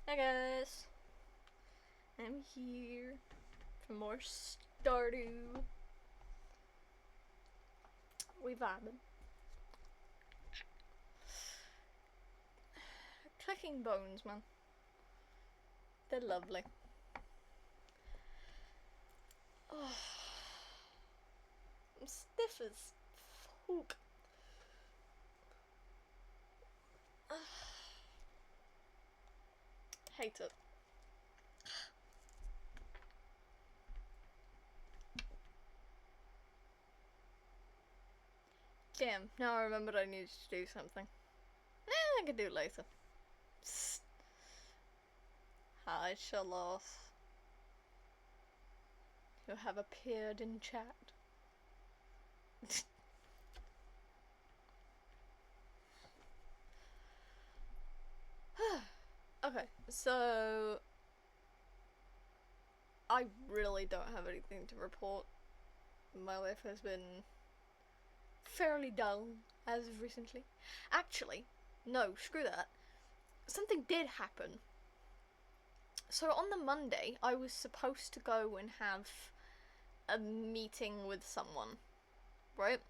Hey guys, I'm here for more Stardew. We vibing. Clicking bones, man. They're lovely. Oh, I'm stiff as fuck. Hate it. Damn, now I remembered I needed to do something. I can do it later. Psst. Hi, Charlotte. You have appeared in chat. Okay, so I really don't have anything to report. My life has been fairly dull as of recently. Actually, no, screw that. Something did happen. So on the Monday, I was supposed to go and have a meeting with someone, right?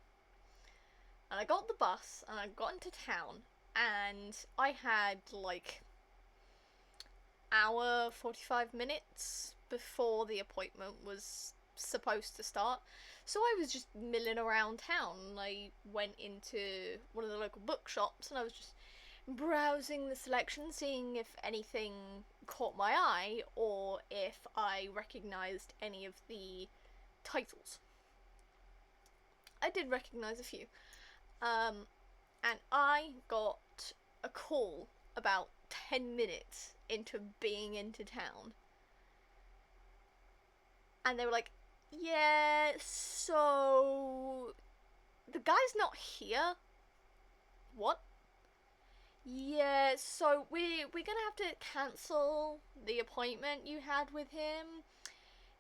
And I got the bus and I got into town and I had like hour 45 minutes before the appointment was supposed to start. So I was just milling around town. I went into one of the local bookshops and I was just browsing the selection, seeing if anything caught my eye or if I recognised any of the titles. I did recognise a few. And I got a call about 10 minutes into being into town. And they were like, yeah, so the guy's not here. What? Yeah, so we're gonna have to cancel the appointment you had with him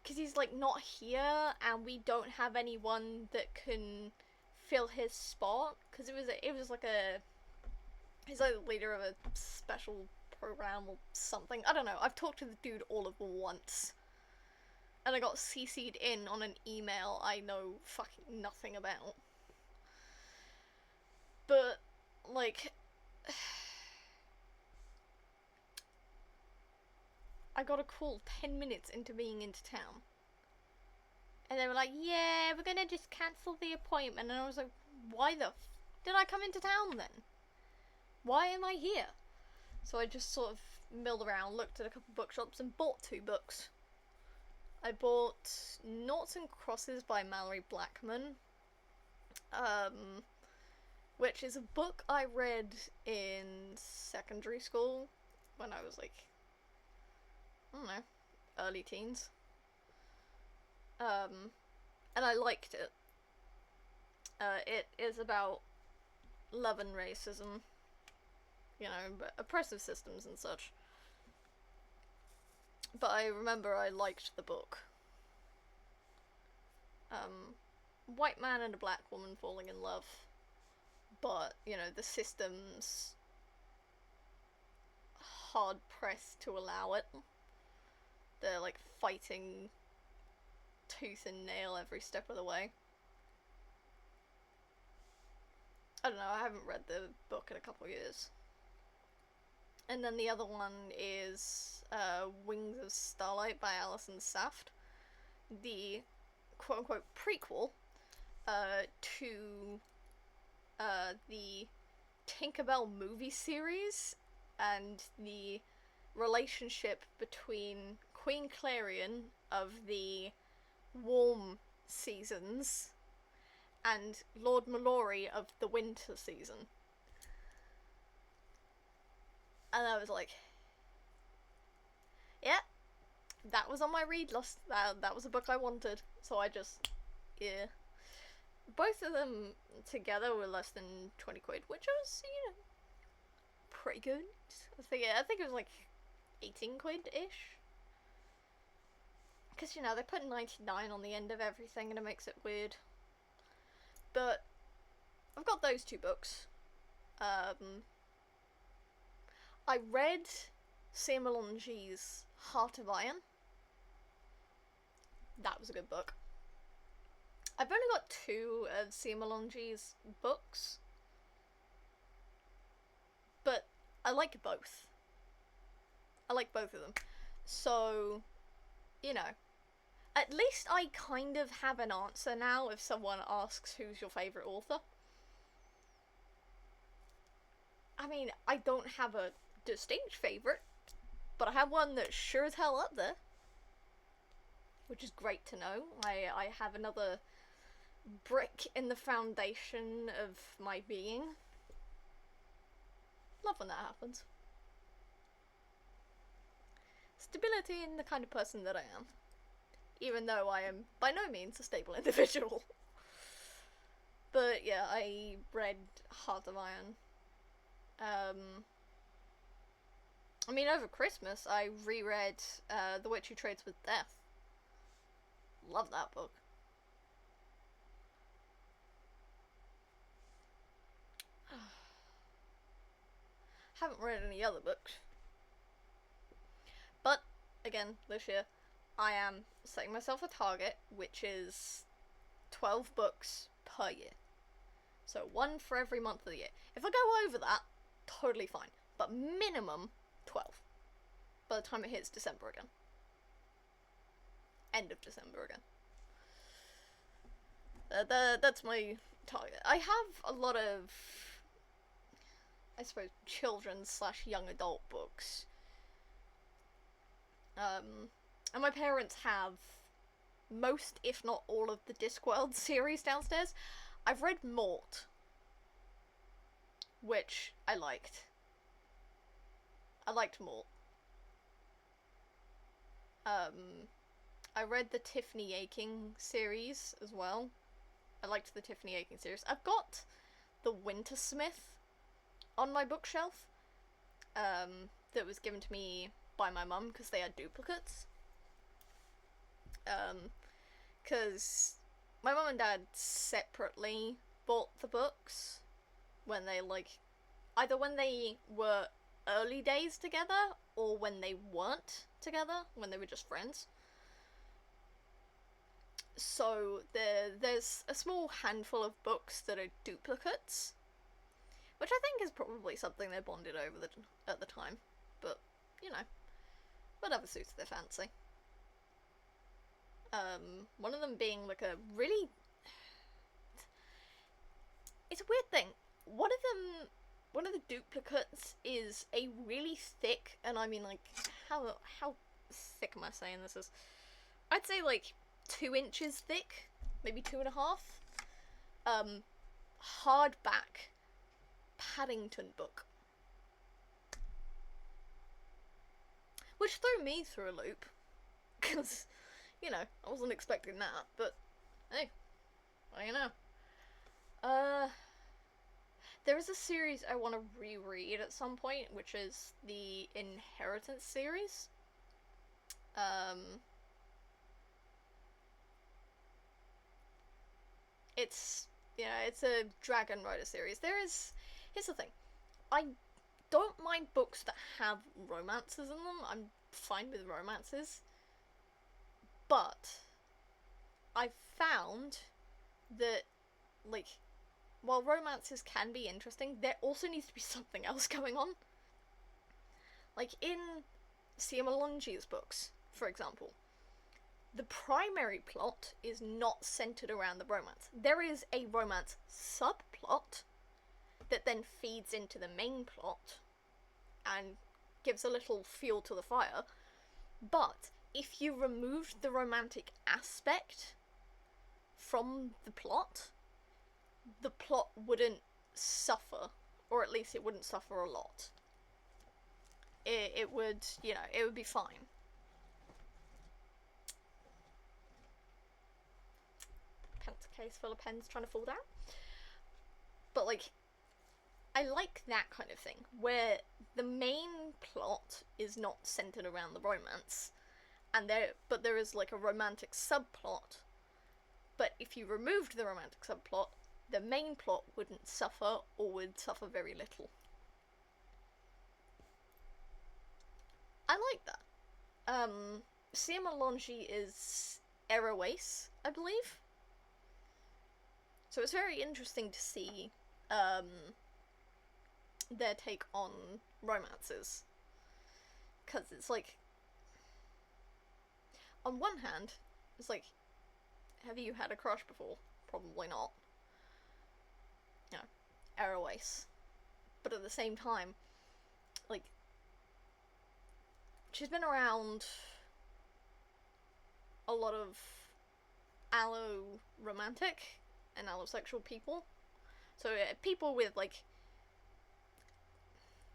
because he's like not here and we don't have anyone that can fill his spot because it was like he's like the leader of a special program or something. I don't know. I've talked to the dude all of once. And I got CC'd in on an email I know fucking nothing about. But, like, I got a call 10 minutes into being into town. And they were like, yeah, we're gonna just cancel the appointment. And I was like, why the did I come into town then? Why am I here? So I just sort of milled around, looked at a couple bookshops, and bought 2 books. I bought Noughts and Crosses by Mallory Blackman, which is a book I read in secondary school when I was like, I don't know, early teens. And I liked it. It is about love and racism, you know, oppressive systems and such. But I remember I liked the book. White man and a black woman falling in love. But, you know, the system's hard pressed to allow it. They're like fighting tooth and nail every step of the way. I don't know, I haven't read the book in a couple of years. And then the other one is Wings of Starlight by Alison Saft, the quote-unquote prequel to the Tinkerbell movie series and the relationship between Queen Clarion of the warm seasons and Lord Mallory of the winter season. And I was like, yeah, that was on my read list. That was a book I wanted. So I just, yeah. Both of them together were less than 20 quid, which was, you know, pretty good. I think it was like 18 quid-ish. Because, you know, they put 99 on the end of everything and it makes it weird. But I've got those 2 books. I read Siamalongi's Heart of Iron. That was a good book. I've only got 2 of Siamalongi's books, but I like both. I like both of them. So, you know, at least I kind of have an answer now if someone asks who's your favourite author. I mean, I don't have a distinct favourite, but I have one that's sure as hell up there, which is great to know. I have another brick in the foundation of my being. Love when that happens. Stability in the kind of person that I am. Even though I am by no means a stable individual. But yeah, I read Heart of Iron. I mean, over Christmas I reread The Witch Who Trades with Death. Love that book. Haven't read any other books. But, again, this year, I am setting myself a target, which is 12 books per year. So 1 for every month of the year. If I go over that, totally fine. But minimum 12. By the time it hits December again. End of December again. That's my target. I have a lot of, I suppose, children's / young adult books. And my parents have most, if not all, of the Discworld series downstairs. I've read Mort, which I liked. I liked Mort. I read the Tiffany Aching series as well. I liked the Tiffany Aching series. I've got the Wintersmith on my bookshelf, that was given to me by my mum because they had duplicates. Because my mum and dad separately bought the books when they, either when they were early days together or when they weren't together, when they were just friends. So there's a small handful of books that are duplicates, which I think is probably something they bonded over at the time, but, you know, whatever suits their fancy. One of them being a really... It's a weird thing. One of the duplicates is a really thick, and I mean, how thick am I saying this is? I'd say, 2 inches thick, maybe 2.5. Hardback Paddington book. Which threw me through a loop, because, you know, I wasn't expecting that, but, hey, what do you know? There is a series I want to reread at some point, which is the Inheritance series. It's a Dragon Rider series. Here's the thing, I don't mind books that have romances in them. I'm fine with romances. But I've found that, while romances can be interesting, there also needs to be something else going on. In Siamalongi's books, for example, the primary plot is not centered around the romance. There is a romance subplot that then feeds into the main plot and gives a little fuel to the fire, but if you removed the romantic aspect from the plot wouldn't suffer, or at least it wouldn't suffer a lot. It would, it would be fine. Case full of pens trying to fall down. But, I like that kind of thing, where the main plot is not centered around the romance, but there is, a romantic subplot. But if you removed the romantic subplot, the main plot wouldn't suffer, or would suffer very little. like that. Siamalonji is Eroace, I believe. So it's very interesting to see their take on romances. Because it's like, on one hand, it's like, have you had a crush before? Probably not. You know, Eroace. But at the same time, like, she's been around a lot of allo-romantic and allosexual people. So people with, like,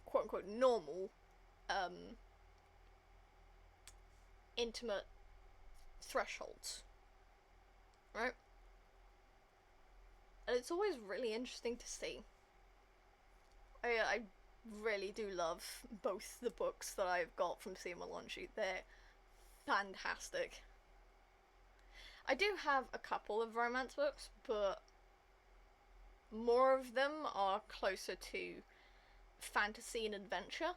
quote-unquote normal, intimate thresholds. Right? And it's always really interesting to see. I really do love both the books that I've got from Siamalonji. They're fantastic. I do have a couple of romance books, but more of them are closer to fantasy and adventure.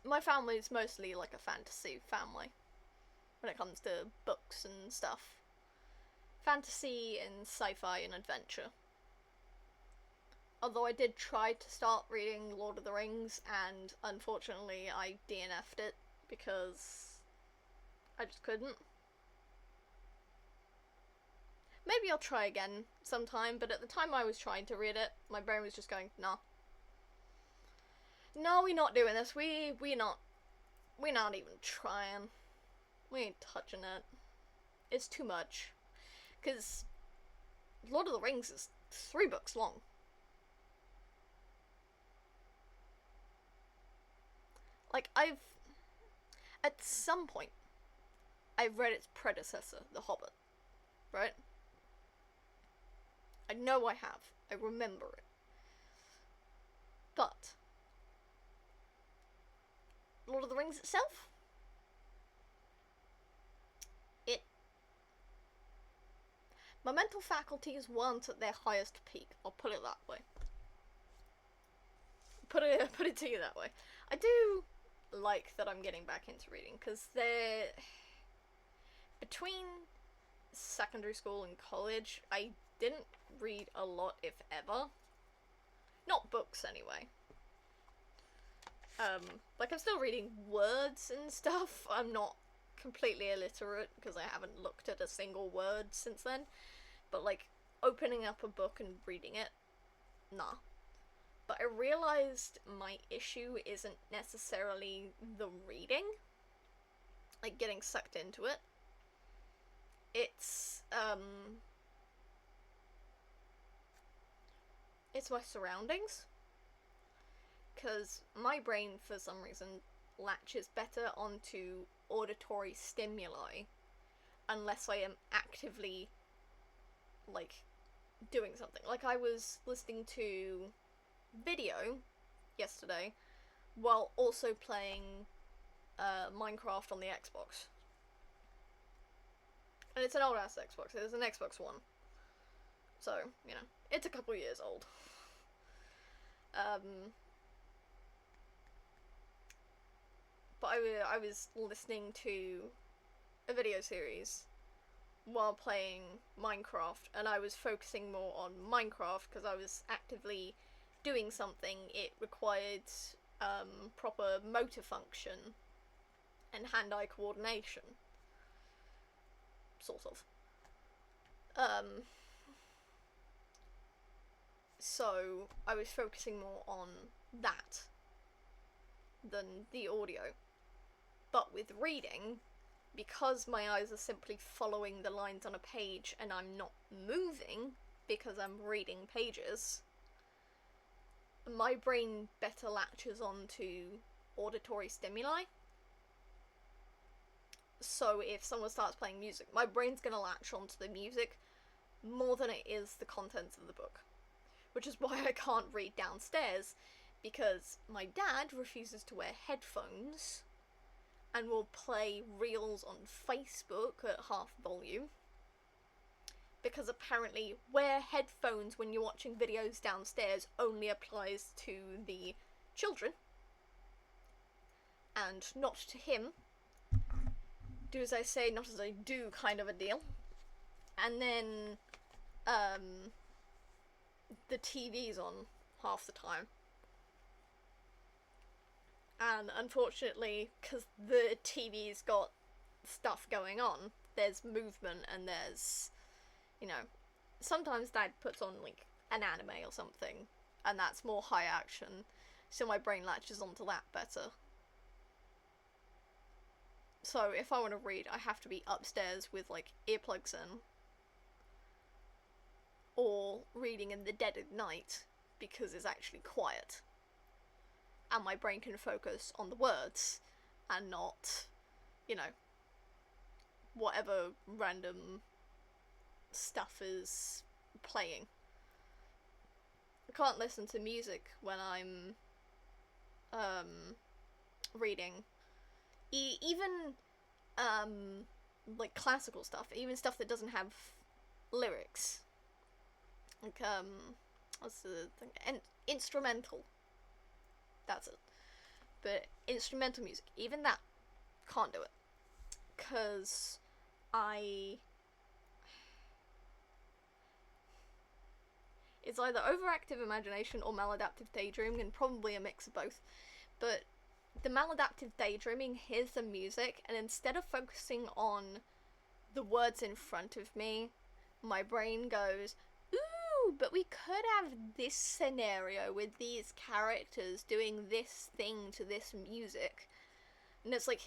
My family is mostly like a fantasy family when it comes to books and stuff. Fantasy and sci-fi and adventure. Although I did try to start reading Lord of the Rings, and unfortunately I DNF'd it because I just couldn't. Maybe I'll try again sometime, but at the time I was trying to read it, my brain was just going, nah. No, we're not doing this. We're not even trying. We ain't touching it. It's too much. Because Lord of the Rings is 3 books long. Like, at some point, I've read its predecessor, The Hobbit, right? I know I have. I remember it. But Lord of the Rings itself, my mental faculties weren't at their highest peak. I'll put it that way. Put it to you that way. I do like that I'm getting back into reading, because they're between secondary school and college, I didn't read a lot, if ever. Not books, anyway. Like, I'm still reading words and stuff. I'm not completely illiterate, because I haven't looked at a single word since then. But, like, opening up a book and reading it, nah. But I realized my issue isn't necessarily the reading, like, getting sucked into it. It's my surroundings. Because my brain, for some reason, latches better onto auditory stimuli unless I am actively, like, doing something. Like, I was listening to video yesterday while also playing Minecraft on the Xbox. And it's an old ass Xbox. It's an Xbox One. So, you know, it's a couple years old. But I was listening to a video series while playing Minecraft, and I was focusing more on Minecraft because I was actively doing something. It required proper motor function and hand-eye coordination. Sort of. So I was focusing more on that than the audio. But with reading, because my eyes are simply following the lines on a page and I'm not moving because I'm reading pages, my brain better latches onto auditory stimuli. So if someone starts playing music, my brain's gonna latch onto the music more than it is the contents of the book. Which is why I can't read downstairs, because my dad refuses to wear headphones and will play reels on Facebook at half volume. Because apparently wear headphones when you're watching videos downstairs only applies to the children. and not to him. Do as I say, not as I do kind of a deal. And then, the TV's on half the time. And unfortunately, because the TV's got stuff going on, there's movement and there's, you know, sometimes Dad puts on, like, an anime or something, and that's more high action, so my brain latches onto that better. So if I want to read, I have to be upstairs with, like, earplugs in, or reading in the dead of night, because it's actually quiet. And my brain can focus on the words, and not, you know, whatever random stuff is playing. I can't listen to music when I'm, reading. Even, like, classical stuff, even stuff that doesn't have lyrics. Like, what's the thing? Instrumental. That's it. But instrumental music, even that, can't do it. 'Cause it's either overactive imagination or maladaptive daydreaming, and probably a mix of both. But the maladaptive daydreaming hears the music, and instead of focusing on the words in front of me, my brain goes, ooh, but we could have this scenario with these characters doing this thing to this music. And it's like,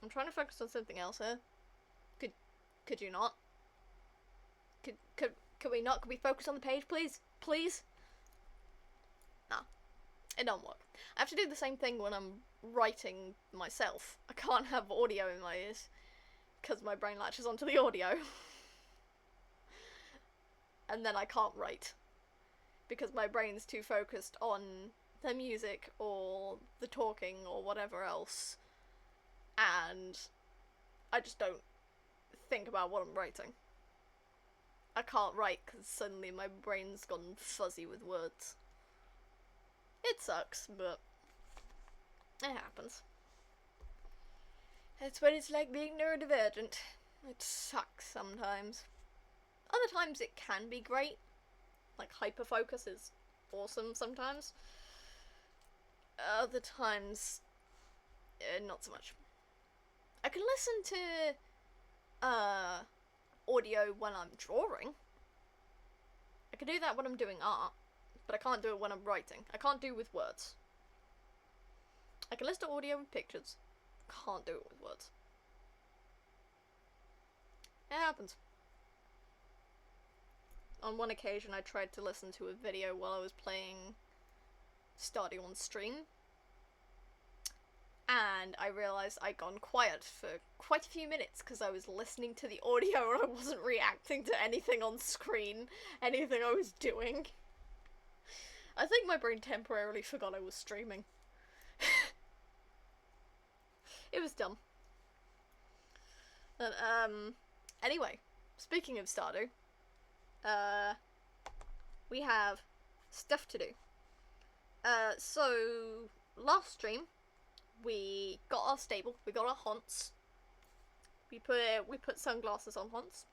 I'm trying to focus on something else here. Could you not? Could we not? Could we focus on the page, please? Please? Nah. It don't work. I have to do the same thing when I'm writing myself. I can't have audio in my ears, because my brain latches onto the audio. And then I can't write, because my brain's too focused on the music, or the talking, or whatever else. And I just don't think about what I'm writing. I can't write because suddenly my brain's gone fuzzy with words. It sucks, but it happens. That's what it's like being neurodivergent. It sucks sometimes. Other times it can be great. Like, hyperfocus is awesome sometimes. Other times, not so much. I can listen to audio when I'm drawing. I can do that when I'm doing art, but I can't do it when I'm writing. I can't do it with words. I can listen to audio with pictures. Can't do it with words. It happens. On one occasion I tried to listen to a video while I was playing Stardew on stream, and I realised I'd gone quiet for quite a few minutes because I was listening to the audio and I wasn't reacting to anything on screen, anything I was doing. I think my brain temporarily forgot I was streaming. It was dumb. But, anyway, speaking of Stardew, we have stuff to do. So, last stream, we got our stable, we got our haunts. We put sunglasses on haunts.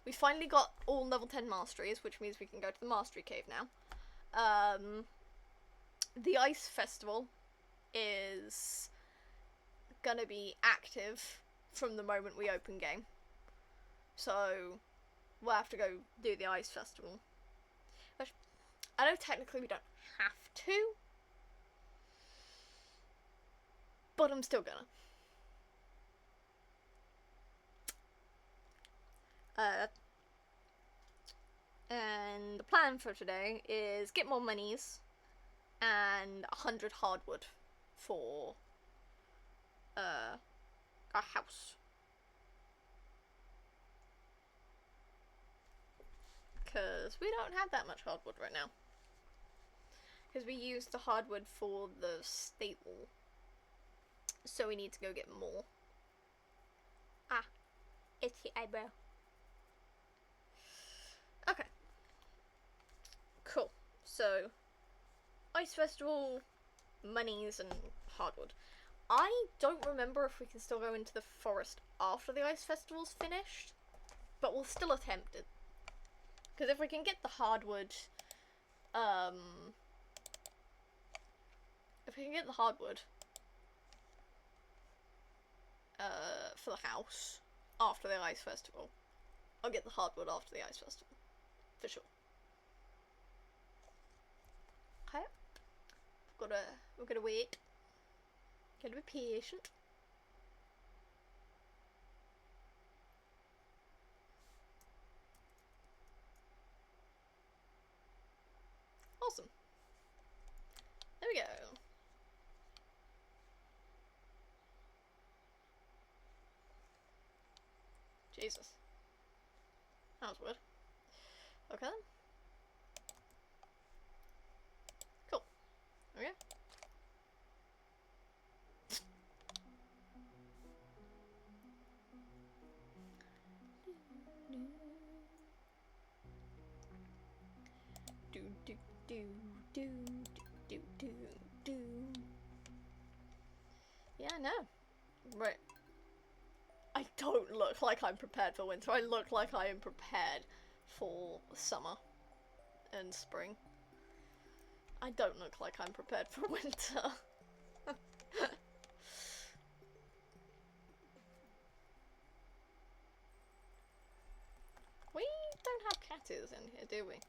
We finally got all level 10 masteries, which means we can go to the mastery cave now. The ice festival is gonna be active from the moment we open game. So, we'll have to go do the ice festival. Which, I know technically we don't have to, but I'm still gonna. And the plan for today is get more monies and 100 hardwood for our house. Because we don't have that much hardwood right now. Because we used the hardwood for the stable. So we need to go get more. Ah, itchy eyebrow. Okay. Cool. So, Ice Festival monies and hardwood. I don't remember if we can still go into the forest after the ice festival's finished, but we'll still attempt it. Because if we can get the hardwood, if we can get the hardwood, for the house after the ice festival, I'll get the hardwood after the ice festival, for sure. Okay, we've gotta wait. Gotta be patient. Awesome. There we go. Jesus. That was weird. Okay then. Cool. Okay. Do do do do do do do. Yeah, I know. Right. I don't look like I'm prepared for winter. I look like I am prepared for summer and spring. I don't look like I'm prepared for winter. We don't have catties in here, do we?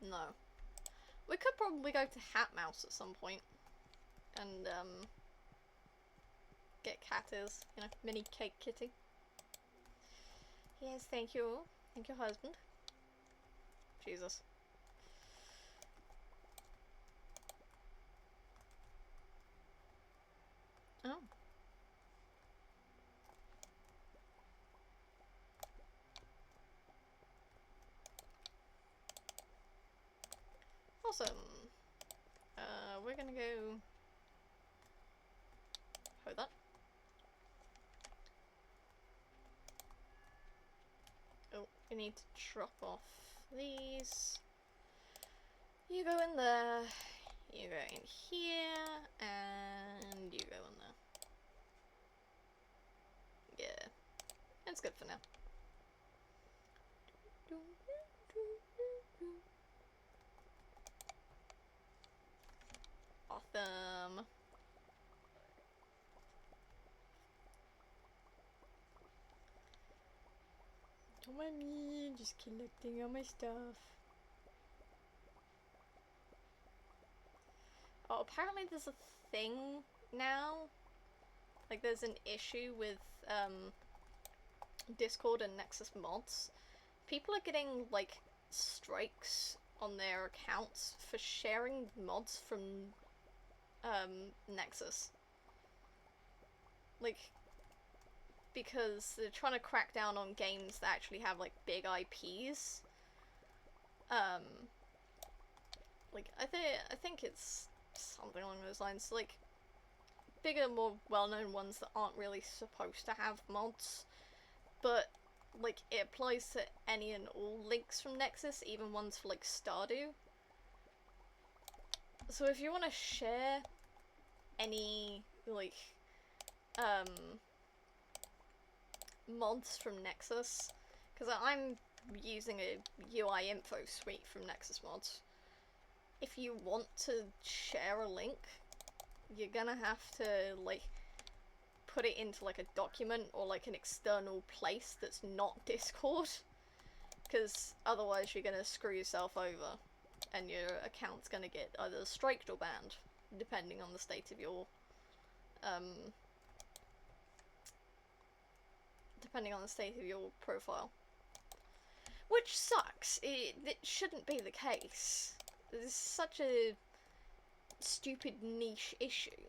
No. We could probably go to Hat Mouse at some point and get catties, you know, mini cake kitty. Yes, thank you. Thank you, husband. Jesus. Oh. Awesome. We're gonna go... Hold that. Oh, we need to drop off these. You go in there, you go in here, and you go in there. Yeah, it's good for now. Awesome. Don't mind me, just collecting all my stuff. Oh, apparently there's a thing now. Like, there's an issue with Discord and Nexus mods. People are getting, like, strikes on their accounts for sharing mods from Nexus. Like, because they're trying to crack down on games that actually have, like, big IPs. Like, I think it's something along those lines. Like, bigger, more well-known ones that aren't really supposed to have mods, but, like, it applies to any and all links from Nexus, even ones for, like, Stardew. So if you want to share any, like, mods from Nexus, because I'm using a UI info suite from Nexus mods. If you want to share a link, you're gonna have to, like, put it into, like, a document or, like, an external place that's not Discord, because otherwise you're gonna screw yourself over and your account's gonna get either striked or banned, depending on the state of your profile. Which sucks. It shouldn't be the case. It's such a stupid niche issue.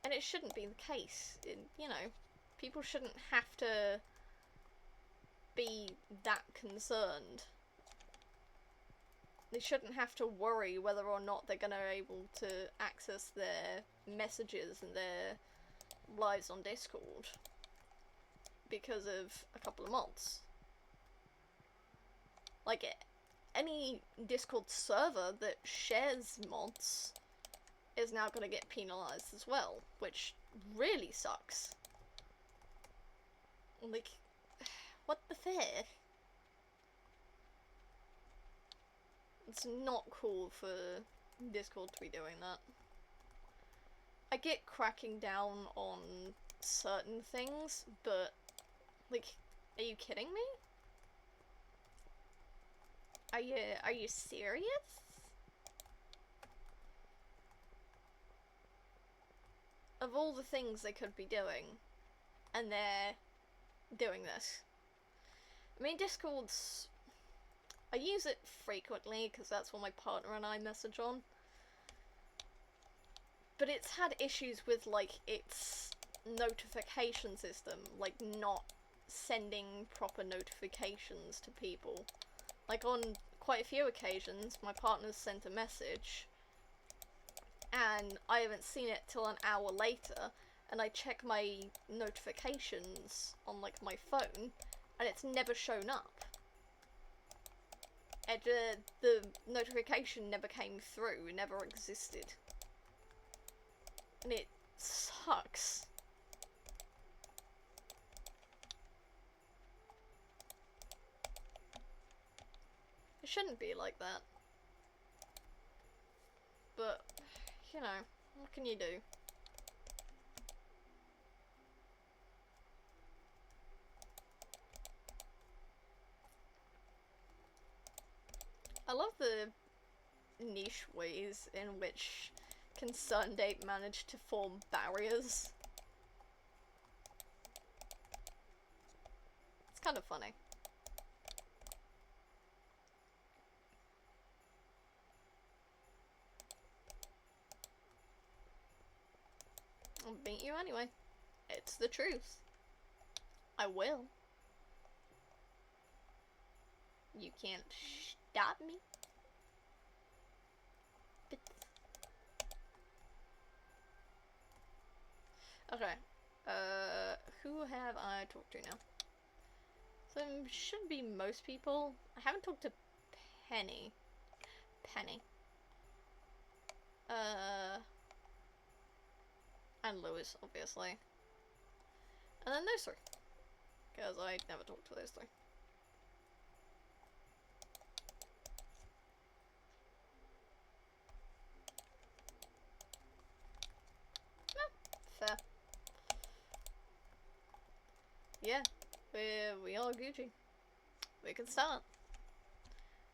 And it shouldn't be the case. You know, people shouldn't have to be that concerned. They shouldn't have to worry whether or not they're gonna be able to access their messages and their lives on Discord because of a couple of mods. Like, any Discord server that shares mods is now going to get penalized as well, which really sucks. Like, what the fuck? It's not cool for Discord to be doing that. I get cracking down on certain things, but, like, are you kidding me? Are you serious? Of all the things they could be doing, and they're doing this. I mean, Discord's... I use it frequently, because that's what my partner and I message on. But it's had issues with, like, its notification system, like, not sending proper notifications to people. Like, on quite a few occasions, my partner's sent a message, and I haven't seen it till an hour later, and I check my notifications on, like, my phone, and it's never shown up. And, the notification never came through, it never existed. And it sucks. It shouldn't be like that. But, you know, what can you do? I love the niche ways in which ConcernedApe managed to form barriers. It's kind of funny. I'll beat you anyway. It's the truth. I will. You can't stop me. But... okay. Who have I talked to now? So it should be most people. I haven't talked to Penny. And Lewis, obviously. And then those three. Because I never talked to those three. Fair. Yeah, we are Gucci. We can start.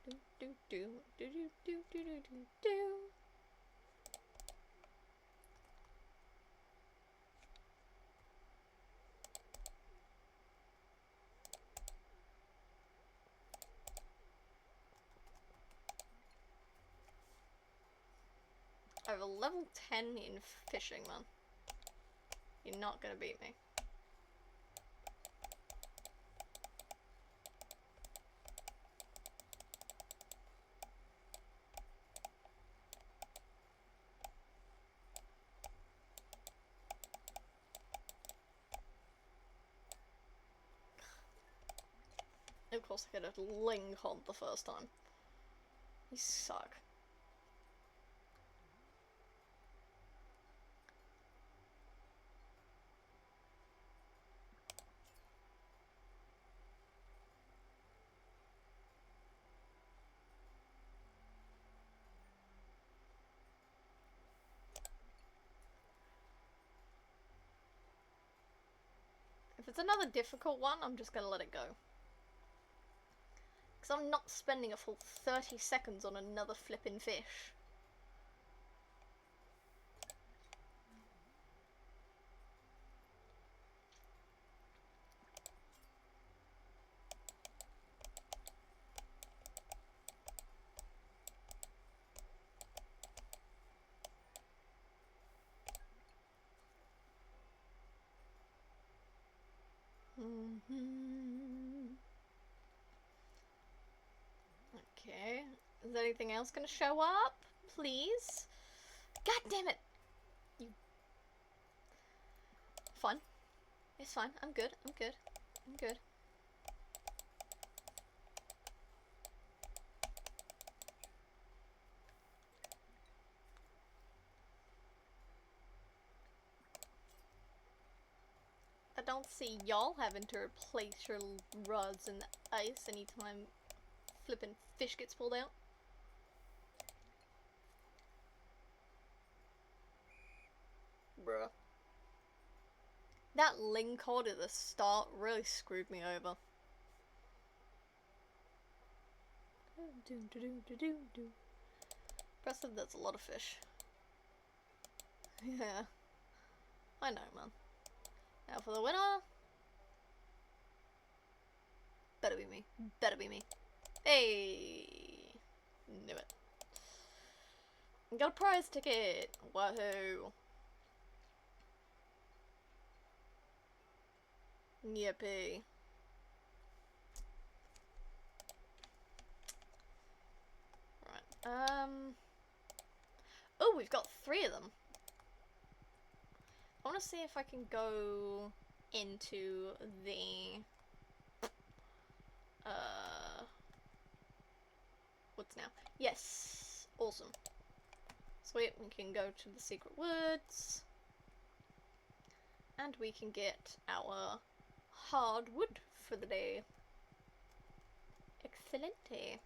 Do do do do do do do do do. I have a level 10 in fishing, man. You're not gonna beat me. Of course I get a link on the first time. You suck. If it's another difficult one, I'm just gonna let it go. Because I'm not spending a full 30 seconds on another flippin' fish. Okay. Is anything else gonna show up? Please? God damn it! You... Fine. It's fine. I'm good. I'm good. I'm good. don't see y'all having to replace your rods in the ice anytime flippin' fish gets pulled out. Bruh. That link code at the start really screwed me over. Impressive, that's a lot of fish. Yeah. I know, man. Now for the winner. Better be me. Better be me. Hey! Knew it. Got a prize ticket! Wahoo! Yippee. Right, oh, we've got 3 of them. I want to see if I can go into the, what's now? Yes! Awesome. Sweet, we can go to the secret woods. And we can get our hardwood for the day. Excelente.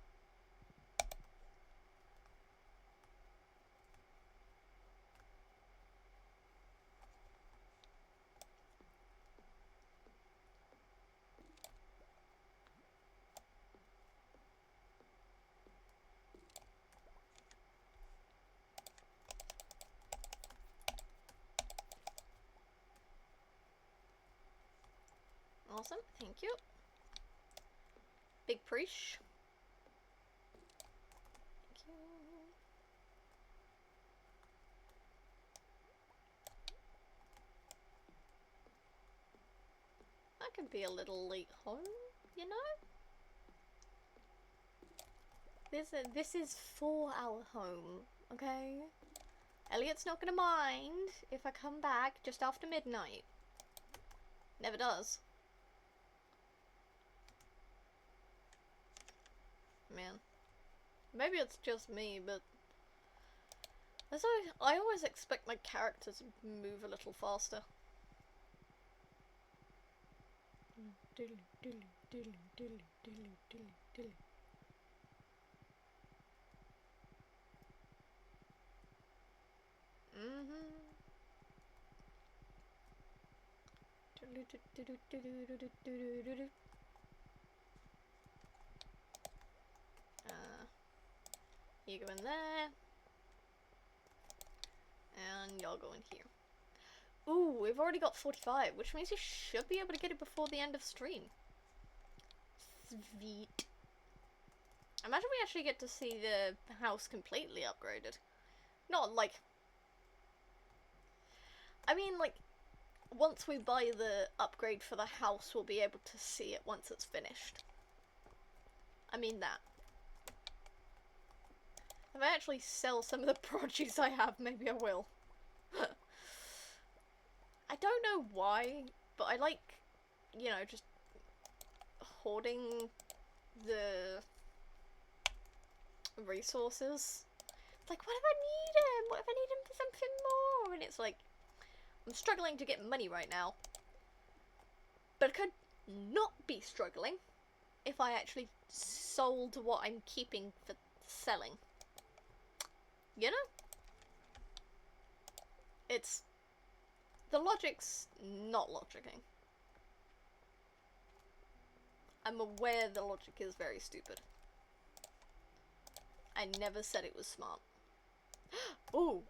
Awesome, thank you. Big preach. Thank you. I could be a little late home, you know? This is for our home, okay? Elliot's not gonna mind if I come back just after midnight. Never does. Man. Maybe it's just me, but I always expect my character to move a little faster. You go in there. And y'all go in here. Ooh, we've already got 45, which means you should be able to get it before the end of stream. Sweet. Imagine we actually get to see the house completely upgraded. Not like... I mean, like, once we buy the upgrade for the house, we'll be able to see it once it's finished. I mean that. If I actually sell some of the produce I have, maybe I will. I don't know why, but I like, you know, just hoarding the resources. It's like, what if I need him? What if I need him for something more? And it's like, I'm struggling to get money right now. But I could not be struggling if I actually sold what I'm keeping for selling. You know? It's... the logic's not logicking. I'm aware the logic is very stupid. I never said it was smart. Ooh!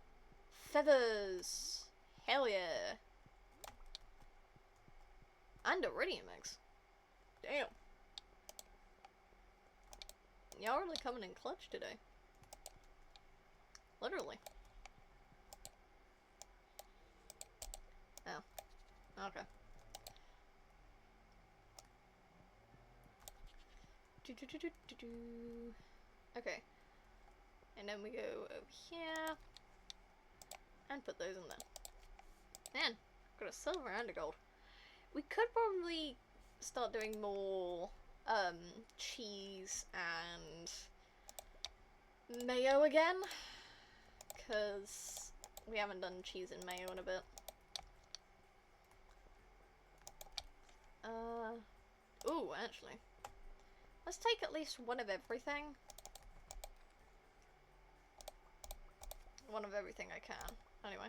Feathers! Hell yeah! And iridium eggs. Damn. Y'all really coming in clutch today. Literally. Oh. Okay. Okay. And then we go over here. And put those in there. Man, got a silver and a gold. We could probably start doing more, cheese and mayo again. Because we haven't done cheese and mayo in a bit. Ooh, actually. Let's take at least one of everything. One of everything I can. Anyway.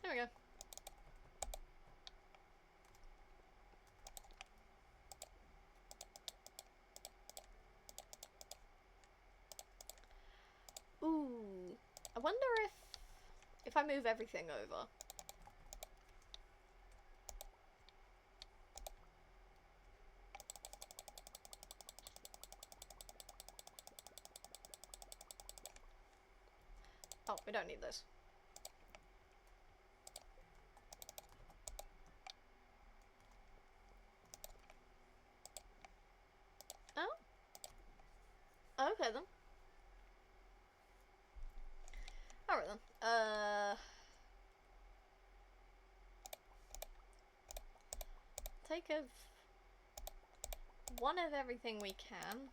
There we go. Ooh. I wonder if I move everything over. Oh, we don't need this. Oh? Okay then. Alright then. Take one of everything we can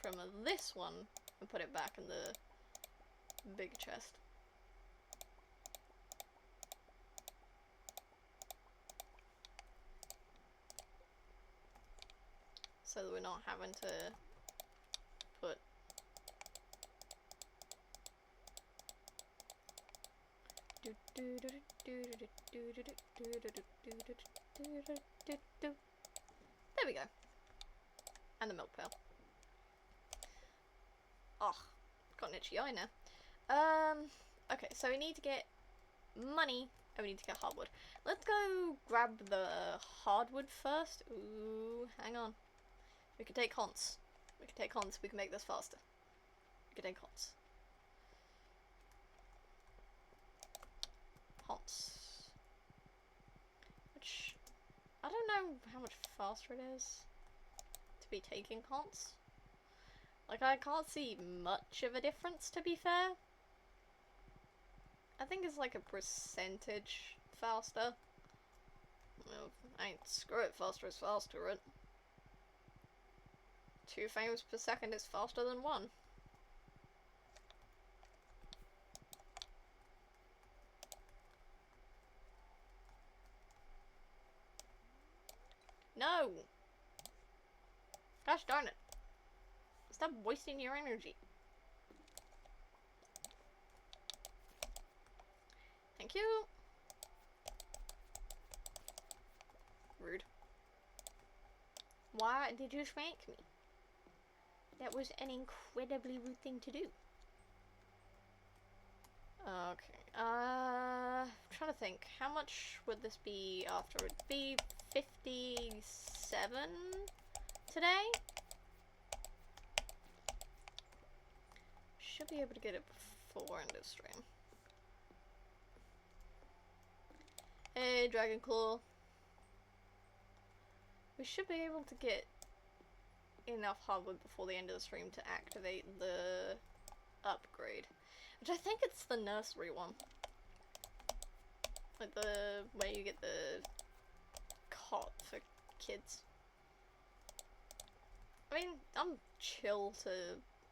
from this one and put it back in the big chest. So that we're not having to put there we go. And the milk pail. Oh, got an itchy eye now. Okay, so we need to get money and we need to get hardwood. Let's go grab the hardwood first. Ooh, hang on. We can take Hans. We can take Hans. We can make this faster. We can take Hans. Hans. Which, I don't know how much faster it is to be taking Hans. Like, I can't see much of a difference, to be fair. I think it's like a percentage faster. Well, I ain't screw it, faster is faster, right? 2 frames per second is faster than 1. No! Gosh darn it. Stop wasting your energy. Thank you. Rude. Why did you spank me? That was an incredibly rude thing to do. Okay. I'm trying to think. How much would this be after? It'd be 57 today? Should be able to get it before end of stream. Hey, Dragon Claw. We should be able to get enough hardwood before the end of the stream to activate the upgrade. Which I think it's the nursery one. Like the where you get the cot for kids. I mean, I'm chill to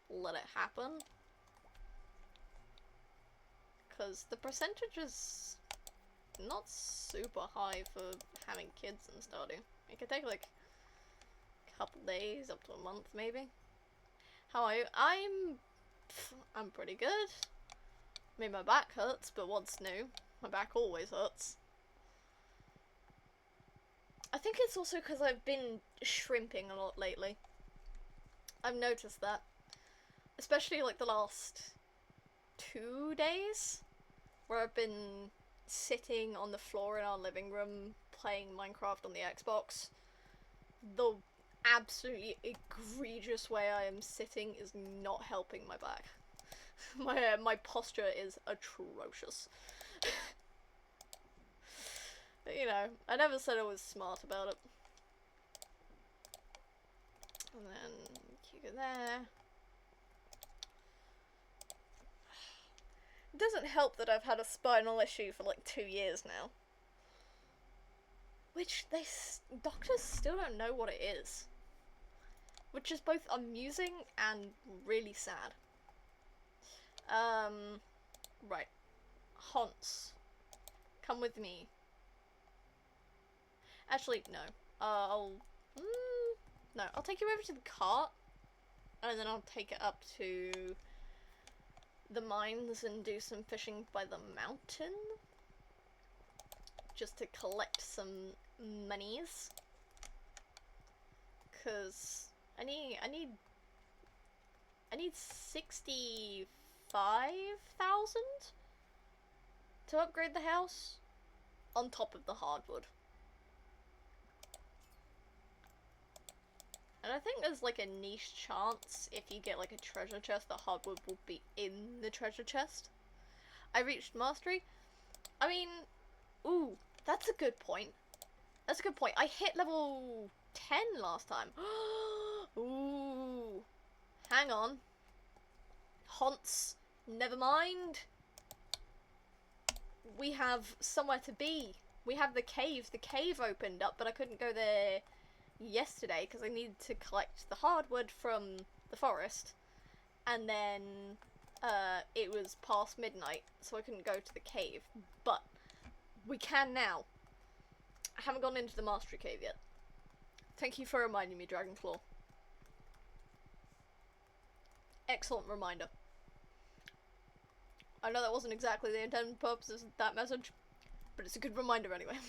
let it happen. Because the percentage is not super high for having kids in Stardew. It could take like a couple days, up to a month maybe. How are you? I'm pretty good. I mean, my back hurts, but what's new? My back always hurts. I think it's also because I've been shrimping a lot lately. I've noticed that. Especially like the last 2 days, where I've been sitting on the floor in our living room playing Minecraft on the Xbox. The absolutely egregious way I am sitting is not helping my back. My posture is atrocious. But, you know, I never said I was smart about it. And then you go there. It doesn't help that I've had a spinal issue for like 2 years now. which doctors still don't know what it is, which is both amusing and really sad. Right. Hans, come with me. Actually, no. No, I'll take you over to the cart, and then I'll take it up to the mines and do some fishing by the mountain, just to collect some monies. Cause I need 65,000 to upgrade the house, on top of the hardwood. And I think there's like a niche chance if you get like a treasure chest that hardwood will be in the treasure chest. I reached mastery. I mean, ooh, that's a good point. That's a good point. I hit level 10 last time. Ooh. Hang on. Haunts. Never mind. We have somewhere to be. We have the cave. The cave opened up, but I couldn't go there yesterday because I needed to collect the hardwood from the forest. And then it was past midnight, so I couldn't go to the cave. But we can now. I haven't gone into the mastery cave yet. Thank you for reminding me, Dragonclaw. Excellent reminder. I know that wasn't exactly the intended purpose of that message, but it's a good reminder anyway.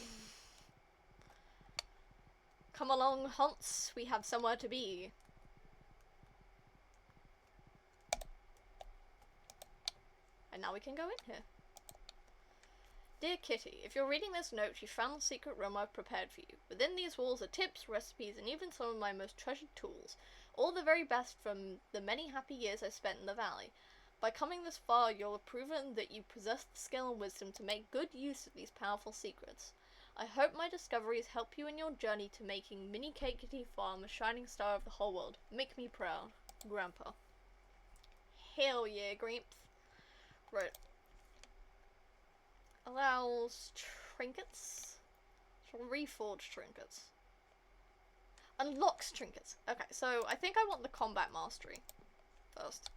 Come along, Hans, we have somewhere to be. And now we can go in here. Dear Kitty, if you're reading this note, you found the secret room I've prepared for you. Within these walls are tips, recipes, and even some of my most treasured tools. All the very best from the many happy years I spent in the valley. By coming this far, you'll have proven that you possess the skill and wisdom to make good use of these powerful secrets. I hope my discoveries help you in your journey to making Mini Cakety Farm a shining star of the whole world. Make me proud, Grandpa. Hell yeah, Grimp. Right. Allows trinkets? Reforged trinkets. Unlocks trinkets. Okay, so I think I want the combat mastery first.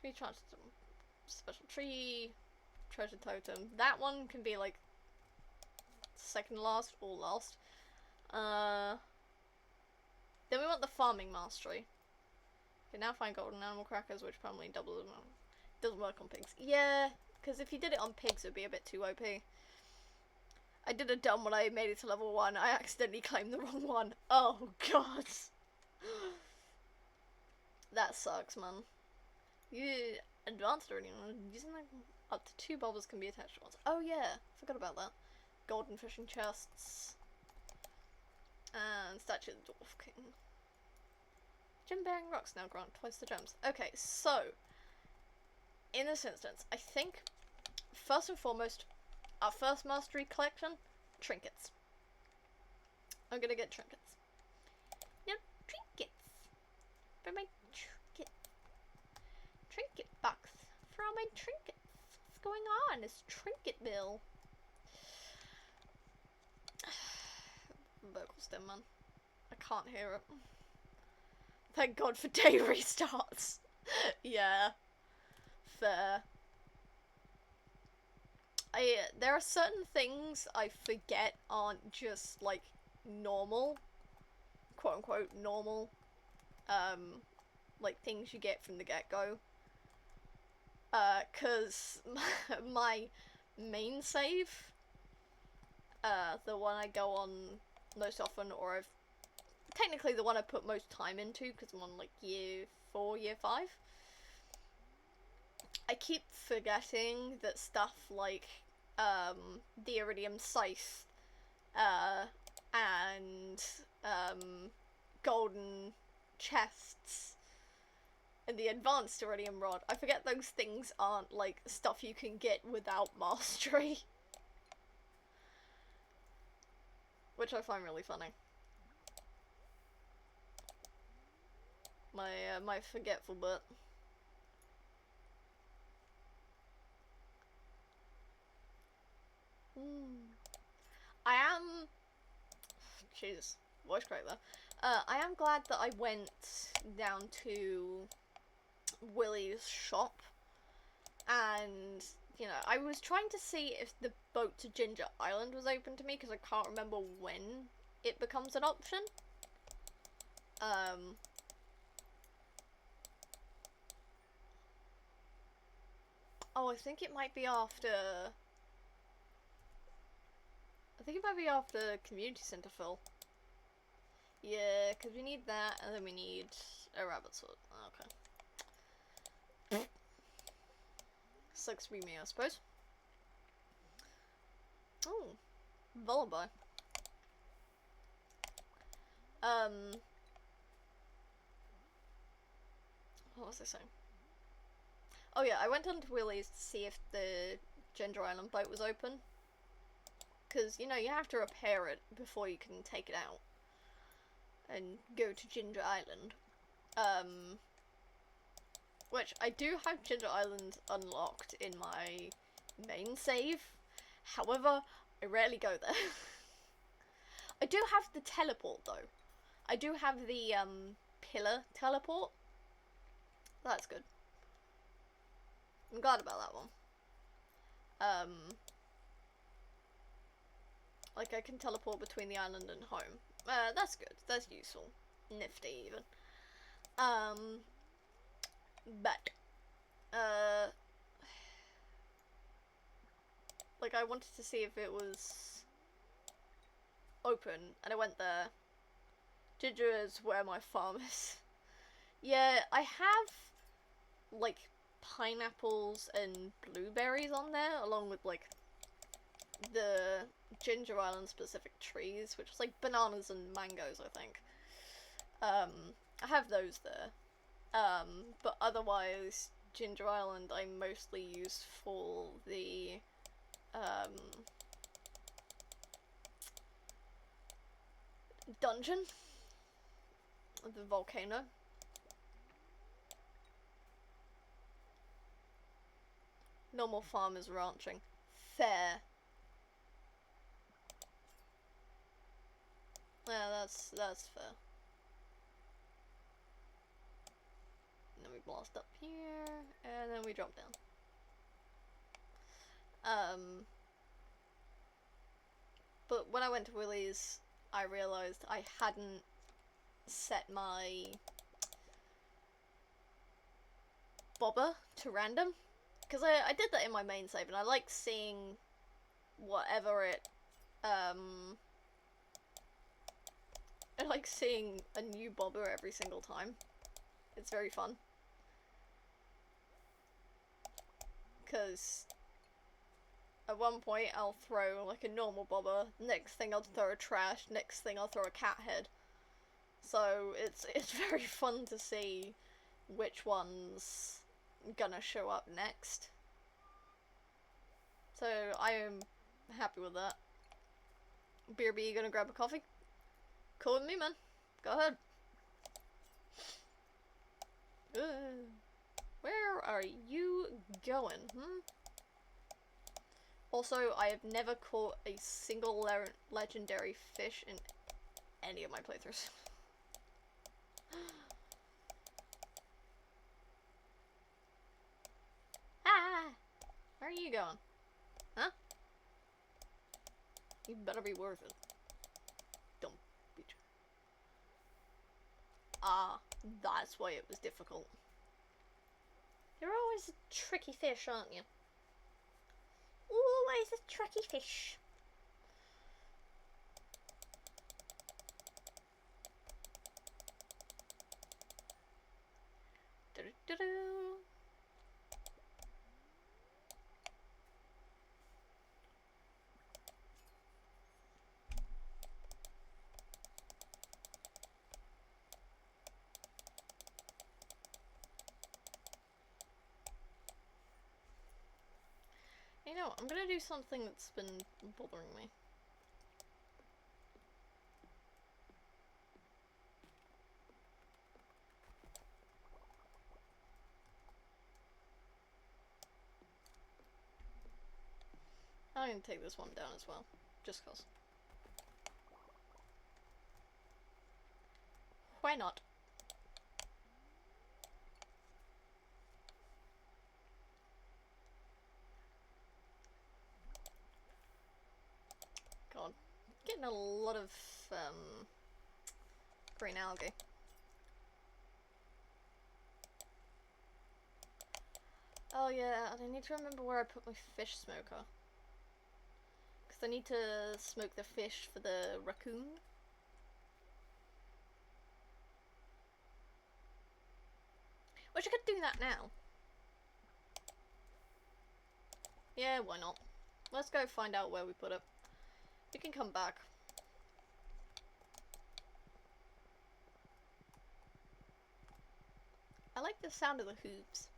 3 chances, special tree, treasure totem. That one can be like second last or last. Then we want the farming mastery. You can now find golden animal crackers, which permanently doubles them. Doesn't work on pigs. Yeah, because if you did it on pigs, it would be a bit too OP. I did a dumb when I made it to level 1. I accidentally claimed the wrong one. Oh, God. That sucks, man. You advanced already. Using like up to 2 bubbles can be attached to once. Oh, yeah. Forgot about that. Golden fishing chests. And statue of the Dwarf King. Gem-bearing rocks now grant twice the gems. Okay, so in this instance, I think first and foremost, our first mastery collection, trinkets. I'm gonna get trinkets. Yep, trinkets. For my trinket box. For all my trinkets. What's going on? It's Trinket Bill. Vocal stem, man. I can't hear it. Thank God for day restarts. Yeah. Fair. There are certain things I forget aren't just like normal, quote unquote normal, like things you get from the get-go. Cause my main save, the one I go on most often, or I've technically the one I put most time into because I'm on like year 4, year 5. I keep forgetting that stuff like the Iridium Scythe and golden chests and the advanced Iridium Rod. I forget those things aren't like stuff you can get without mastery. Which I find really funny. My forgetful butt. I am Jesus, voice crack there. I am glad that I went down to Willie's shop, and, you know, I was trying to see if the boat to Ginger Island was open to me, because I can't remember when it becomes an option. Oh, I think it might be after... I think it might be after Community Center fill. Yeah, because we need that, and then we need a rabbit sword. Okay. Sucks to be me, I suppose. Oh, lullaby. What was I saying? Oh yeah, I went on to Willie's to see if the Ginger Island boat was open. Because, you know, you have to repair it before you can take it out and go to Ginger Island. Which I do have Ginger Island unlocked in my main save. However, I rarely go there. I do have the teleport though. I do have the pillar teleport. That's good. I'm glad about that one. Like I can teleport between the island and home. That's good. That's useful. Nifty even. But like I wanted to see if it was open, and I went there. Ginger is where my farm is. Yeah, I have like pineapples and blueberries on there, along with like the Ginger Island specific trees, which is like bananas and mangoes, I think. I have those there. But otherwise, Ginger Island I mostly use for the dungeon, the volcano. Normal farmers ranching. Fair. Yeah, that's fair. And then we blast up here, and then we drop down. But when I went to Willie's, I realised I hadn't set my bobber to random. Because I did that in my main save, and I like seeing whatever it, I like seeing a new bobber every single time. It's very fun. Because at one point I'll throw like a normal bobber, next thing I'll throw a trash, next thing I'll throw a cat head. So it's very fun to see which one's gonna show up next. So I am happy with that. BRB, you gonna grab a coffee? Cool with me, man. Go ahead. Where are you going, Also, I have never caught a single legendary fish in any of my playthroughs. Ah! Where are you going? Huh? You better be worth it. Don't be. Ah, that's why it was difficult. You're always a tricky fish, aren't you? Always a tricky fish. Do-do-do-do. You know, I'm gonna do something that's been bothering me. I'm gonna take this one down as well, just cause. Why not? God, getting a lot of green algae. Oh yeah, and I need to remember where I put my fish smoker. Because I need to smoke the fish for the raccoon. Which I could do that now. Yeah, why not? Let's go find out where we put it. We can come back. I like the sound of the hooves.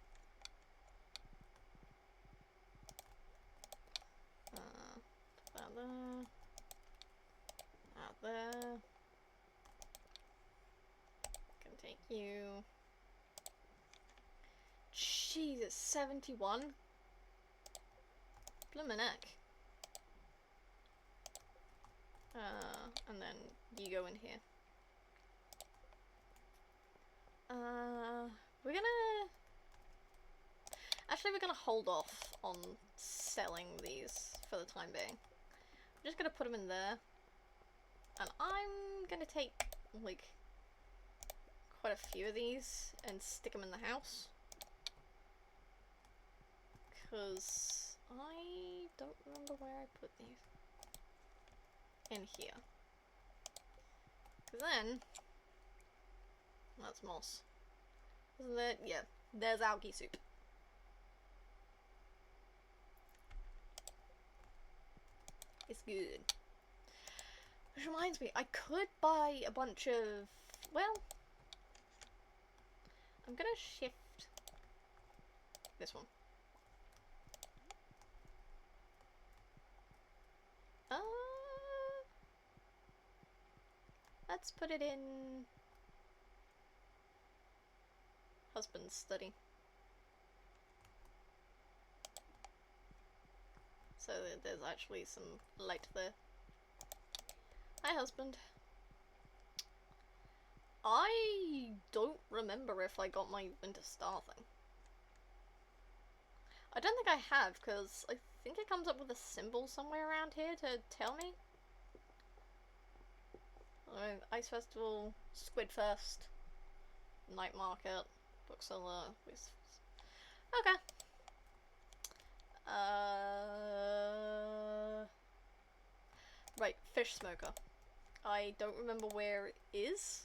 Out there. Out there. Can take you. Jesus, 71? Bloomin' heck. And then you go in here. We're gonna... Actually, we're gonna hold off on selling these for the time being. I'm just gonna put them in there. And I'm gonna take, like, quite a few of these and stick them in the house. Because I don't remember where I put these. In here. Because then... That's moss. Isn't it? Yeah. There's algae soup. It's good. Which reminds me, I could buy a bunch of... Well... I'm gonna shift... this one. Let's put it in... husband's study. So there's actually some light there. Hi, husband. I don't remember if I got my Winter Star thing. I don't think I have, because I think it comes up with a symbol somewhere around here to tell me. Ice Festival, Squid Fest, Night Market, Bookseller. Okay. Right, fish smoker. I don't remember where it is.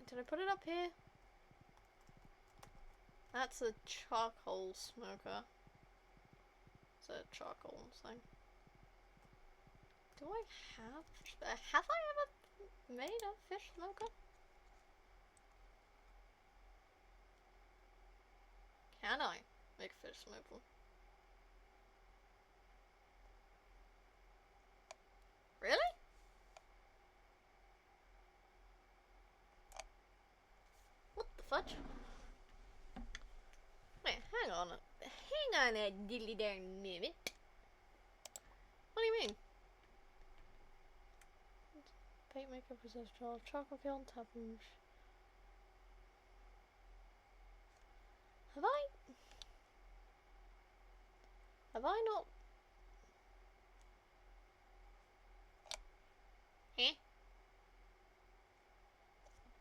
Did I put it up here? That's a charcoal smoker. It's a charcoal thing. Do I have I ever made a fish smoker? Can I make a fish smoker? Really? What the fudge? Wait, hang on a diddly darn minute. What do you mean? Paint makeup possess charcoal kiln tapping. Have I not? Eh?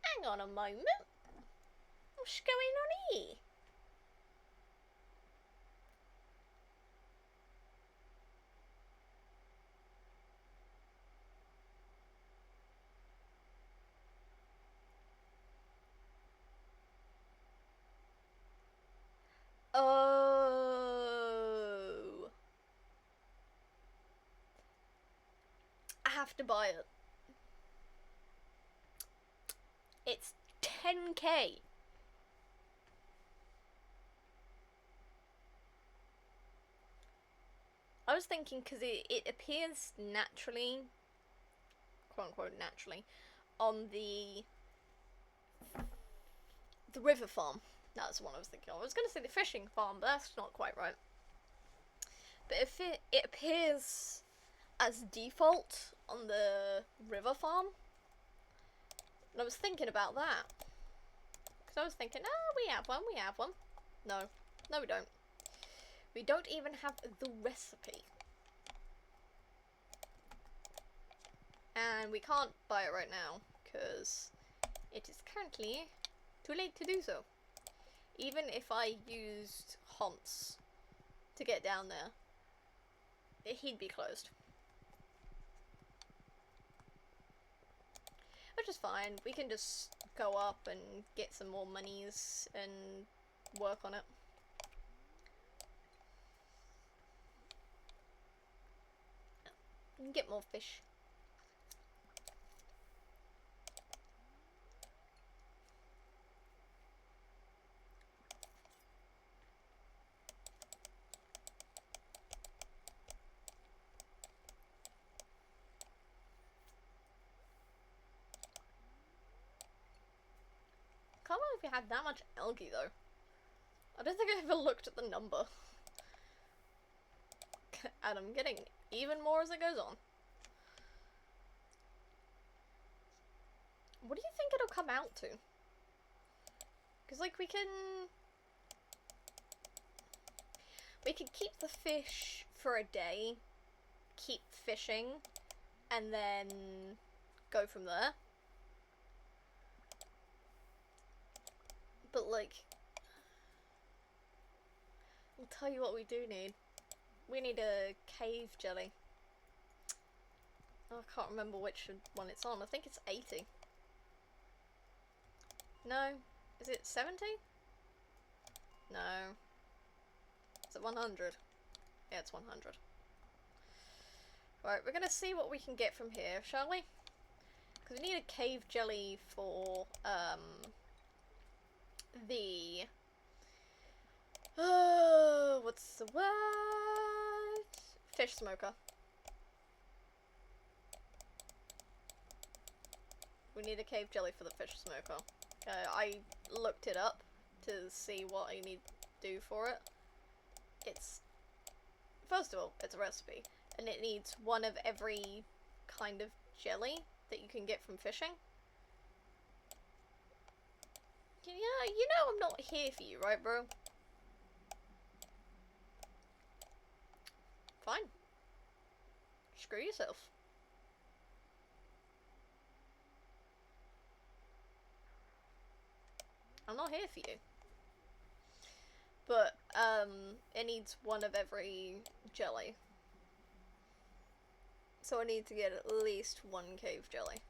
Hang on a moment. What's going on here? Oh, I have to buy it. It's 10k. I was thinking because it appears naturally, quote unquote naturally, on the river farm. That's the one I was thinking of. I was going to say the fishing farm, but that's not quite right. But if it appears as default on the river farm. And I was thinking about that. Because I was thinking, oh, we have one. No. No, we don't. We don't even have the recipe. And we can't buy it right now, because it is currently too late to do so. Even if I used Hans to get down there, he'd be closed. Which is fine, we can just go up and get some more monies and work on it. And get more fish. Can't believe we had that much algae though. I don't think I ever looked at the number. And I'm getting even more as it goes on. What do you think it'll come out to? Because, like, we can keep the fish for a day, keep fishing, and then go from there. But, like, I'll tell you what we do need. We need a cave jelly. Oh, I can't remember which one it's on. I think it's 80. No. Is it 70? No. Is it 100? Yeah, it's 100. Right, we're gonna see what we can get from here, shall we? Because we need a cave jelly for, the... Oh, what's the word? Fish smoker. We need a cave jelly for the fish smoker. I looked it up to see what I need to do for it. It's... First of all, it's a recipe. And it needs one of every kind of jelly that you can get from fishing. Yeah, you know I'm not here for you, right, bro? Fine. Screw yourself. I'm not here for you. But, it needs one of every jelly. So I need to get at least one cave jelly.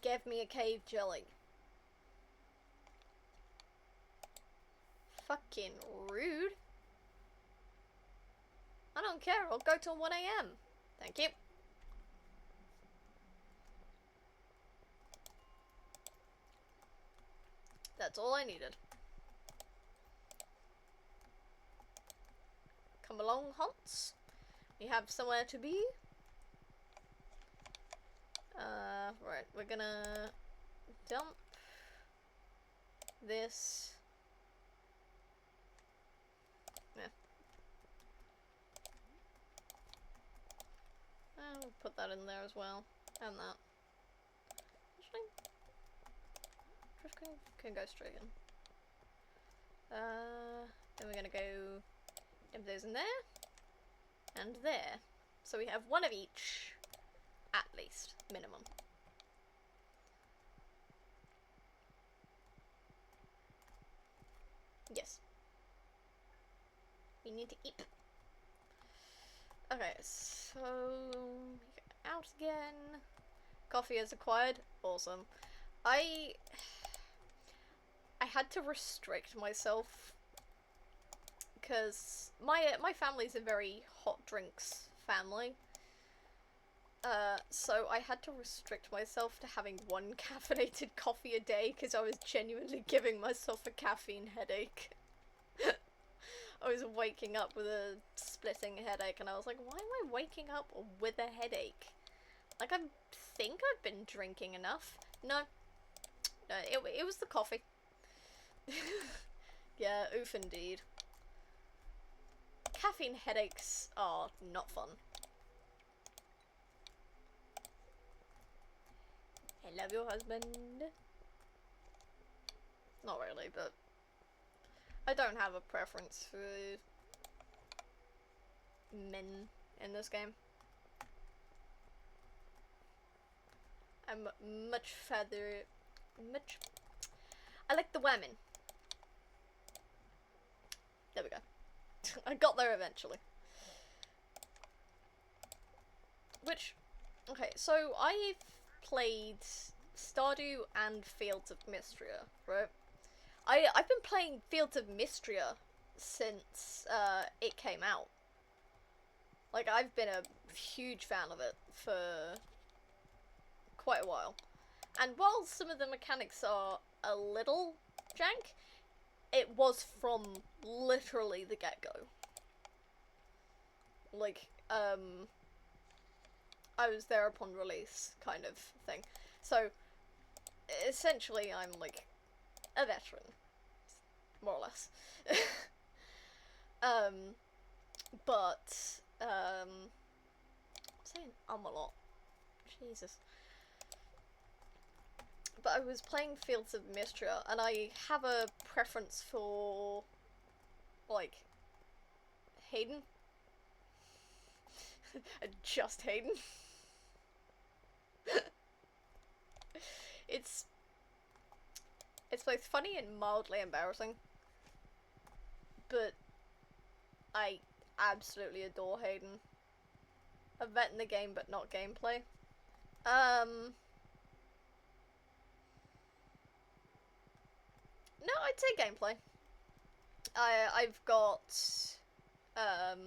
Give me a cave jelly. Fucking rude. I don't care, I'll go till 1 AM. Thank you. That's all I needed. Come along, Hans. We have somewhere to be. Right, we're gonna dump this. Yeah. We'll put that in there as well. And that. Actually, just can go straight in. Then we're gonna go dump those in there. And there. So we have one of each. At least. Minimum. Yes. We need to eat. Okay, so out again. Coffee is acquired. Awesome. I had to restrict myself because my family's a very hot drinks family. So I had to restrict myself to having one caffeinated coffee a day because I was genuinely giving myself a caffeine headache. I was waking up with a splitting headache and I was like, why am I waking up with a headache? Like, I think I've been drinking enough. No. No, it was the coffee. Yeah, oof indeed. Caffeine headaches are not fun. I love your husband. Not really, but I don't have a preference for men in this game. I'm much further, I like the women. There we go. I got there eventually. Which, okay, so I've played Stardew and Fields of Mystria, right? I've been playing Fields of Mystria since it came out. Like, I've been a huge fan of it for quite a while. And while some of the mechanics are a little jank, it was from literally the get-go. Like, I was there upon release, kind of thing. So, essentially, I'm, like, a veteran. More or less. But, I'm saying a lot. Jesus. But I was playing Fields of Mystria, and I have a preference for, like, Hayden. Just Hayden. It's both funny and mildly embarrassing. But I absolutely adore Hayden. A vet in the game, but not gameplay. No, I'd say gameplay. I've got a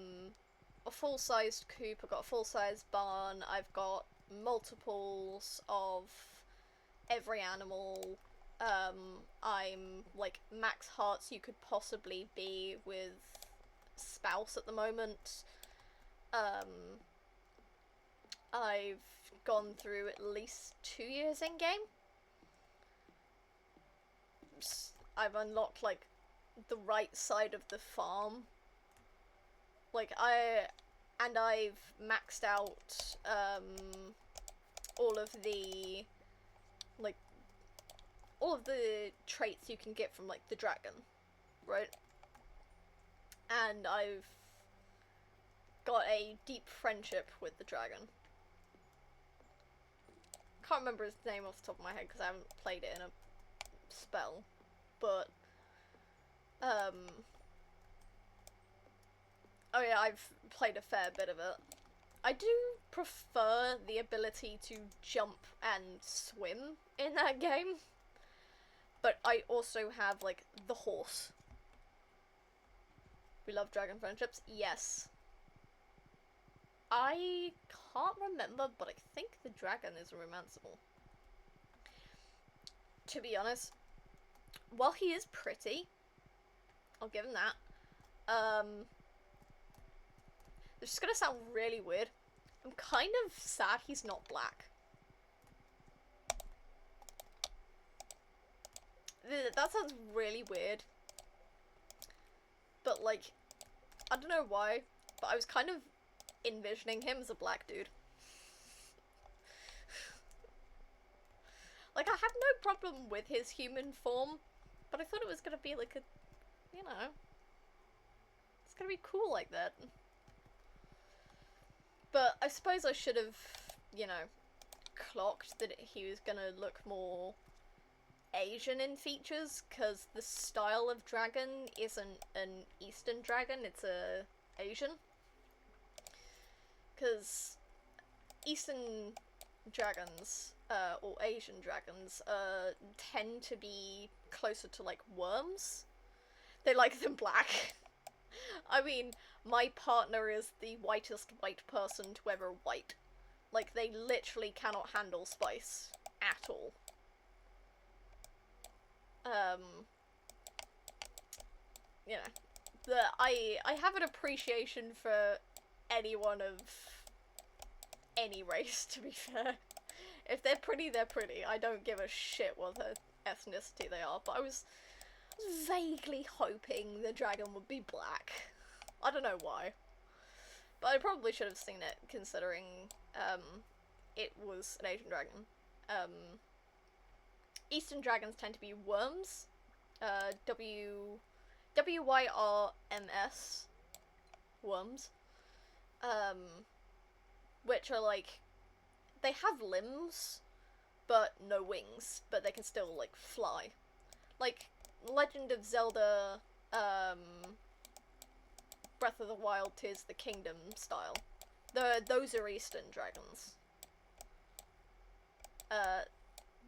full-sized coop, I've got a full-sized barn, I've got multiples of every animal. I'm like max hearts you could possibly be with spouse at the moment. I've gone through at least 2 years in game. I've unlocked like the right side of the farm. Like I've maxed out all of the traits you can get from like the dragon, right? And I've got a deep friendship with the dragon. Can't remember his name off the top of my head because I haven't played it in a spell, but oh yeah, I've played a fair bit of it. I do prefer the ability to jump and swim in that game, but I also have like the horse. We love dragon friendships, yes. I can't remember, but I think the dragon is romanceable. To be honest, while he is pretty, I'll give him that. This is gonna sound really weird. I'm kind of sad he's not black. That sounds really weird. But like, I don't know why, but I was kind of envisioning him as a black dude. Like, I have no problem with his human form, but I thought it was gonna be like a, you know, it's gonna be cool like that. But I suppose I should have, you know, clocked that he was gonna look more Asian in features, because the style of dragon isn't an Eastern dragon, it's a Asian. Because Eastern dragons, or Asian dragons, tend to be closer to, like, worms. They like them black. I mean, my partner is the whitest white person to ever white. Like, they literally cannot handle spice at all. You know, I have an appreciation for anyone of any race, to be fair. If they're pretty, they're pretty. I don't give a shit what their ethnicity they are, but I was vaguely hoping the dragon would be black. I don't know why. But I probably should have seen it, considering, it was an Asian dragon. Eastern dragons tend to be worms. WYRMS. Worms. Which are like, they have limbs, but no wings, but they can still, like, fly. Like, Legend of Zelda, Breath of the Wild, Tears of the Kingdom style. Those are Eastern dragons.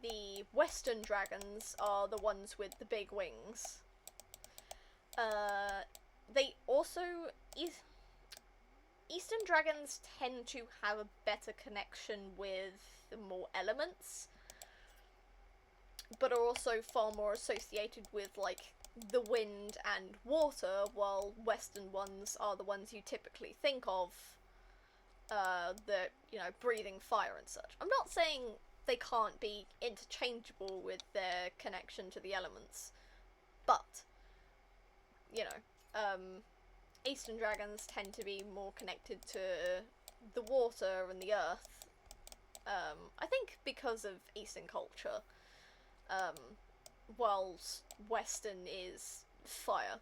The Western dragons are the ones with the big wings. They also... Eastern dragons tend to have a better connection with more elements, but are also far more associated with, like, the wind and water, while Western ones are the ones you typically think of, that, you know, breathing fire and such. I'm not saying they can't be interchangeable with their connection to the elements, but, you know, Eastern dragons tend to be more connected to the water and the earth, I think because of Eastern culture, whilst Western is fire.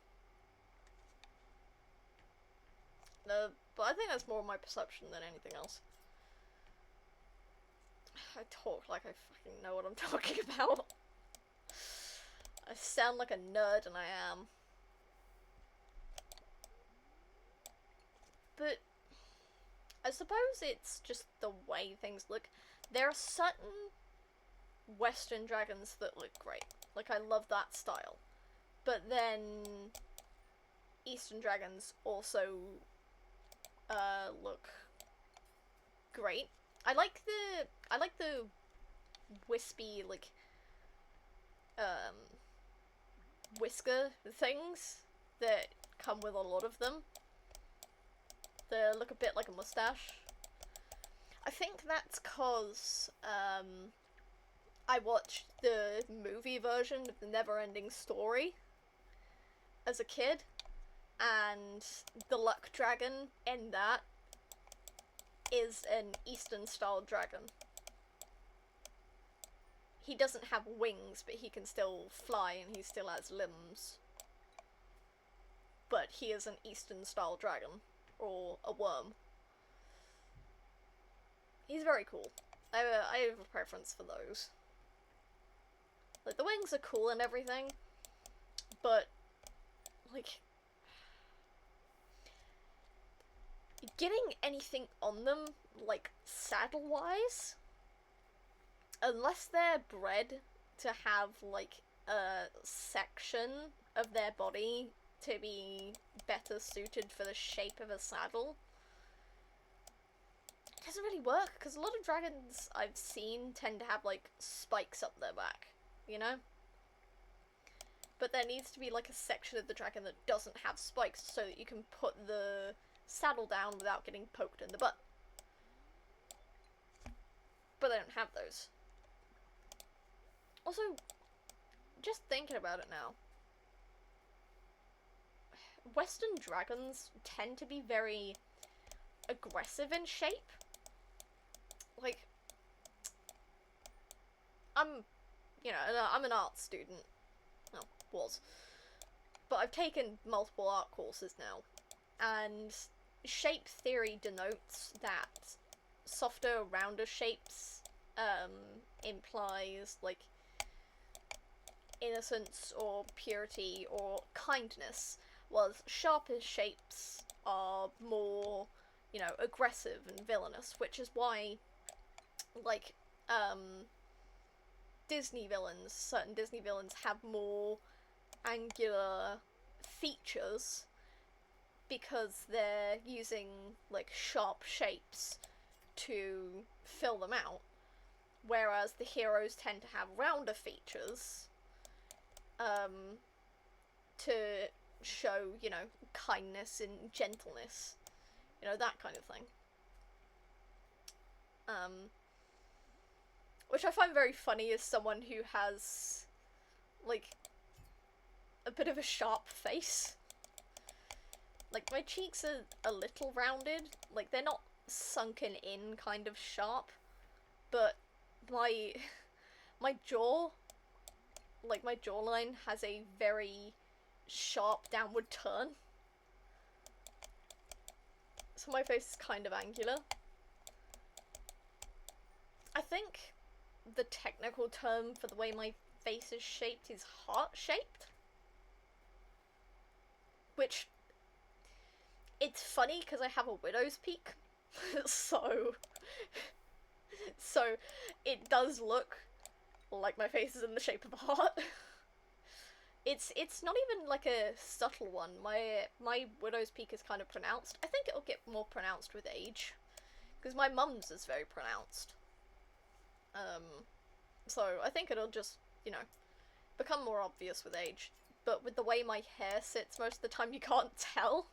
But I think that's more my perception than anything else. I talk like I fucking know what I'm talking about. I sound like a nerd, and I am. But I suppose it's just the way things look. There are certain Western dragons that look great. Like, I love that style. But then Eastern dragons also look great. I like the wispy, like, whisker things that come with a lot of them. They look a bit like a mustache. I think that's cause I watched the movie version of the Never-Ending Story as a kid, and the luck dragon in that is an Eastern style dragon. He doesn't have wings, but he can still fly and he still has limbs. But he is an Eastern style dragon, or a worm. He's very cool. I have a preference for those. Like, the wings are cool and everything, but, like, getting anything on them, like, saddle-wise, unless they're bred to have, like, a section of their body to be better suited for the shape of a saddle, it doesn't really work, because a lot of dragons I've seen tend to have, like, spikes up their back, you know? But there needs to be, like, a section of the dragon that doesn't have spikes so that you can put the saddle down without getting poked in the butt. But they don't have those. Also, just thinking about it now, Western dragons tend to be very aggressive in shape. Like, I'm an art student. Oh, was. But I've taken multiple art courses now, and shape theory denotes that softer, rounder shapes implies, like, innocence or purity or kindness, whilst sharper shapes are more, you know, aggressive and villainous, which is why, like, certain Disney villains have more angular features because they're using, like, sharp shapes to fill them out, whereas the heroes tend to have rounder features to show, you know, kindness and gentleness, you know, that kind of thing. Which I find very funny as someone who has, like, a bit of a sharp face. Like, my cheeks are a little rounded, like, they're not sunken in kind of sharp, but my jaw like, my jawline has a very sharp downward turn. So my face is kind of angular. I think the technical term for the way my face is shaped is heart-shaped. Which, it's funny because I have a widow's peak. so it does look like my face is in the shape of a heart. It's not even like a subtle one. My widow's peak is kind of pronounced. I think it'll get more pronounced with age, because my mum's is very pronounced. So I think it'll just, you know, become more obvious with age. But with the way my hair sits, most of the time you can't tell.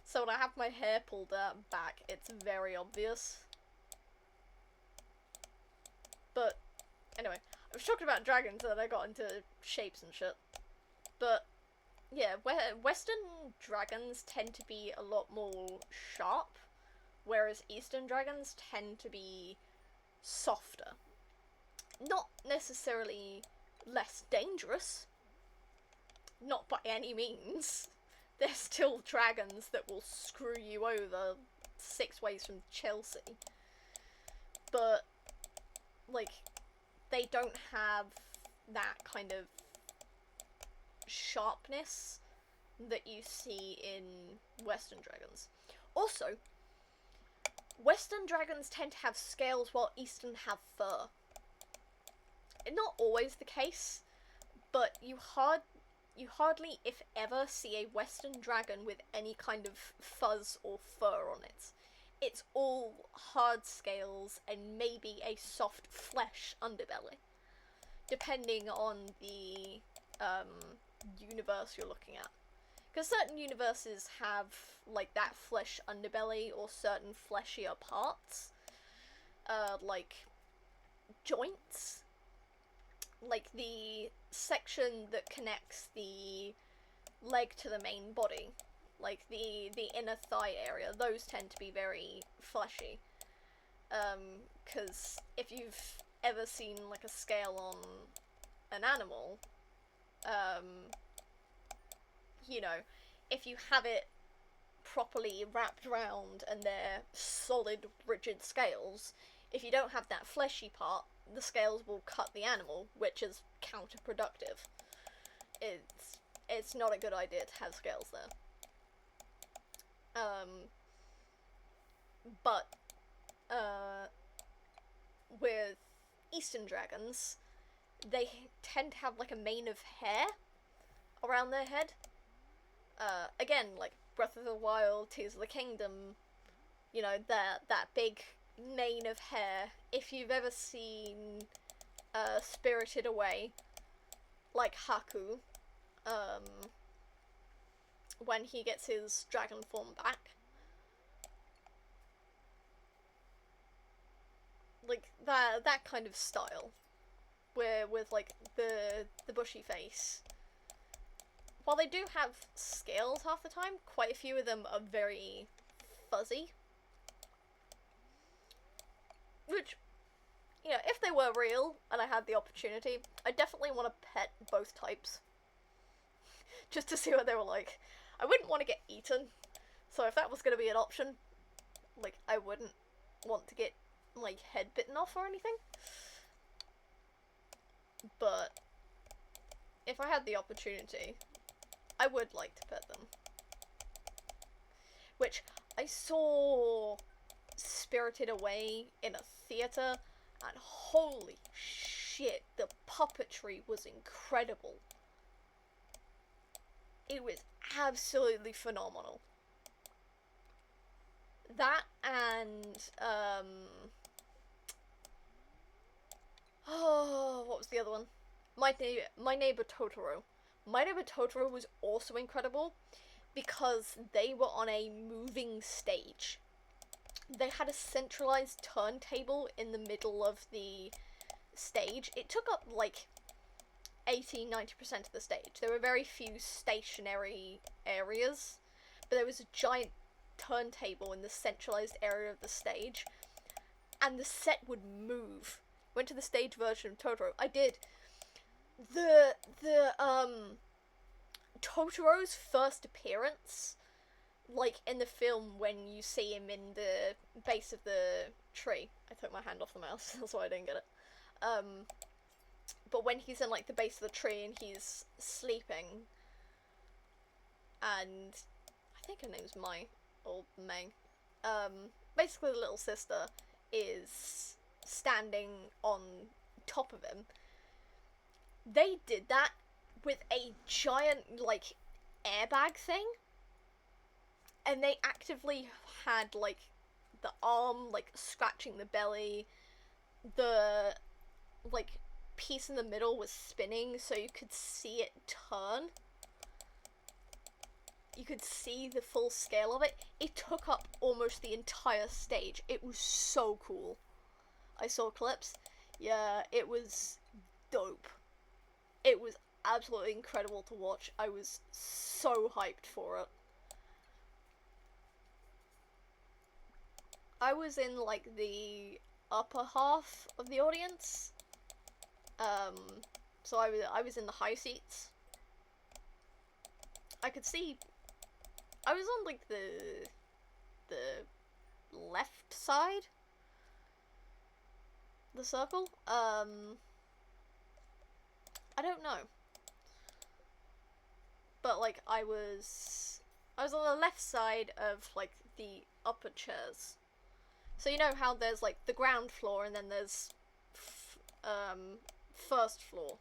So when I have my hair pulled back, it's very obvious. But anyway, I was talking about dragons and I got into shapes and shit. But yeah, Western dragons tend to be a lot more sharp, whereas Eastern dragons tend to be softer. Not necessarily less dangerous, not by any means. They're still dragons that will screw you over 6 ways from Chelsea. But, like, they don't have that kind of sharpness that you see in Western dragons. Also, Western dragons tend to have scales while Eastern have fur. Not always the case, but you hardly, if ever, see a Western dragon with any kind of fuzz or fur on it. It's all hard scales and maybe a soft flesh underbelly, depending on the universe you're looking at. Because certain universes have, like, that flesh underbelly or certain fleshier parts, like joints. Like the section that connects the leg to the main body, like the inner thigh area, those tend to be very fleshy. Because if you've ever seen like a scale on an animal, you know, if you have it properly wrapped around and they're solid, rigid scales, if you don't have that fleshy part, the scales will cut the animal, which is counterproductive. It's not a good idea to have scales there. But with Eastern dragons, they tend to have like a mane of hair around their head. Again, like Breath of the Wild, Tears of the Kingdom, you know, that big mane of hair. If you've ever seen Spirited Away, like Haku, when he gets his dragon form back, like that kind of style, where with like the bushy face. While they do have scales half the time, quite a few of them are very fuzzy. Which, you know, if they were real and I had the opportunity, I definitely want to pet both types. Just to see what they were like. I wouldn't want to get eaten, so if that was going to be an option, like, I wouldn't want to get, like, head bitten off or anything. But if I had the opportunity, I would like to pet them. Which, I saw Spirited Away in a theatre, and holy shit, the puppetry was incredible. It was absolutely phenomenal. That and, oh, what was the other one? My Neighbor Totoro. My Neighbor Totoro was also incredible because they were on a moving stage. They had a centralized turntable in the middle of the stage. It took up like 80-90% of the stage. There were very few stationary areas, but there was a giant turntable in the centralized area of the stage, and the set would move. Went to the stage version of Totoro. I did. the Totoro's first appearance, like in the film when you see him in the base of the tree. I took my hand off the mouse, that's why I didn't get it. But when he's in like the base of the tree and he's sleeping, and I think her name's Mai or May. Basically the little sister is standing on top of him. They did that with a giant like airbag thing, and they actively had like the arm like scratching the belly, the like piece in the middle was spinning so you could see it turn. You could see the full scale of it. It took up almost the entire stage. It was so cool. I saw clips. Yeah, it was dope. It was absolutely incredible to watch. I was so hyped for it. I was in like the upper half of the audience. So I was in the high seats. I could see. I was on like the left side. The circle. I don't know. But like I was on the left side of like the upper chairs. So you know how there's like the ground floor and then there's first floor,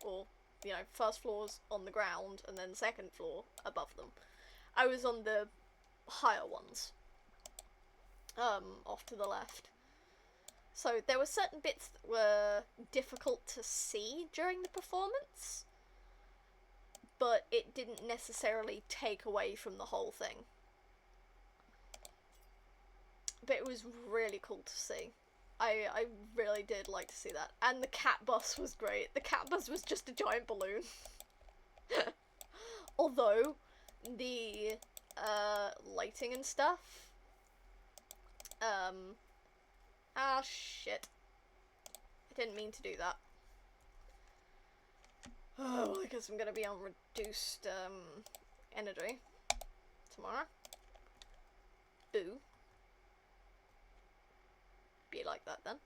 or you know, first floor's on the ground and then second floor above them. I was on the higher ones, off to the left. So there were certain bits that were difficult to see during the performance, but it didn't necessarily take away from the whole thing. But it was really cool to see. I really did like to see that. And the cat bus was great. The cat bus was just a giant balloon. Although, the lighting and stuff... Ah, shit. I didn't mean to do that. Oh, I guess I'm gonna be on reduced, energy tomorrow. Boo. Be like that then.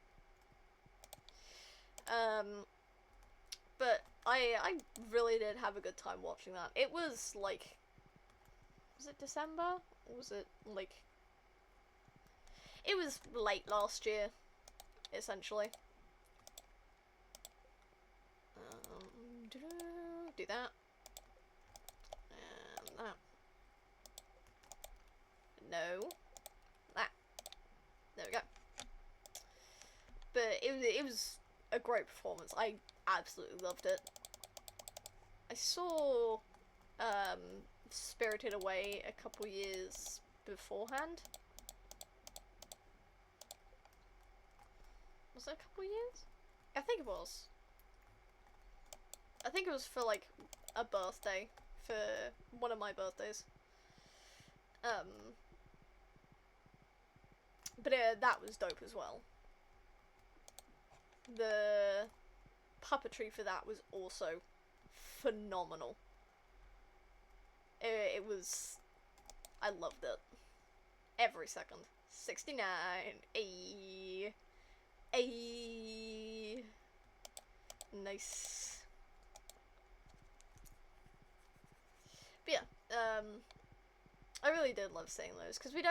But I really did have a good time watching that. It was like, was it December? Or was it like, it was late last year, essentially. Do that. And that. No. That. There we go. But it was a great performance. I absolutely loved it. I saw Spirited Away a couple years beforehand. Was it a couple years? I think it was. I think it was for like a birthday, for one of my birthdays. But that was dope as well. The puppetry for that was also phenomenal. It was... I loved it. Every second. 69. Ayy. Ayy. Nice. But yeah, I really did love seeing those, because we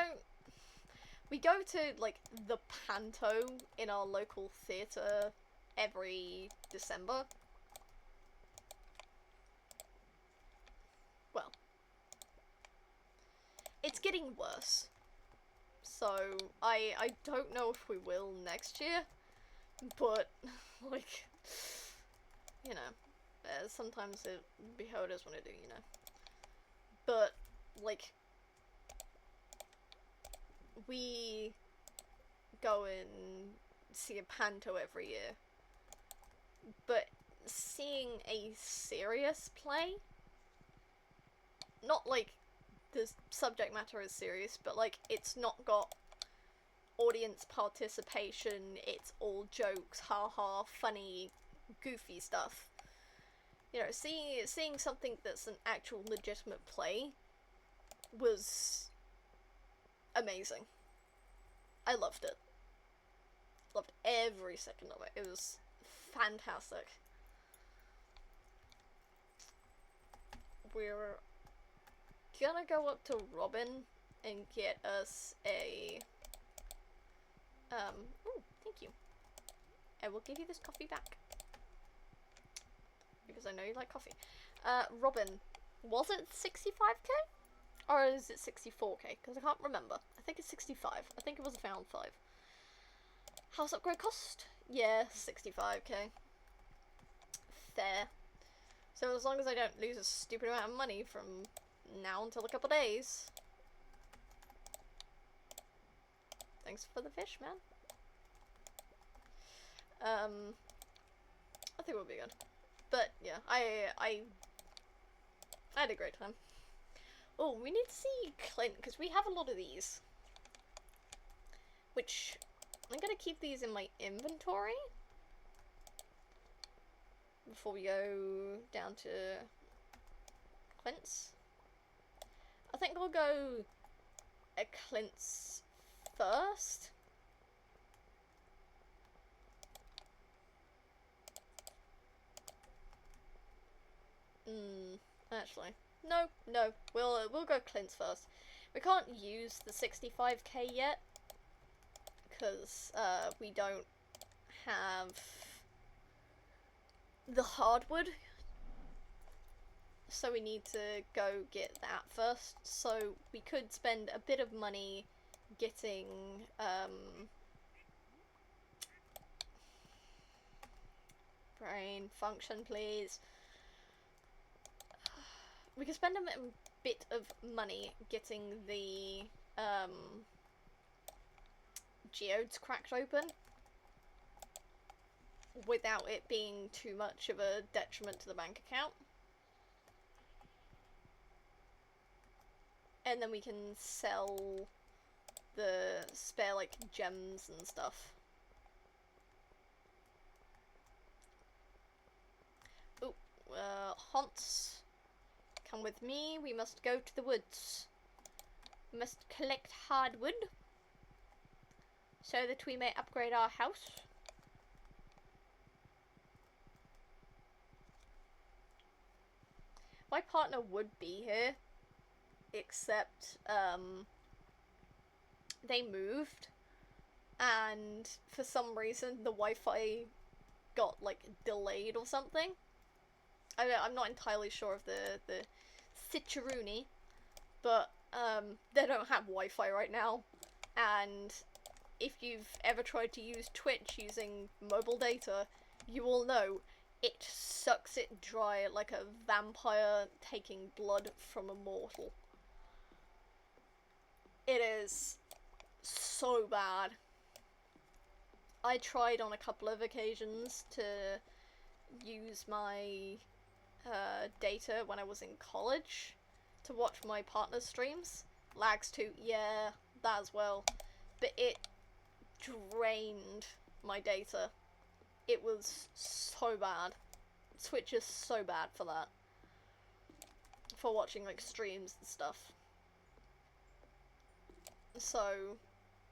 go to, like, the Panto in our local theatre every December. Well, it's getting worse. So, I don't know if we will next year, but, like, you know, sometimes it be how it is when I do, you know. But, like, we go and see a panto every year, but seeing a serious play, not like the subject matter is serious, but like it's not got audience participation, it's all jokes, haha, funny, goofy stuff. You know, seeing something that's an actual legitimate play was amazing. I loved it. Loved every second of it. It was fantastic. We're gonna go up to Robin and get us a oh, thank you. I will give you this coffee back. Because I know you like coffee. Robin, was it 65k? Or is it 64k? Because I can't remember. I think it's 65. I think it was around 5. House upgrade cost? Yeah, 65k. Fair. So as long as I don't lose a stupid amount of money from now until a couple days. Thanks for the fish, man. I think we'll be good. But yeah, I had a great time. Oh, we need to see Clint, because we have a lot of these. Which, I'm gonna keep these in my inventory. Before we go down to Clint's. I think we'll go at Clint's first. Actually. No, we'll go Clint's first. We can't use the 65k yet, because we don't have the hardwood, so we need to go get that first. So we could spend a bit of money getting brain function, please. We could spend a bit of money getting the geodes cracked open without it being too much of a detriment to the bank account. And then we can sell the spare, like, gems and stuff. Oh, Hans, come with me, we must go to the woods. We must collect hardwood, so that we may upgrade our house. My partner would be here, except, they moved, and for some reason the Wi-Fi got, like, delayed or something. I'm not entirely sure of the Ciceruni, but, they don't have Wi-Fi right now, and if you've ever tried to use Twitch using mobile data, you will know it sucks it dry like a vampire taking blood from a mortal. It is so bad. I tried on a couple of occasions to use my data when I was in college to watch my partner's streams. Lags too, yeah, that as well. But it drained my data. It was so bad. Twitch is so bad for that. For watching, like, streams and stuff. So,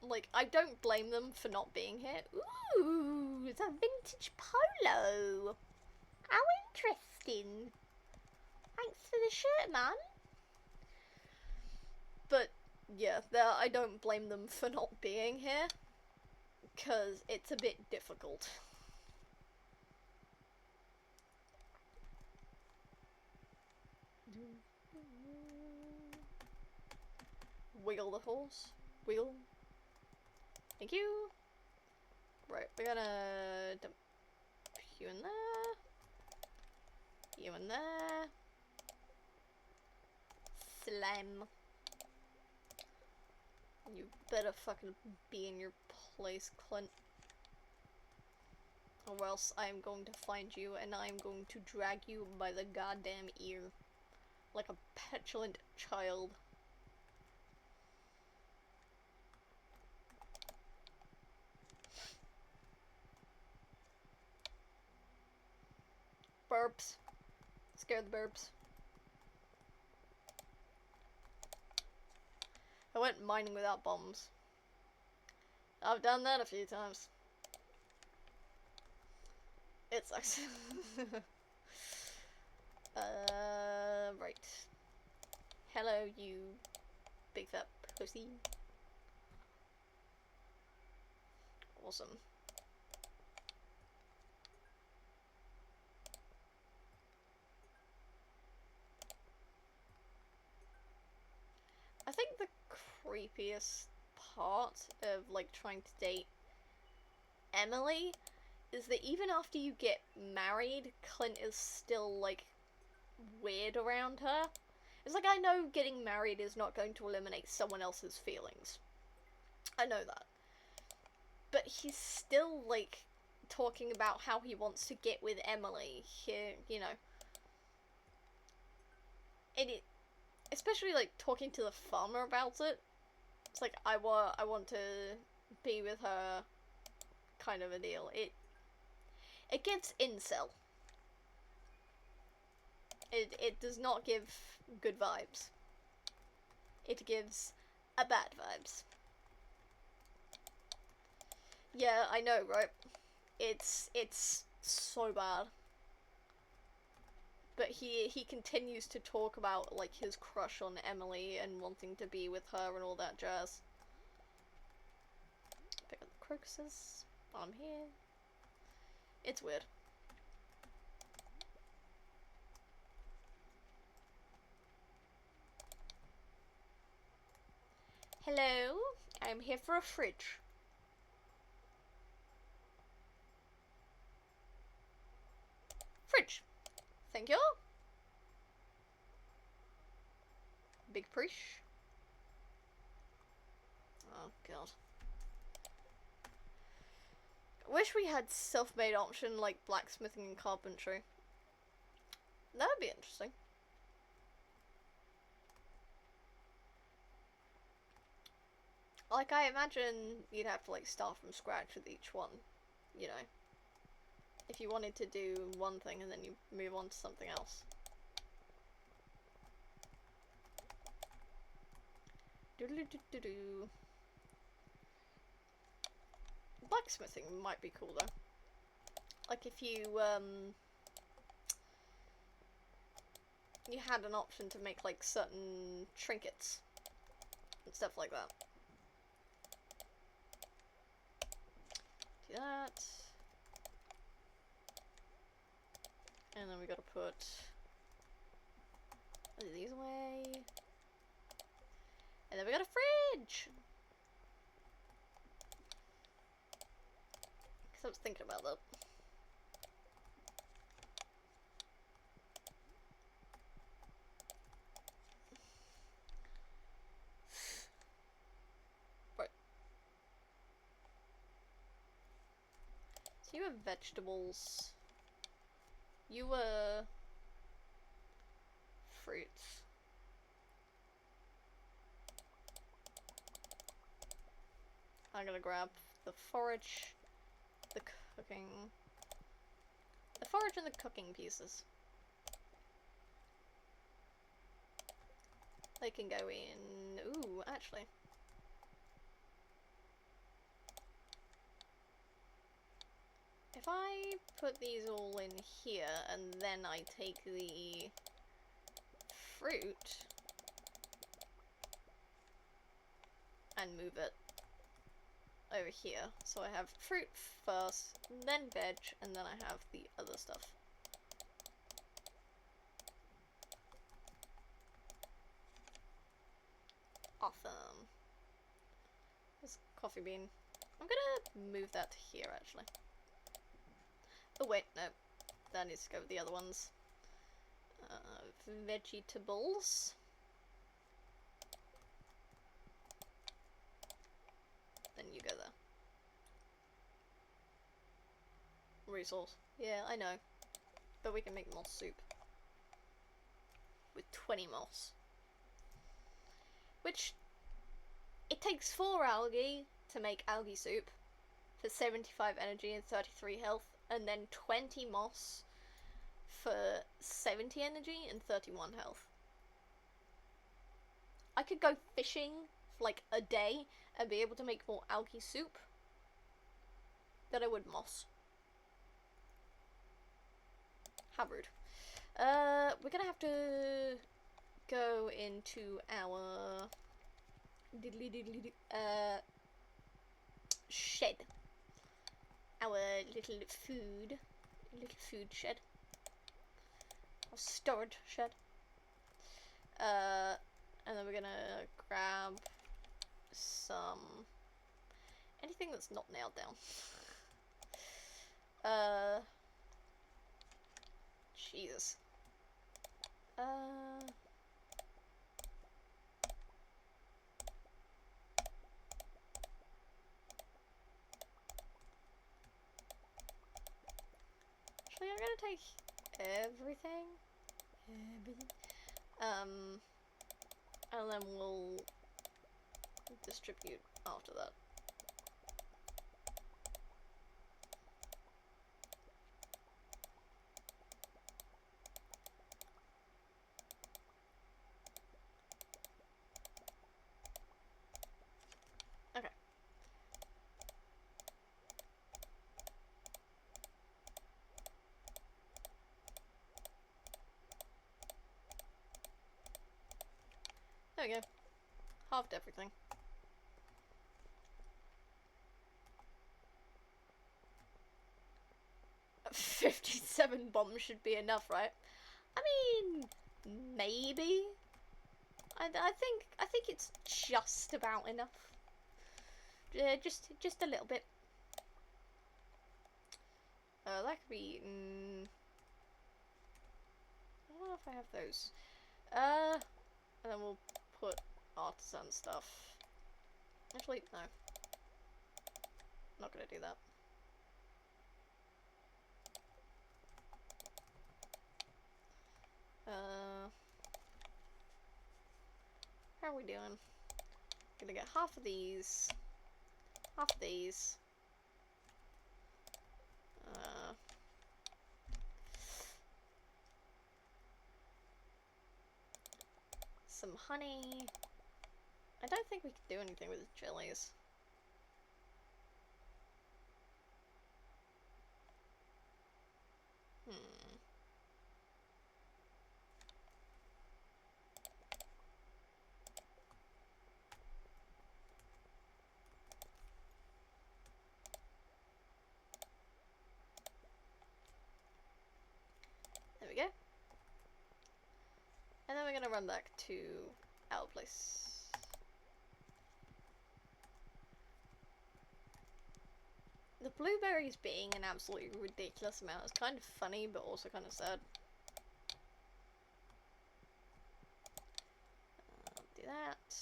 like, I don't blame them for not being here. Ooh, it's a vintage polo. How interesting. Thanks for the shirt, man. But, yeah, I don't blame them for not being here, because it's a bit difficult. Wiggle the horse. Wiggle. Thank you. Right, we're gonna dump you in there. You in there. Slime. You better fucking be in your place, Clint. Or else I'm going to find you and I'm going to drag you by the goddamn ear. Like a petulant child. Burps. scare the burbs. I went mining without bombs. I've done that a few times. It sucks. Right. Hello, you big fat pussy. Awesome. I think the creepiest part of, like, trying to date Emily is that even after you get married, Clint is still, like, weird around her. It's like, I know getting married is not going to eliminate someone else's feelings. I know that. But he's still, like, talking about how he wants to get with Emily here, you know. And it, especially, like, talking to the farmer about it. It's like, I want to be with her, kind of a deal. It gives incel. It does not give good vibes. It gives a bad vibes. Yeah, I know, right? It's so bad. But he continues to talk about, like, his crush on Emily and wanting to be with her and all that jazz. Pick up the crocuses while I'm here. It's weird. Hello, I'm here for a fridge. Fridge. Thank you. Big preach. Oh god. I wish we had self-made option like blacksmithing and carpentry. That would be interesting. Like, I imagine you'd have to, like, start from scratch with each one, you know. If you wanted to do one thing and then you move on to something else. Doodle-doo-doo-doo. Blacksmithing might be cool, though. Like, if you, you had an option to make, like, certain trinkets and stuff like that. Do that. And then we gotta put these away. And then we got a fridge! Because I was thinking about that. Right. So you have vegetables. You were fruits. I'm gonna grab the forage, the forage and the cooking pieces. They can go in, ooh, actually. If I put these all in here and then I take the fruit and move it over here, so I have fruit first, then veg, and then I have the other stuff. Awesome. This coffee bean. I'm gonna move that to here, actually. Oh wait, no. That needs to go with the other ones. Vegetables. Then you go there. Resource. Yeah, I know. But we can make moss soup. With 20 moss. Which, it takes 4 algae to make algae soup. For 75 energy and 33 health. And then 20 moss for 70 energy and 31 health. I could go fishing for like a day and be able to make more algae soup than I would moss. How rude. We're gonna have to go into our shed. Our little food shed. Our storage shed. And then we're gonna grab some anything that's not nailed down. Jesus. Actually, I'm gonna take everything. And then we'll distribute after that. Okay. There we go. Halved everything. $57 bombs should be enough, right? I mean, maybe. I think it's just about enough. Just a little bit. That could be. I don't know if I have those. And then we'll put artisan stuff. Actually, no. Not gonna do that. How are we doing? Gonna get half of these. Half of these. Some honey. I don't think we can do anything with jellies. There we go. And then we're gonna run back to our place. The blueberries being an absolutely ridiculous amount is kind of funny, but also kind of sad. Do that.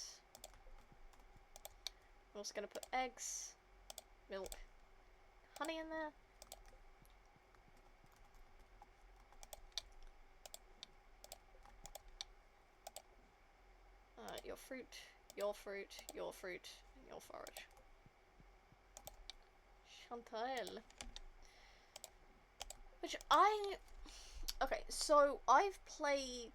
I'm also gonna put eggs, milk, honey in there. Your fruit, your fruit, your fruit, and your forage. Chantal. Which okay, so I've played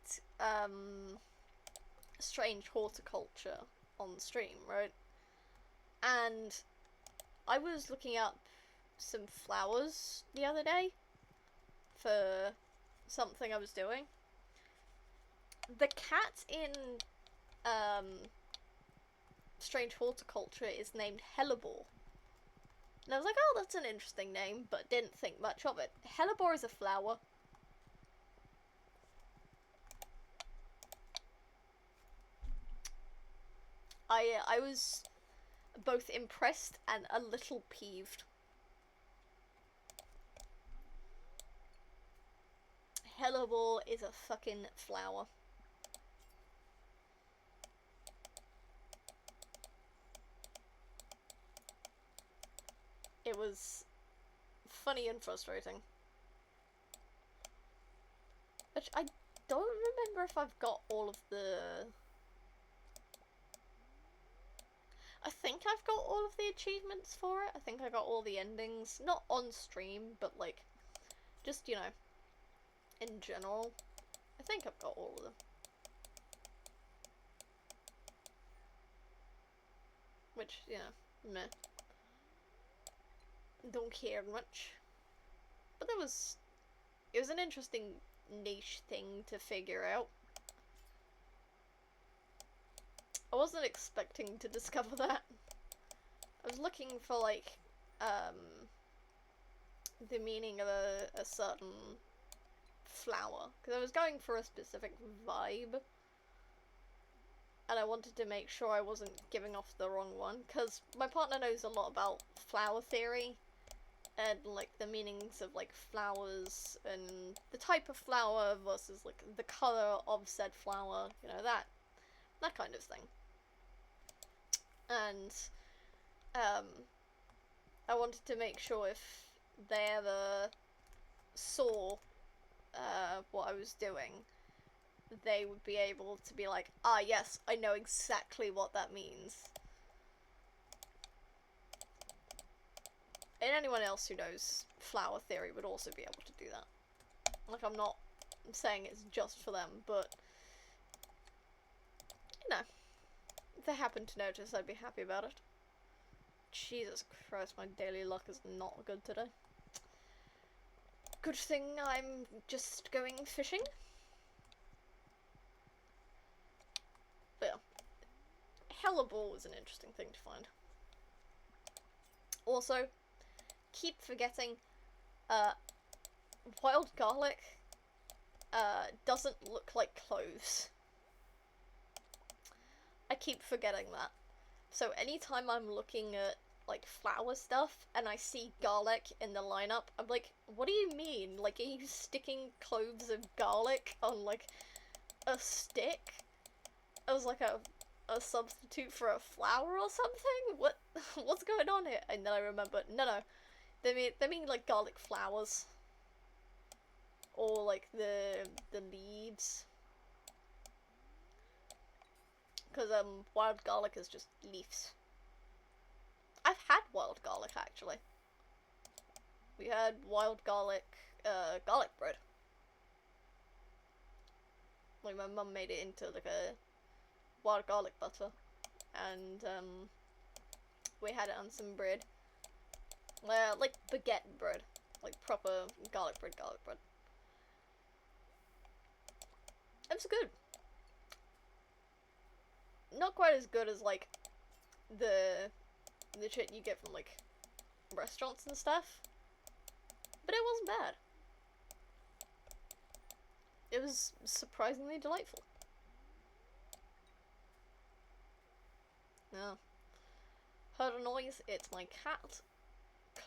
Strange Horticulture on stream, right? And I was looking up some flowers the other day for something I was doing. The cat in Strange Horticulture is named Hellebore. And I was like, oh, that's an interesting name, but didn't think much of it. Hellebore is a flower. I was both impressed and a little peeved. Hellebore is a fucking flower. It was funny and frustrating. Which I don't remember if I've got all of the... I think I've got all of the achievements for it. I think I got all the endings. Not on stream, but like, just, you know, in general. I think I've got all of them. Which, you know, meh. Don't care much. But it was an interesting niche thing to figure out. I wasn't expecting to discover that. I was looking for, like, the meaning of a certain flower, because I was going for a specific vibe, and I wanted to make sure I wasn't giving off the wrong one, because my partner knows a lot about flower theory, and, like, the meanings of, like, flowers, and the type of flower versus, like, the colour of said flower, you know, that kind of thing. And, I wanted to make sure if they ever saw, what I was doing, they would be able to be like, ah, yes, I know exactly what that means. And anyone else who knows flower theory would also be able to do that. Like, I'm not saying it's just for them, but, you know, if they happen to notice, I'd be happy about it. Jesus Christ, my daily luck is not good today. Good thing I'm just going fishing. But yeah, hellebore is an interesting thing to find. Also, keep forgetting, wild garlic, doesn't look like cloves. I keep forgetting that. So anytime I'm looking at, like, flower stuff and I see garlic in the lineup, I'm like, what do you mean? Like, are you sticking cloves of garlic on, like, a stick as, like, a substitute for a flower or something? What's going on here? And then I remember, no, they mean like garlic flowers, or like the leaves, because wild garlic is just leaves. I've had wild garlic, actually. We had wild garlic bread. Like, my mum made it into like a wild garlic butter, and we had it on some bread. Like baguette bread. Like proper garlic bread. It was good. Not quite as good as, like, the shit you get from, like, restaurants and stuff. But it wasn't bad. It was surprisingly delightful. Yeah. Heard a noise? It's my cat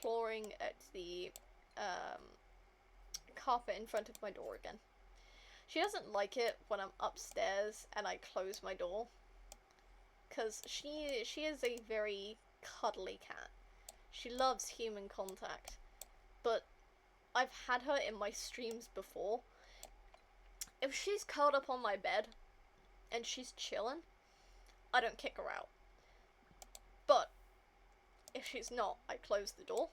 clawing at the carpet in front of my door again. She doesn't like it when I'm upstairs and I close my door, because she is a very cuddly cat. She loves human contact, but I've had her in my streams before. If she's curled up on my bed and she's chilling, I don't kick her out. But if she's not, I close the door.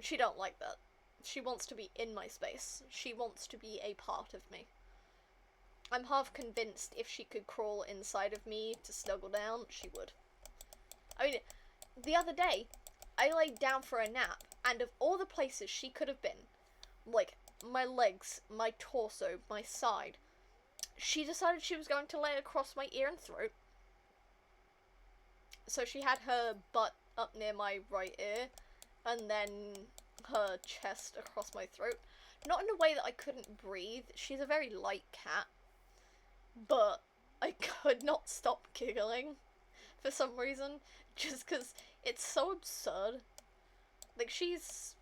She don't like that. She wants to be in my space. She wants to be a part of me. I'm half convinced if she could crawl inside of me to snuggle down, she would. I mean, the other day, I laid down for a nap, and of all the places she could have been, like, my legs, my torso, my side, she decided she was going to lay across my ear and throat. So she had her butt up near my right ear, and then her chest across my throat. Not in a way that I couldn't breathe. She's a very light cat. But I could not stop giggling for some reason, just because it's so absurd. Like, she's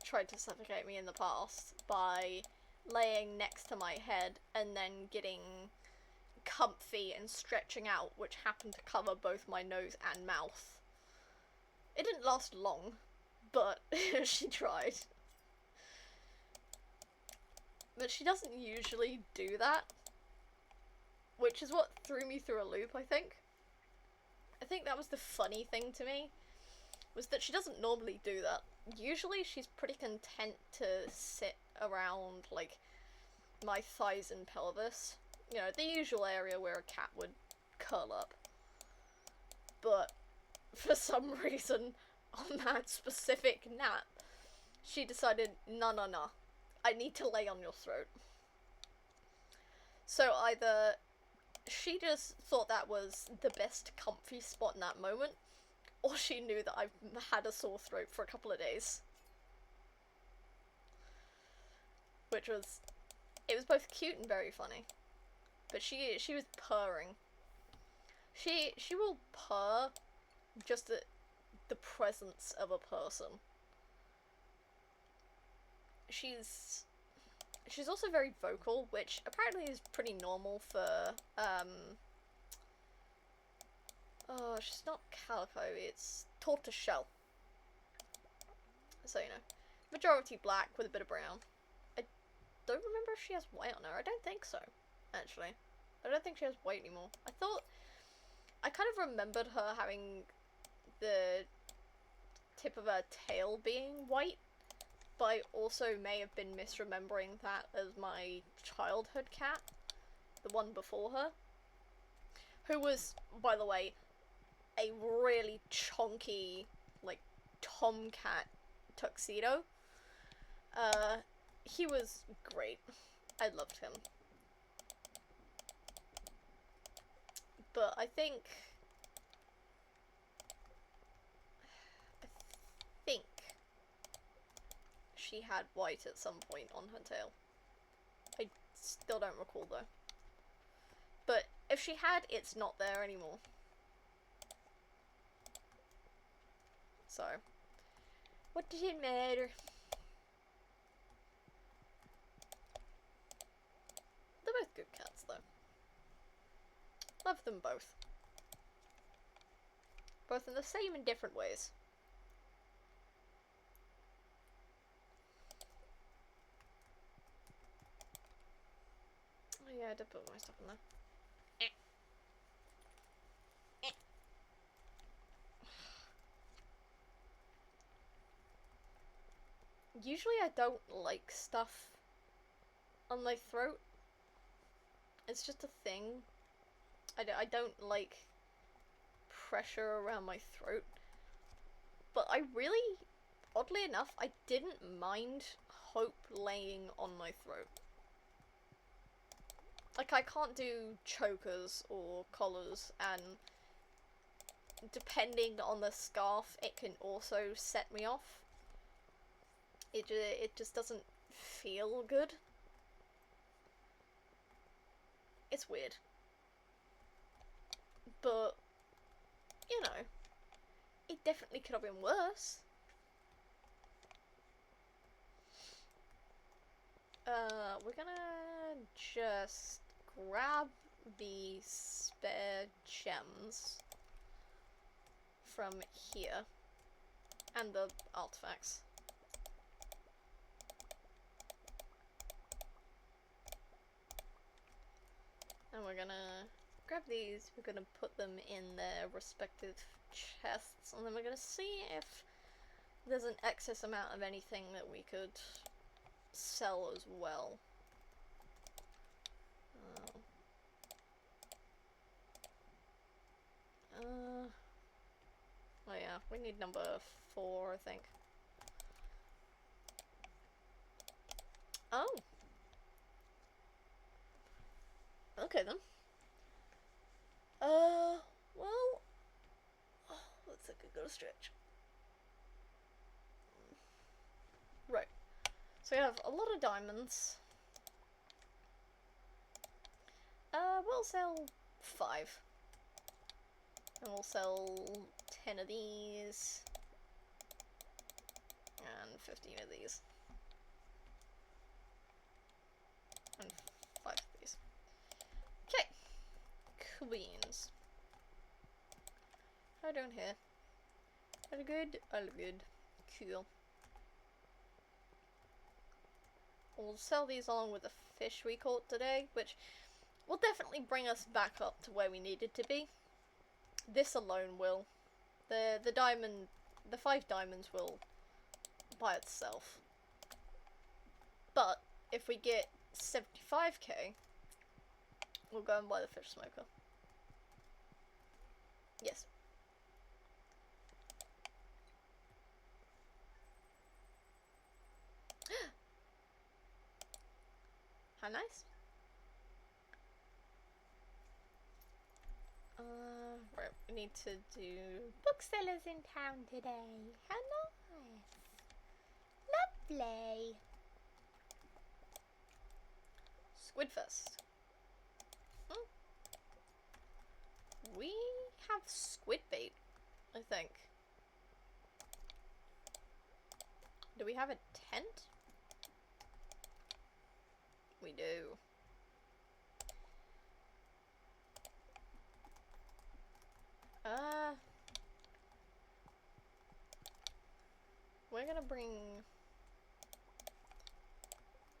tried to suffocate me in the past by laying next to my head and then getting comfy and stretching out, which happened to cover both my nose and mouth. It didn't last long, but she tried. But she doesn't usually do that, which is what threw me through a loop, I think. I think that was the funny thing to me, was that she doesn't normally do that. usually she's pretty content to sit around, like, my thighs and pelvis. You know, the usual area where a cat would curl up. But for some reason, on that specific nap, she decided, no, no, no, I need to lay on your throat. So either she just thought that was the best comfy spot in that moment, or she knew that I've had a sore throat for a couple of days. Which was, it was both cute and very funny. But she was purring. She will purr just at the presence of a person. She's also very vocal, which apparently is pretty normal for, oh, she's not calico, it's tortoiseshell. So, you know, majority black with a bit of brown. I don't remember if she has white on her. I don't think so, actually. I don't think she has white anymore. I kind of remembered her having the tip of her tail being white, but I also may have been misremembering that as my childhood cat, the one before her, who was, by the way, a really chonky, like, tomcat tuxedo. He was great. I loved him. But I think she had white at some point on her tail. I still don't recall though. But if she had, it's not there anymore. So, what does it matter? They're both good cats though. Love them both. Both in the same and different ways. Oh yeah, I did put my stuff in there. Usually I don't like stuff on my throat. It's just a thing. I don't like pressure around my throat. But I really, oddly enough, I didn't mind Hope laying on my throat. Like, I can't do chokers or collars, and depending on the scarf, it can also set me off. It just doesn't feel good. It's weird. But, you know, it definitely could have been worse. We're gonna just grab the spare gems from here and the artifacts. And we're gonna grab these, we're gonna put them in their respective chests, and then we're gonna see if there's an excess amount of anything that we could sell as well. Oh yeah, we need number 4, I think. Oh! Okay then. Well... Oh, looks like a good stretch. Right. So we have a lot of diamonds. We'll sell 5. And we'll sell 10 of these. And 15 of these. And 5 of these. Okay. Queens. How are we doing here? All good? All good. Cool. We'll sell these along with the fish we caught today, which will definitely bring us back up to where we needed to be. This alone will. The 5 diamonds will by itself. But if we get 75k, we'll go and buy the fish smoker. Yes. How nice. Right, we need to do booksellers in town today. How nice. Lovely. Squidfest. We have squid bait, I think. Do we have a tent? We do. We're gonna bring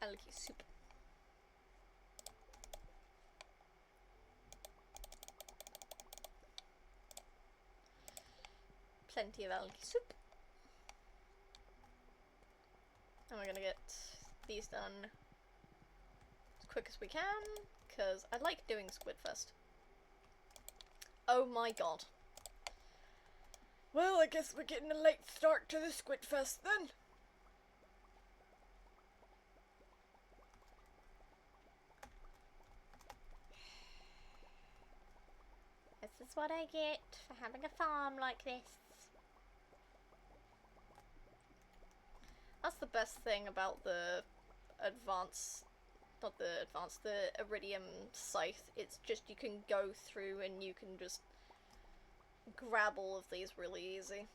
algae soup. Plenty of algae soup. And we're gonna get these done as quick as we can, because I like doing Squidfest. Oh my god. Well, I guess we're getting a late start to the Squidfest then. This is what I get for having a farm like this. That's the best thing about the the Iridium scythe. It's just you can go through and you can just grab all of these really easy.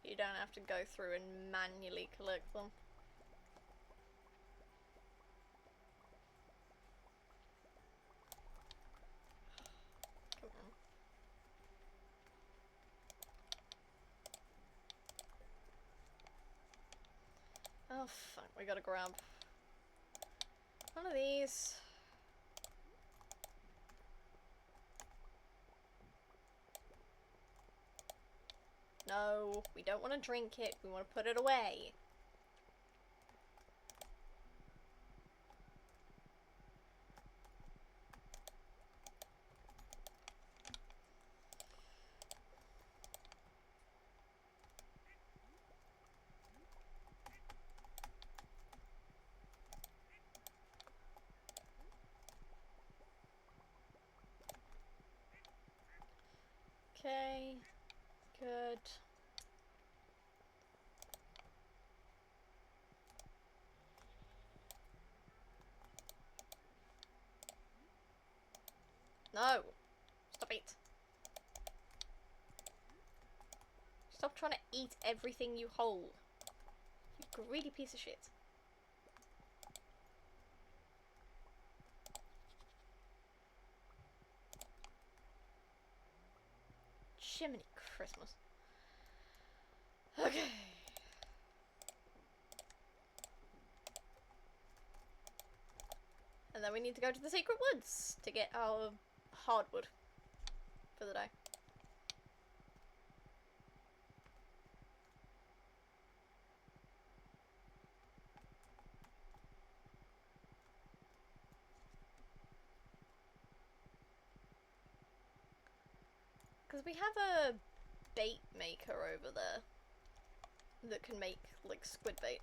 You don't have to go through and manually collect them. Come on. Oh fuck, we gotta grab one of these. No, we don't want to drink it, we want to put it away. Okay, good. No! Stop it! Stop trying to eat everything you hold. You greedy piece of shit. Jiminy Christmas. Okay. And then we need to go to the secret woods to get our hardwood for the day. Because we have a bait maker over there that can make, like, squid bait.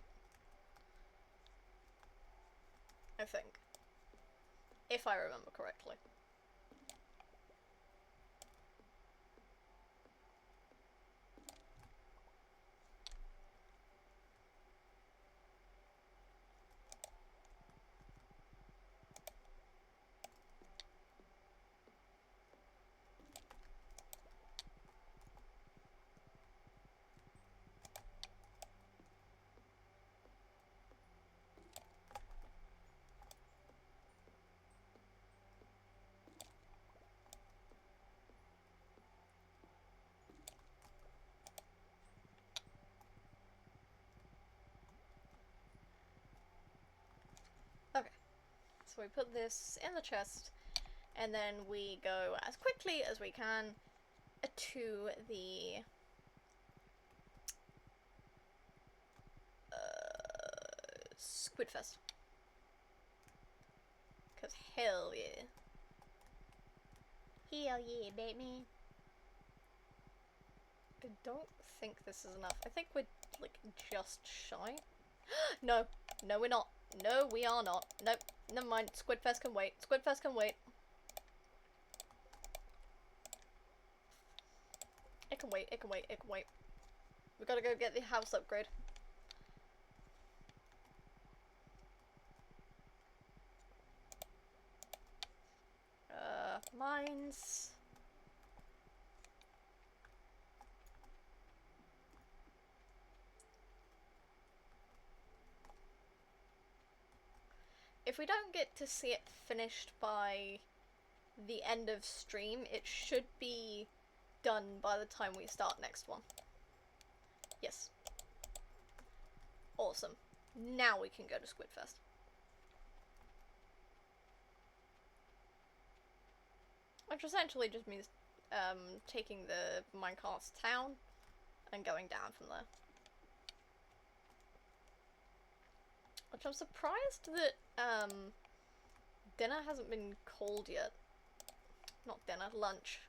I think. If I remember correctly. Okay. So we put this in the chest, and then we go as quickly as we can to the Squidfest. Because hell yeah. Hell yeah, baby. I don't think this is enough. I think we're, like, just shy. No. No, we're not. No, we are not. Nope. Never mind. Squidfest can wait. Squidfest can wait. It can wait. It can wait. It can wait. We gotta go get the house upgrade. Mines. If we don't get to see it finished by the end of stream, it should be done by the time we start next one. Yes. Awesome. Now we can go to Squidfest. Which essentially just means taking the minecarts town and going down from there. Which I'm surprised that dinner hasn't been called yet. Not dinner, lunch.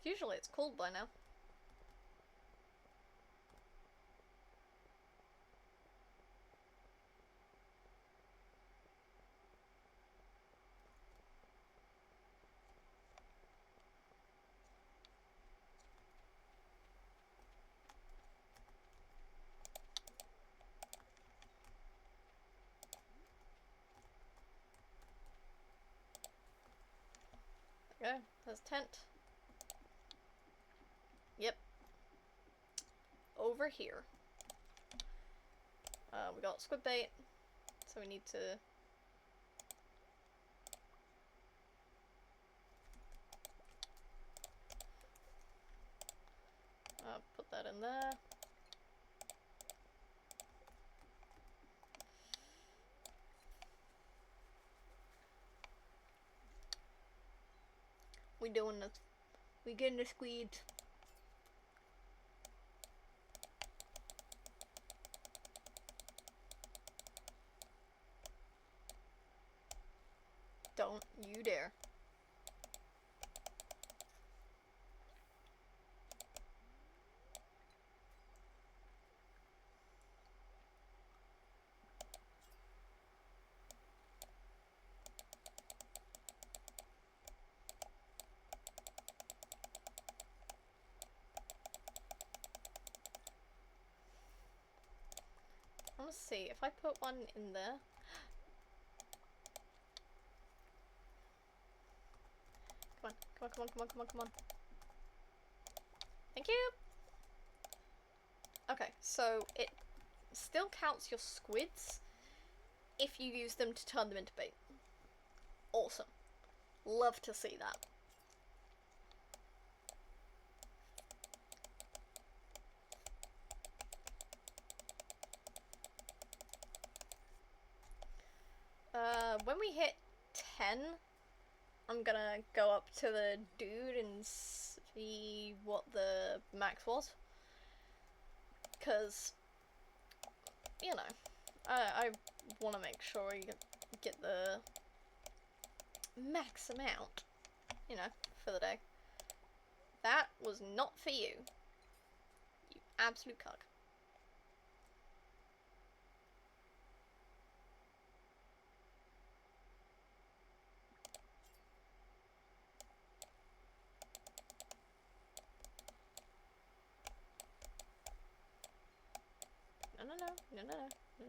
Usually it's called by now. There we go. There's tent. Yep. Over here. We got squid bait, so we need to put that in there. We doing this. We getting the squid. Don't you dare. Let's see, if I put one in there. Come on, come on, come on, come on, come on, come on. Thank you! Okay, so it still counts your squids if you use them to turn them into bait. Awesome. Love to see that. When we hit 10, I'm gonna go up to the dude and see what the max was. Because, you know, I want to make sure you get the max amount, you know, for the day. That was not for you. You absolute cuck.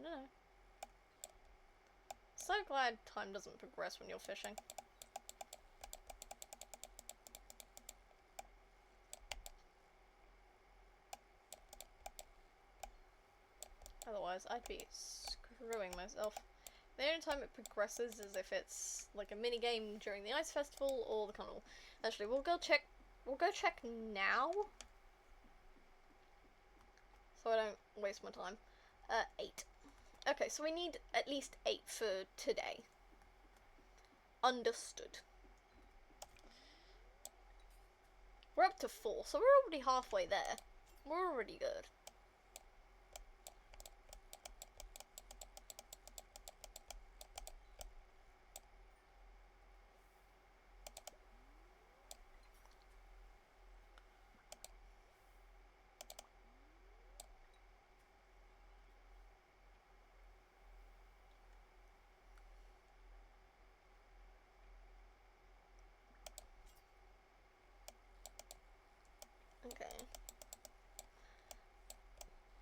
No. So glad time doesn't progress when you're fishing. Otherwise, I'd be screwing myself. The only time it progresses is if it's like a mini game during the ice festival or the carnival. Actually, we'll go check now, so I don't waste my time. 8. Okay, so we need at least 8 for today. Understood. We're up to 4, so we're already halfway there. We're already good. Okay.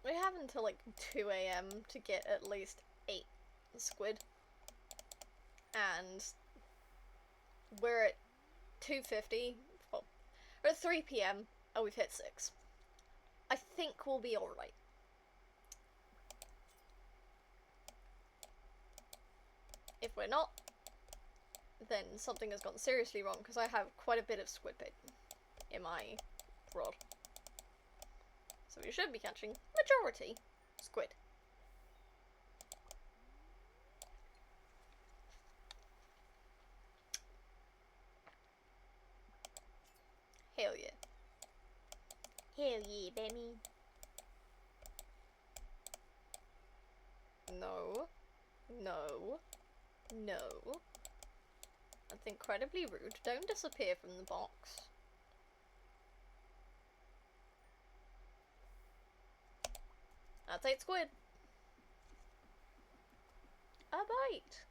We have until like 2 a.m. to get at least 8 squid. And we're at 2:50. Well, we're at 3 p.m. and we've hit 6. I think we'll be alright. If we're not, then something has gone seriously wrong, because I have quite a bit of squid bait in my rod. So we should be catching majority squid. Hell yeah. Hell yeah, baby. No. No. No. That's incredibly rude. Don't disappear from the box. That's 8 squid. A bite.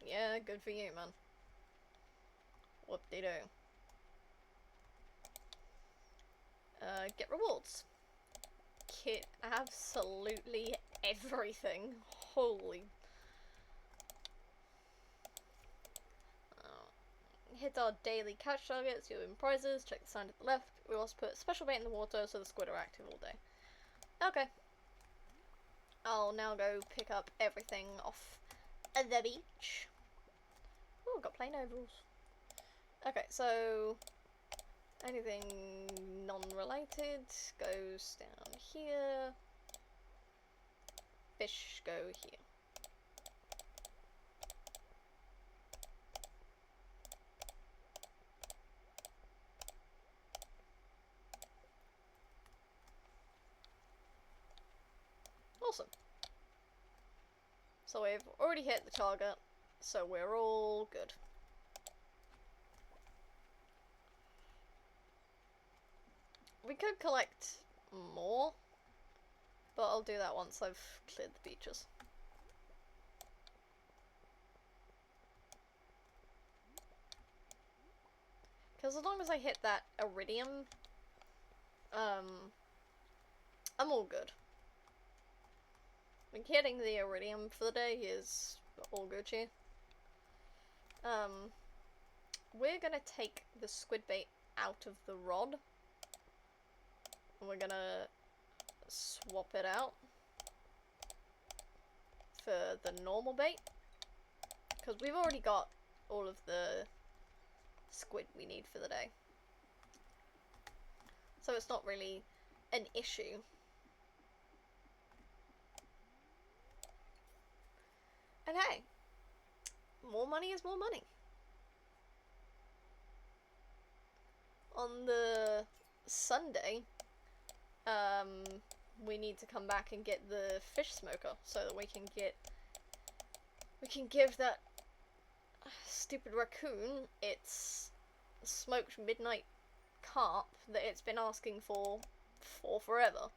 Yeah, good for you, man. Whoop-de-doo. Get rewards. Get absolutely everything. Holy. Hit our daily catch targets, you win prizes, check the sign to the left. We also put special bait in the water so the squid are active all day. Okay. I'll now go pick up everything off the beach. Oh, got plain overalls. Okay, so anything non-related goes down here. Fish go here. Awesome. So we've already hit the target, so we're all good. We could collect more, but I'll do that once I've cleared the beaches. Because as long as I hit that iridium, I'm all good. Like, hitting the iridium for the day is all good here. We're gonna take the squid bait out of the rod. And we're gonna swap it out for the normal bait. Because we've already got all of the squid we need for the day. So it's not really an issue. And hey, more money is more money. On the Sunday, we need to come back and get the fish smoker so that we can give that stupid raccoon its smoked midnight carp that it's been asking for forever.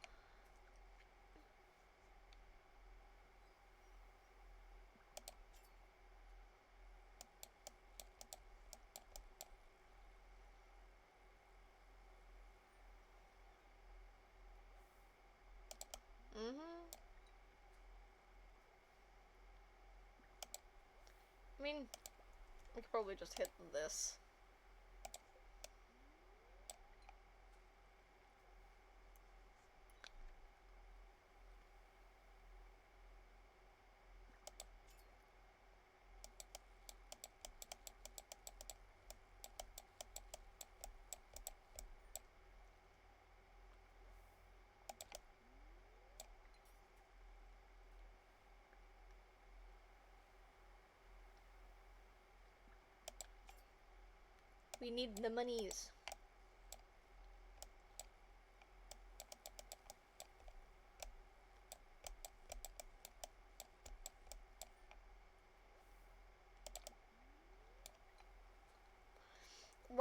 I mean, we could probably just hit this. We need the monies.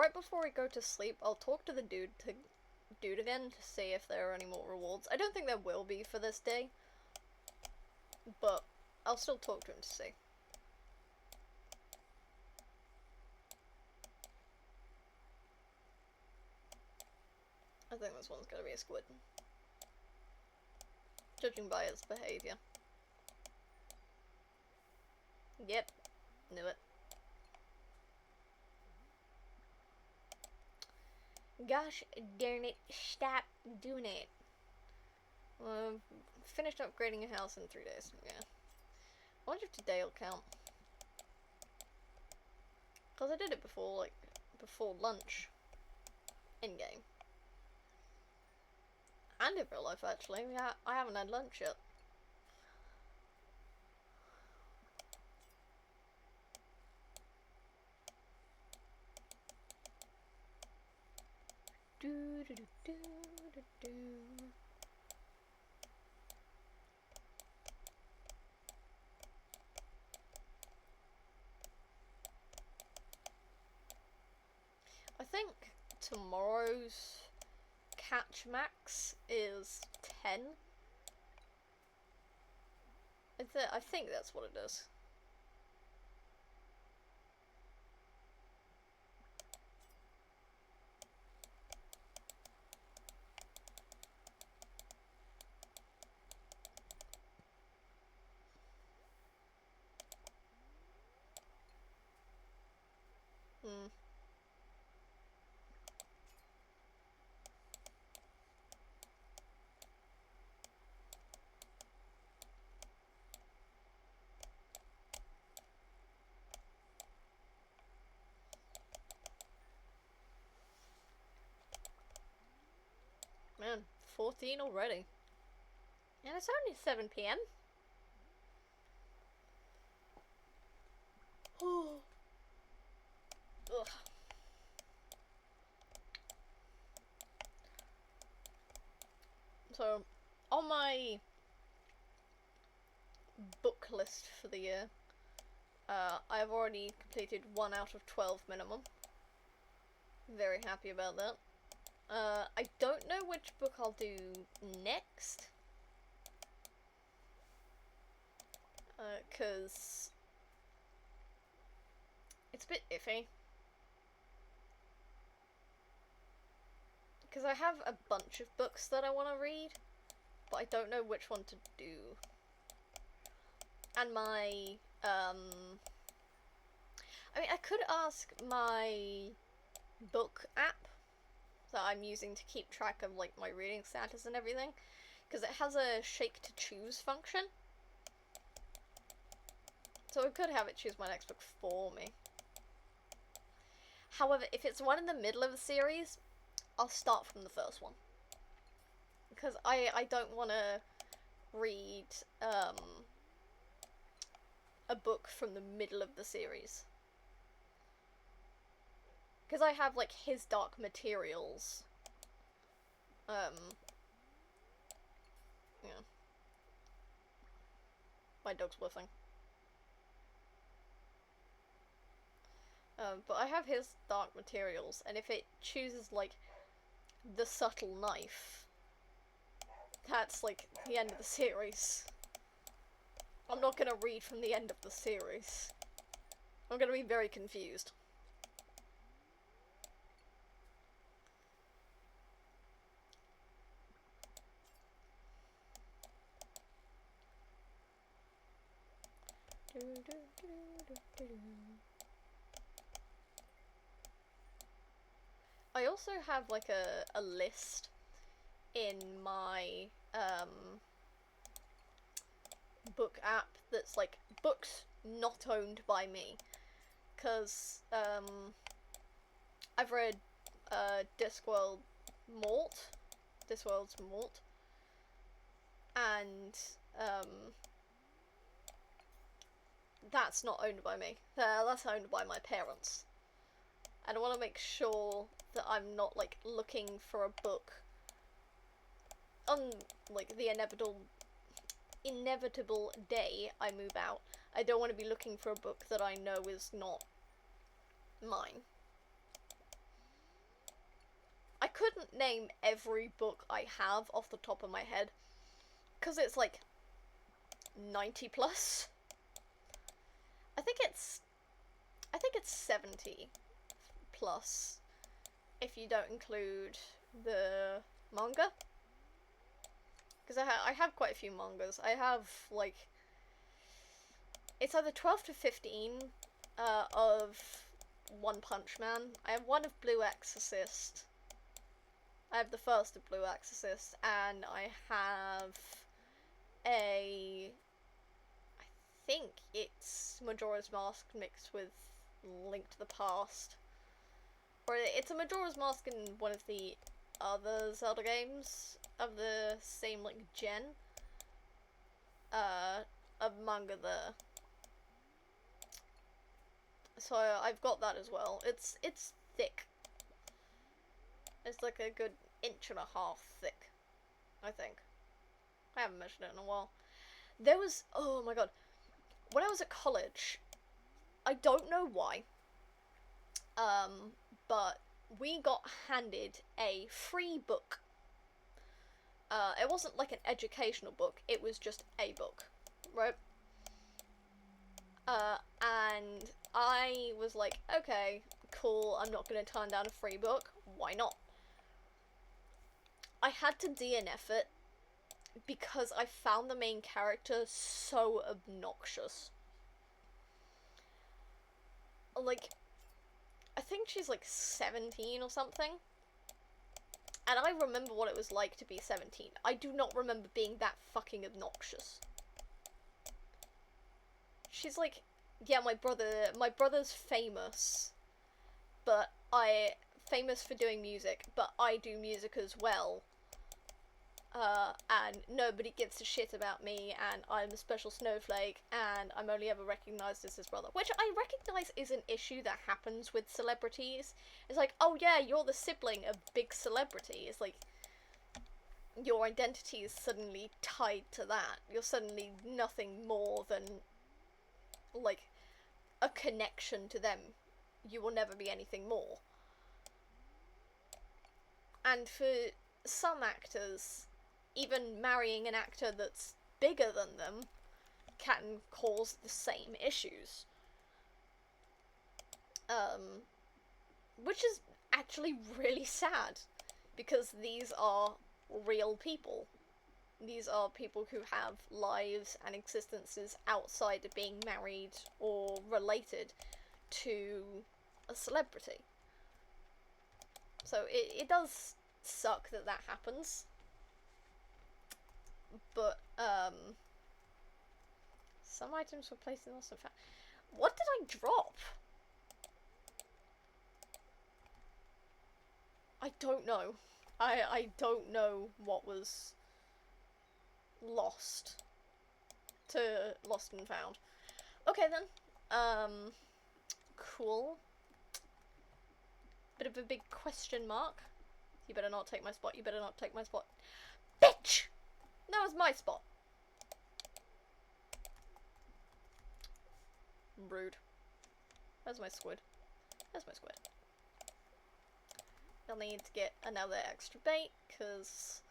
right before we go to sleep, I'll talk to the dude again to see if there are any more rewards. I don't think there will be for this day, but I'll still talk to him to see. I think this one's gonna be a squid, judging by its behavior. Yep, knew it. Gosh darn it, stop doing it. Finished upgrading a house in 3 days. Yeah. I wonder if today will count. Because I did it before, like, before lunch. In game. And in real life, actually. I haven't had lunch yet. Do do do do do do. I think tomorrow's catch max is 10. I think that's what it is. Hmm. Man, 14 already. And it's only 7 p.m. Ugh. So, on my book list for the year, I've already completed 1 out of 12 minimum. Very happy about that. I don't know which book I'll do next. Cause it's a bit iffy. Because I have a bunch of books that I want to read, but I don't know which one to do. And my, I mean, I could ask my book app that I'm using to keep track of, like, my reading status and everything, because it has a shake to choose function. So I could have it choose my next book for me. However, if it's one in the middle of a series, I'll start from the first one. Because I don't want to read a book from the middle of the series. Because I have, like, His Dark Materials. Yeah. My dog's woofing. But I have His Dark Materials, and if it chooses, like, The Subtle Knife, that's, like, the end of the series. I'm not gonna read from the end of the series. I'm gonna be very confused. I also have, like, a list in my book app that's, like, books not owned by me. Because I've read Discworld's Mort, and that's not owned by me. That's owned by my parents. And I want to make sure that I'm not, like, looking for a book on, like, the inevitable day I move out. I don't want to be looking for a book that I know is not mine. I couldn't name every book I have off the top of my head, because it's like 90 plus. I think it's 70 plus if you don't include the manga. Because I have quite a few mangas. I have, like, it's either 12 to 15 of One Punch Man. I have one of Blue Exorcist. I have the first of Blue Exorcist, and I have I think it's Majora's Mask mixed with Link to the Past. Or it's a Majora's Mask in one of the other Zelda games of the same, like, gen. Of manga there. So I've got that as well. It's thick. It's like a good inch and a half thick, I think. I haven't measured it in a while. There was, oh my god, when I was at college, I don't know why, but we got handed a free book. It wasn't like an educational book, it was just a book, right? And I was like, okay, cool, I'm not gonna turn down a free book, why not? I had to DNF it because I found the main character so obnoxious. Like, I think she's like 17 or something. And I remember what it was like to be 17. I do not remember being that fucking obnoxious. She's like, yeah, my brother's famous, but famous for doing music, but I do music as well. And nobody gives a shit about me, and I'm a special snowflake, and I'm only ever recognised as his brother. Which I recognise is an issue that happens with celebrities. It's like, oh yeah, you're the sibling of big celebrity. It's like, your identity is suddenly tied to that. You're suddenly nothing more than, like, a connection to them. You will never be anything more. And for some actors, even marrying an actor that's bigger than them can cause the same issues. Which is actually really sad, because these are real people. These are people who have lives and existences outside of being married or related to a celebrity. So it does suck that that happens. But, some items were placed in lost and found. What did I drop? I don't know. I don't know what was lost to lost and found. Okay then. Cool. Bit of a big question mark. You better not take my spot. You better not take my spot. Bitch! That was my spot. Rude. Where's my squid? There's my squid. I'll need to get another extra bait, because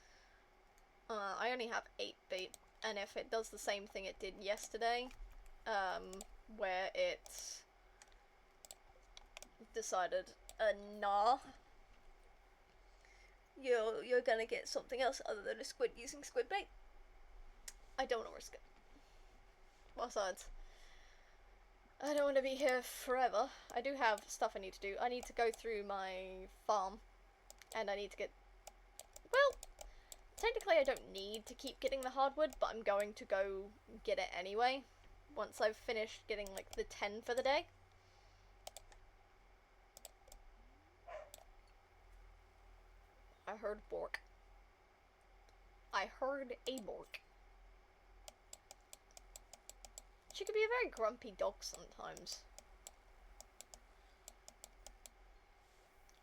I only have 8 bait, and if it does the same thing it did yesterday, where it decided, nah, you're gonna get something else other than a squid using squid bait, I don't want to risk it. Besides, I don't want to be here forever. I do have stuff I need to do. I need to go through my farm, and I need to get, well, technically I don't need to keep getting the hardwood, but I'm going to go get it anyway, once I've finished getting, like, the 10 for the day. I heard bork. I heard a bork. She could be a very grumpy dog sometimes.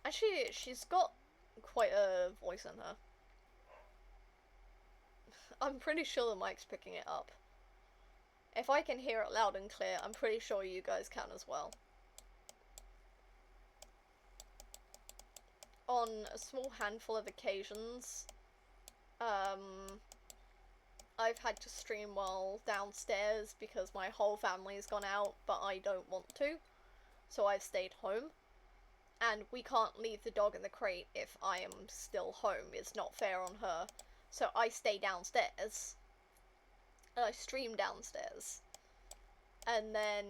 Actually, she's got quite a voice in her. I'm pretty sure the mic's picking it up. If I can hear it loud and clear, I'm pretty sure you guys can as well. on a small handful of occasions, I've had to stream while downstairs because my whole family's gone out, but I don't want to, so I've stayed home. And we can't leave the dog in the crate if I am still home. It's not fair on her. So I stay downstairs. And I stream downstairs. And then,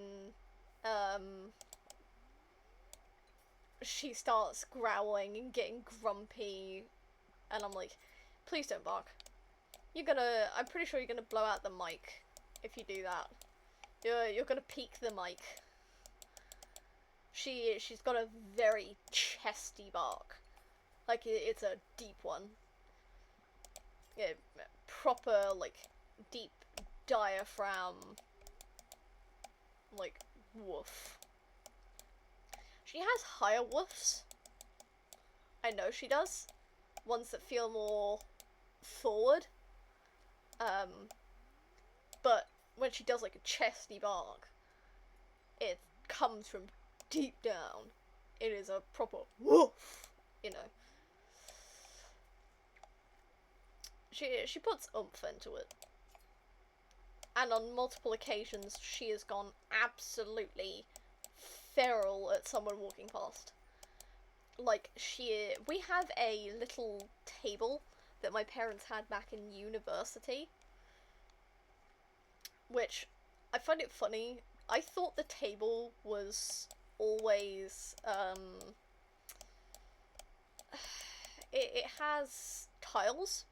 she starts growling and getting grumpy. And I'm like, please don't bark. I'm pretty sure you're gonna blow out the mic if you do that. You're gonna peak the mic. She's got a very chesty bark. Like, it's a deep one. Yeah, proper, like, deep diaphragm. Like, woof. She has higher woofs. I know she does. Ones that feel more forward. But when she does, like, a chesty bark, it comes from deep down. It is a proper woof, you know. She puts oomph into it. And on multiple occasions, she has gone absolutely feral at someone walking past. Like, we have a little table that my parents had back in university, which, I find it funny. I thought the table was always, it has tiles.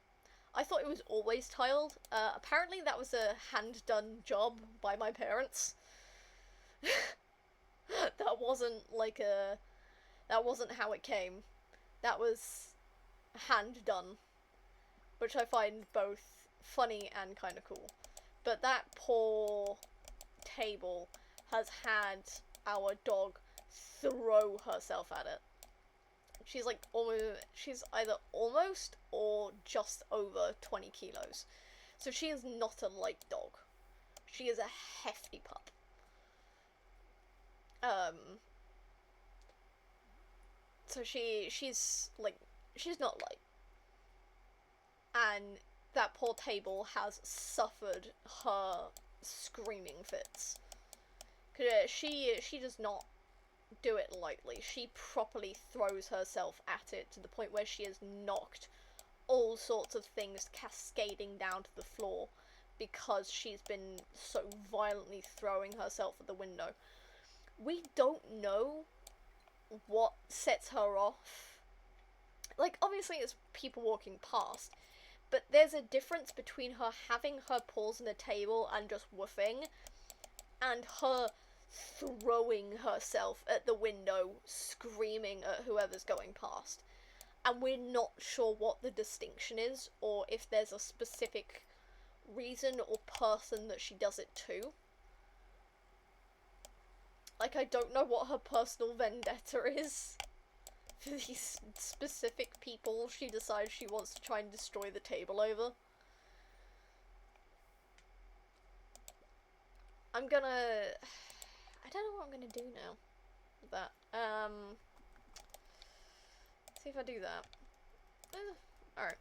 I thought it was always tiled. Apparently that was a hand-done job by my parents. That wasn't how it came. That was hand-done. Which I find both funny and kind of cool. But that poor table has had our dog throw herself at it. She's either almost or just over 20 kilos. So she is not a light dog. She is a hefty pup. So she's not light. And that poor table has suffered her screaming fits. 'Cause she does not do it lightly. She properly throws herself at it to the point where she has knocked all sorts of things cascading down to the floor because she's been so violently throwing herself at the window. We don't know what sets her off. Like, obviously it's people walking past, but there's a difference between her having her paws on the table and just woofing, and her throwing herself at the window, screaming at whoever's going past. And we're not sure what the distinction is, or if there's a specific reason or person that she does it to. Like, I don't know what her personal vendetta is for these specific people she decides she wants to try and destroy the table over. I don't know what I'm gonna do now with that. See if I do that. Alright.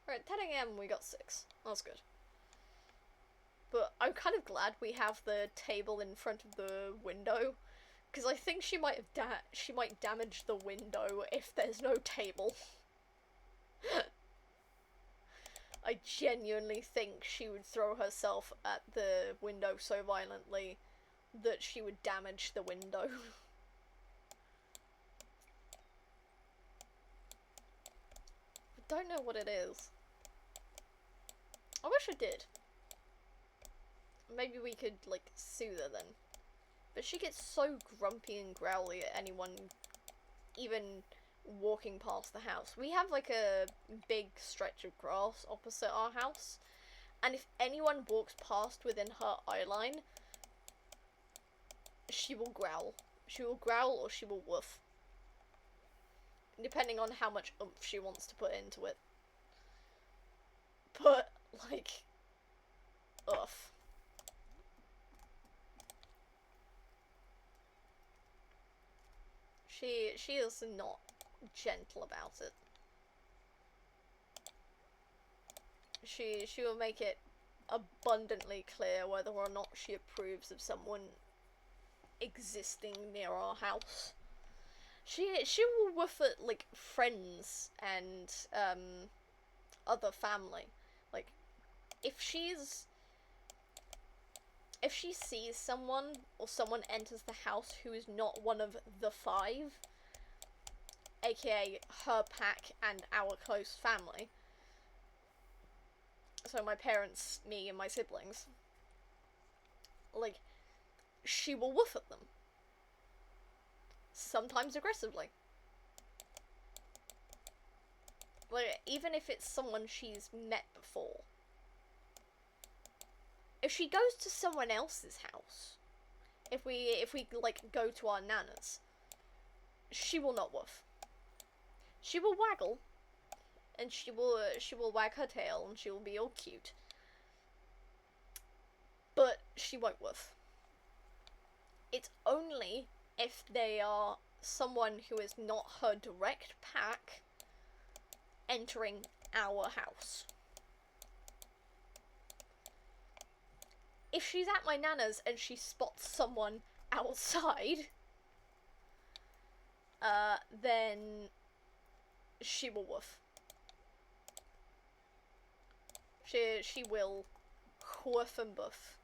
Alright, 10 AM we got 6. That's good. But I'm kind of glad we have the table in front of the window, because I think she might damage the window if there's no table. I genuinely think she would throw herself at the window so violently that she would damage the window. I don't know what it is. I wish I did. Maybe we could, like, soothe her then. But she gets so grumpy and growly at anyone even walking past the house. We have, like, a big stretch of grass opposite our house, and if anyone walks past within her eye line, she will growl. She will growl or she will woof. Depending on how much oomph she wants to put into it. But, like, oof. she is not gentle about it. She will make it abundantly clear whether or not she approves of someone existing near our house. She will woof at, like, friends and other family. Like, if she sees someone or someone enters the house who is not one of the five, aka her pack and our close family, so my parents, me, and my siblings, like, she will woof at them. Sometimes aggressively. Like, even if it's someone she's met before. If she goes to someone else's house, if we like go to our nana's, she will not woof. She will waggle, and she will wag her tail, and she will be all cute. But she won't woof. It's only if they are someone who is not her direct pack entering our house. If she's at my nana's and she spots someone outside, then she will woof. She will woof and boof.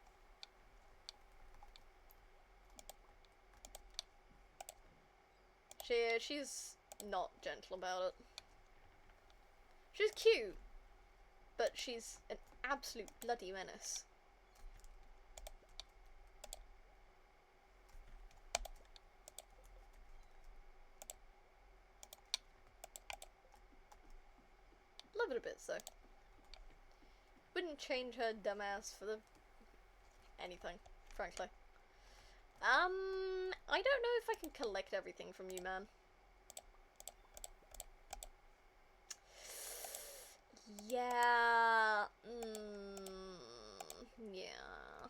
She's not gentle about it. She's cute, but she's an absolute bloody menace. Love it a bit, so. Wouldn't change her dumbass for anything, frankly. I don't know if I can collect everything from you, man. Yeah. Yeah.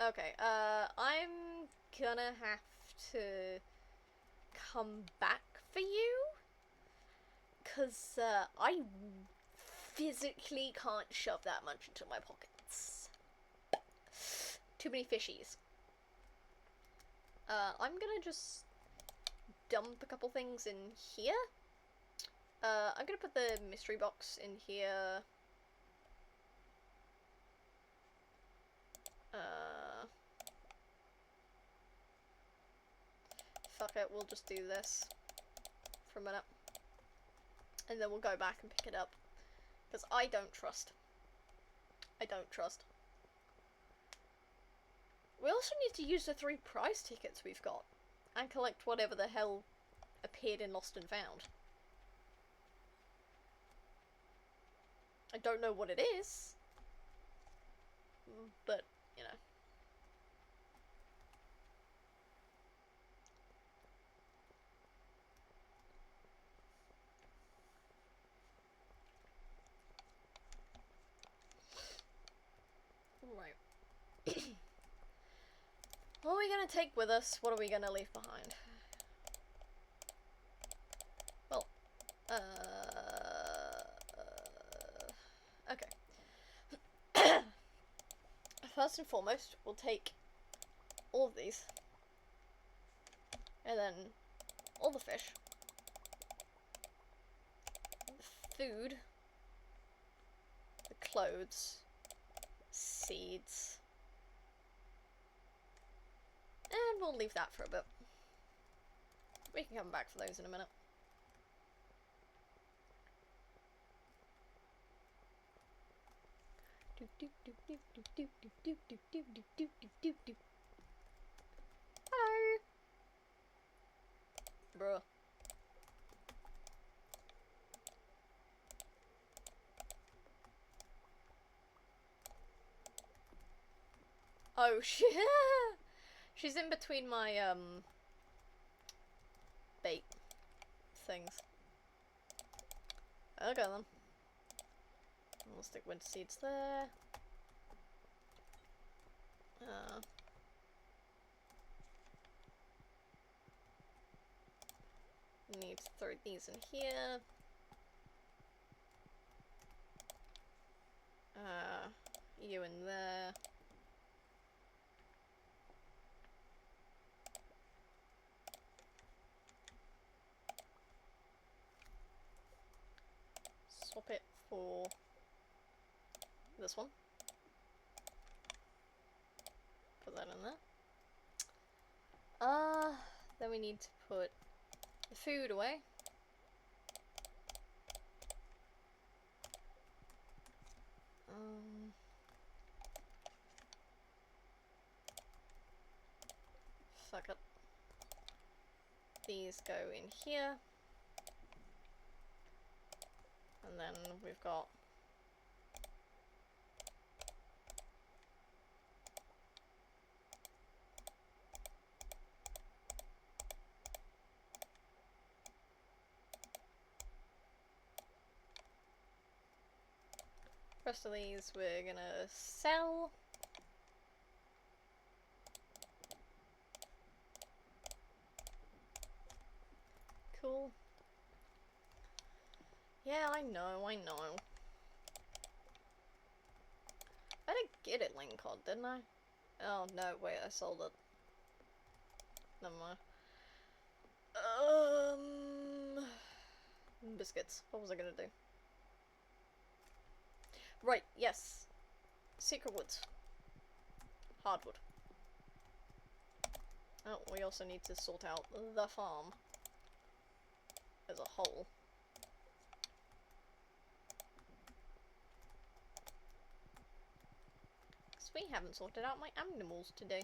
Okay, I'm gonna have to come back for you. 'Cause, I physically can't shove that much into my pockets. Too many fishies. I'm gonna just dump a couple things in here. I'm gonna put the mystery box in here. Fuck it, we'll just do this for a minute. And then we'll go back and pick it up. Because I don't trust. I don't trust. We also need to use the 3 prize tickets we've got. And collect whatever the hell appeared in Lost and Found. I don't know what it is. But, you know. Right. What are we gonna take with us? What are we gonna leave behind? Well, okay. First and foremost, we'll take all of these. And then all the fish. The food. The clothes. Seeds. And we'll leave that for a bit. We can come back for those in a minute. Hello. Bruh. Oh shit. She's in between my bait things. Okay then. We'll stick winter seeds there. Need to throw these in here. You in there. Swap it for this one. Put that in there. Then we need to put the food away. Fuck it. These go in here. And then we've got the rest of these we're gonna sell. Cool. Yeah, I know. I did get it, Lincoln, didn't I? Oh, no, wait, I sold it. Never mind. Biscuits. What was I gonna do? Right, yes. Secret woods. Hardwood. Oh, we also need to sort out the farm as a whole. Because we haven't sorted out my animals today.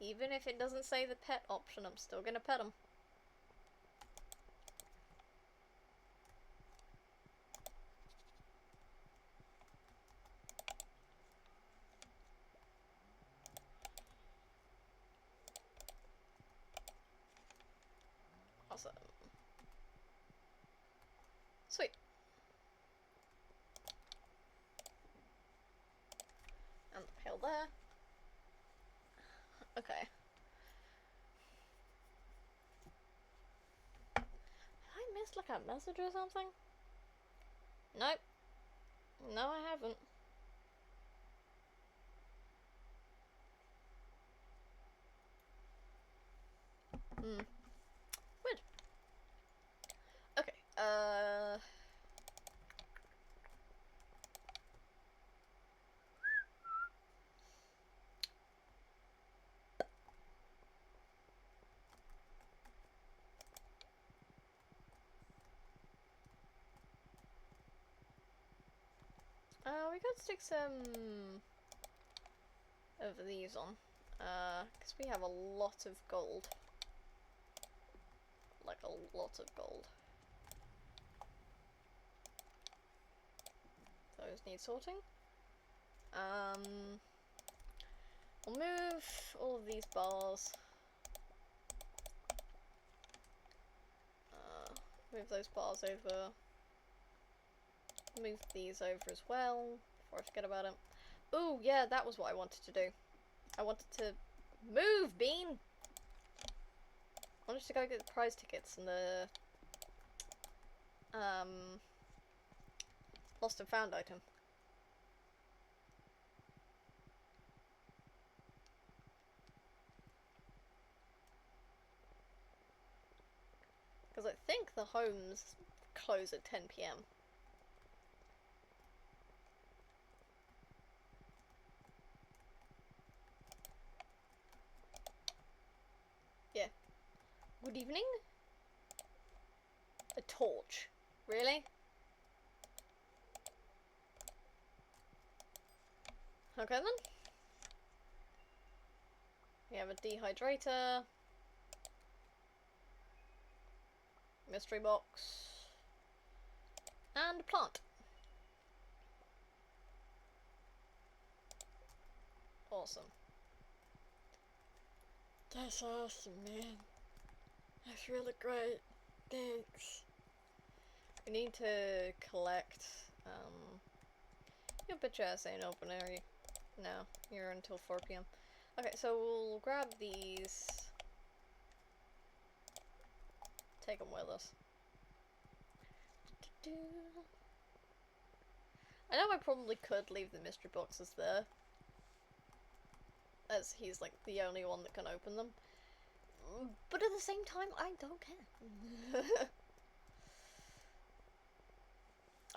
Even if it doesn't say the pet option, I'm still gonna pet them. Awesome. Sweet. And the pail there. Okay. Did I miss like a message or something? Nope. No, I haven't. Weird. Okay, we could stick some of these on, because we have a lot of gold. Like, a lot of gold. Those need sorting. We'll move all of these bars. Move those bars over. Move these over as well, before I forget about it. Ooh, yeah, that was what I wanted to do. I wanted to move, Bean! I wanted to go get the prize tickets and the lost and found item. Because I think the homes close at 10 PM. Yeah. Good evening? A torch. Really? Okay then. We have a dehydrator. Mystery box. And a plant. Awesome. That's awesome, man. That's really great. Thanks. We need to collect, your bitch ass ain't open, are you? No, you're until 4 p.m. Okay, so we'll grab these. Take them with us. I know I probably could leave the mystery boxes there, as he's like the only one that can open them. But at the same time, I don't care.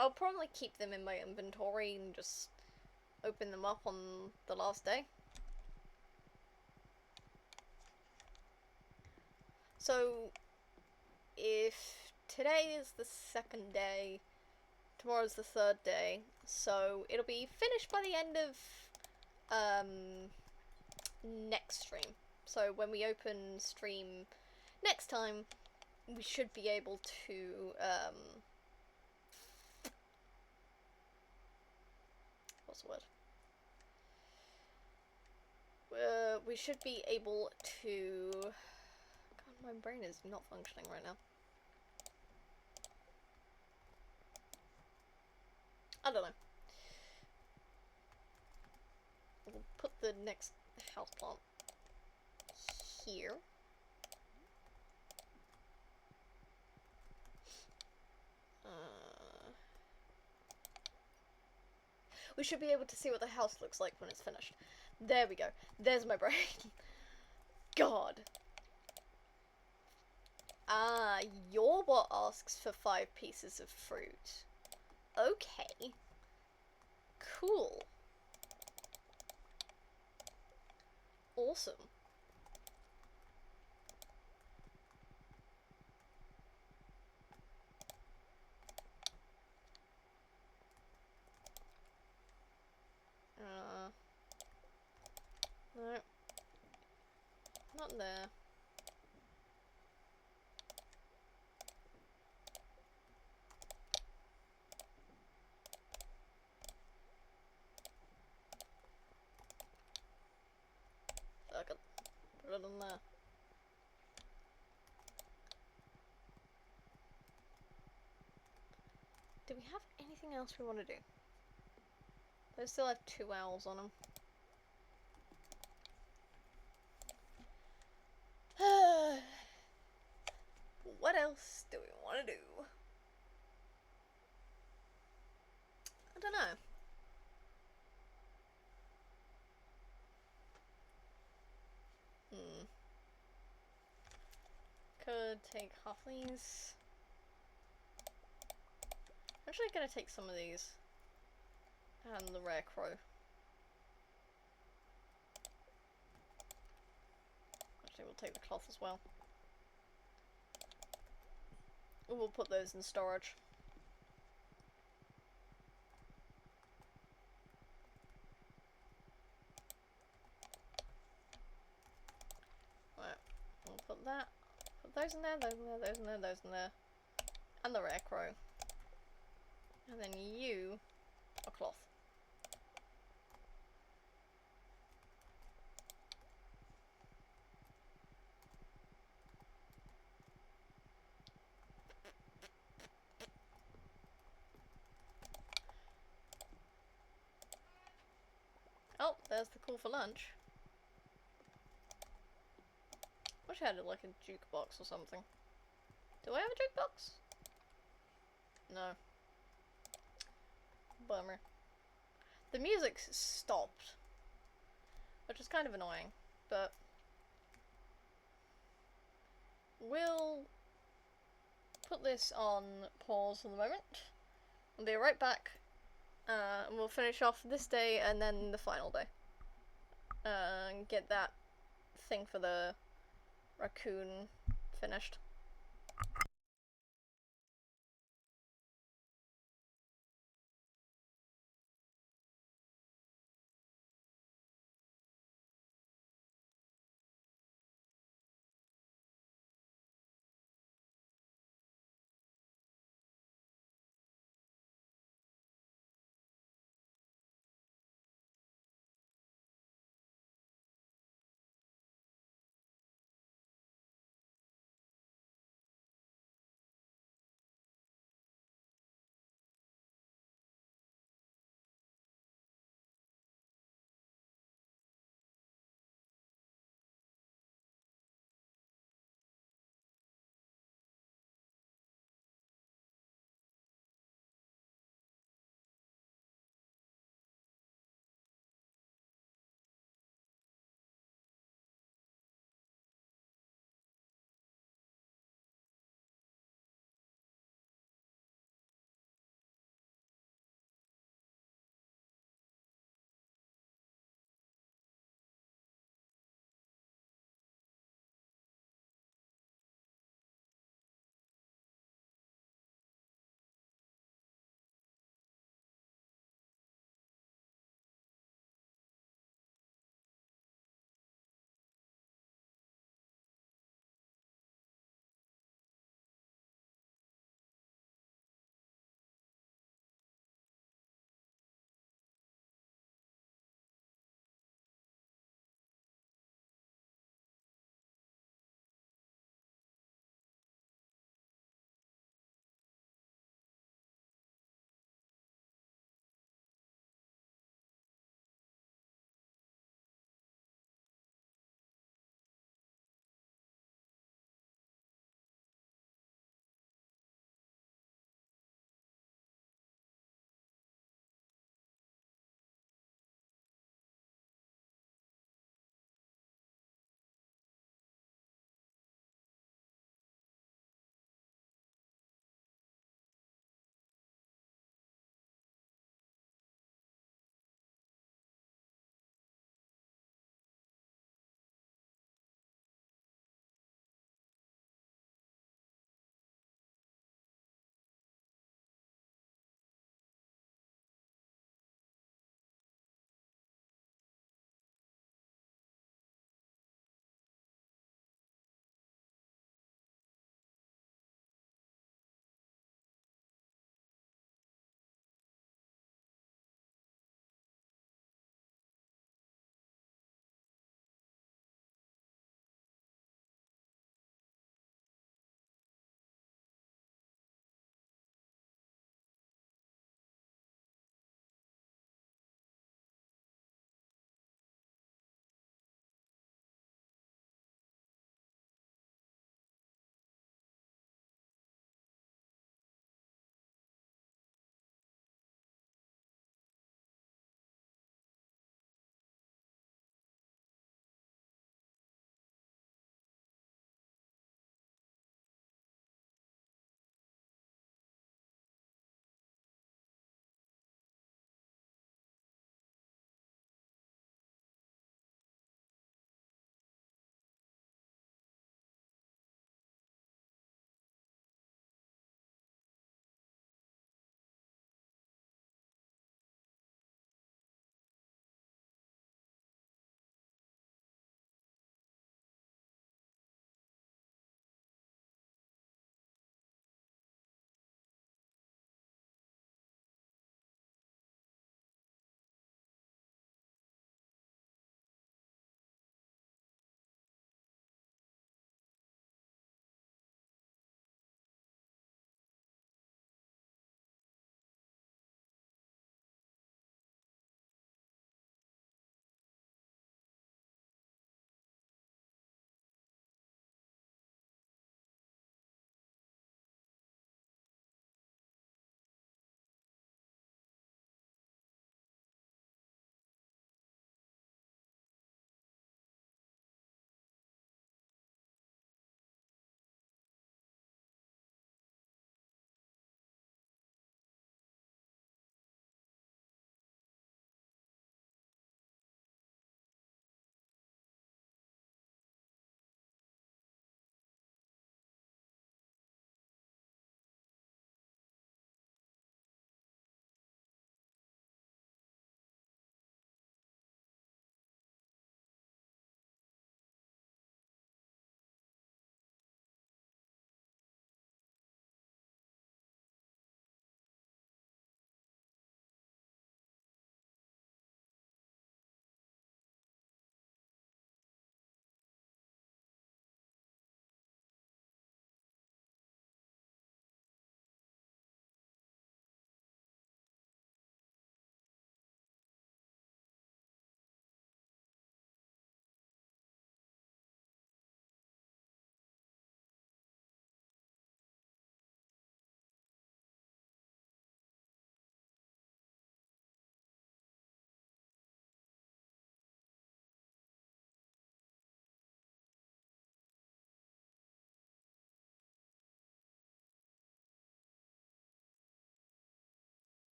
I'll probably keep them in my inventory and just open them up on the last day. So, if today is the 2nd day, tomorrow's the 3rd day, so it'll be finished by the end of next stream. So when we open stream next time, we should be able to what's the word? We should be able to. God, my brain is not functioning right now. I don't know. We'll put the next houseplant here. We should be able to see what the house looks like when it's finished. There we go. There's my brain. God. Ah, you're what asks for 5 pieces of fruit. Okay. Cool. Awesome. No. Not there. Fuck it. Put it in there. Do we have anything else we want to do? I still have 2 owls on them. What else do we want to do? I don't know. Could take half these. I'm actually gonna take some of these. And the rare crow. Actually, we'll take the cloth as well. We'll put those in storage. Right, we'll put that. Put those in there, those in there, those in there, those in there. And the rare crow. And then you, a cloth. Oh, there's the call for lunch. Wish I had like a jukebox or something. Do I have a jukebox? No. Bummer. The music stopped, which is kind of annoying, but we'll put this on pause for the moment. I'll be right back, and we'll finish off this day and then the final day. And get that thing for the raccoon finished.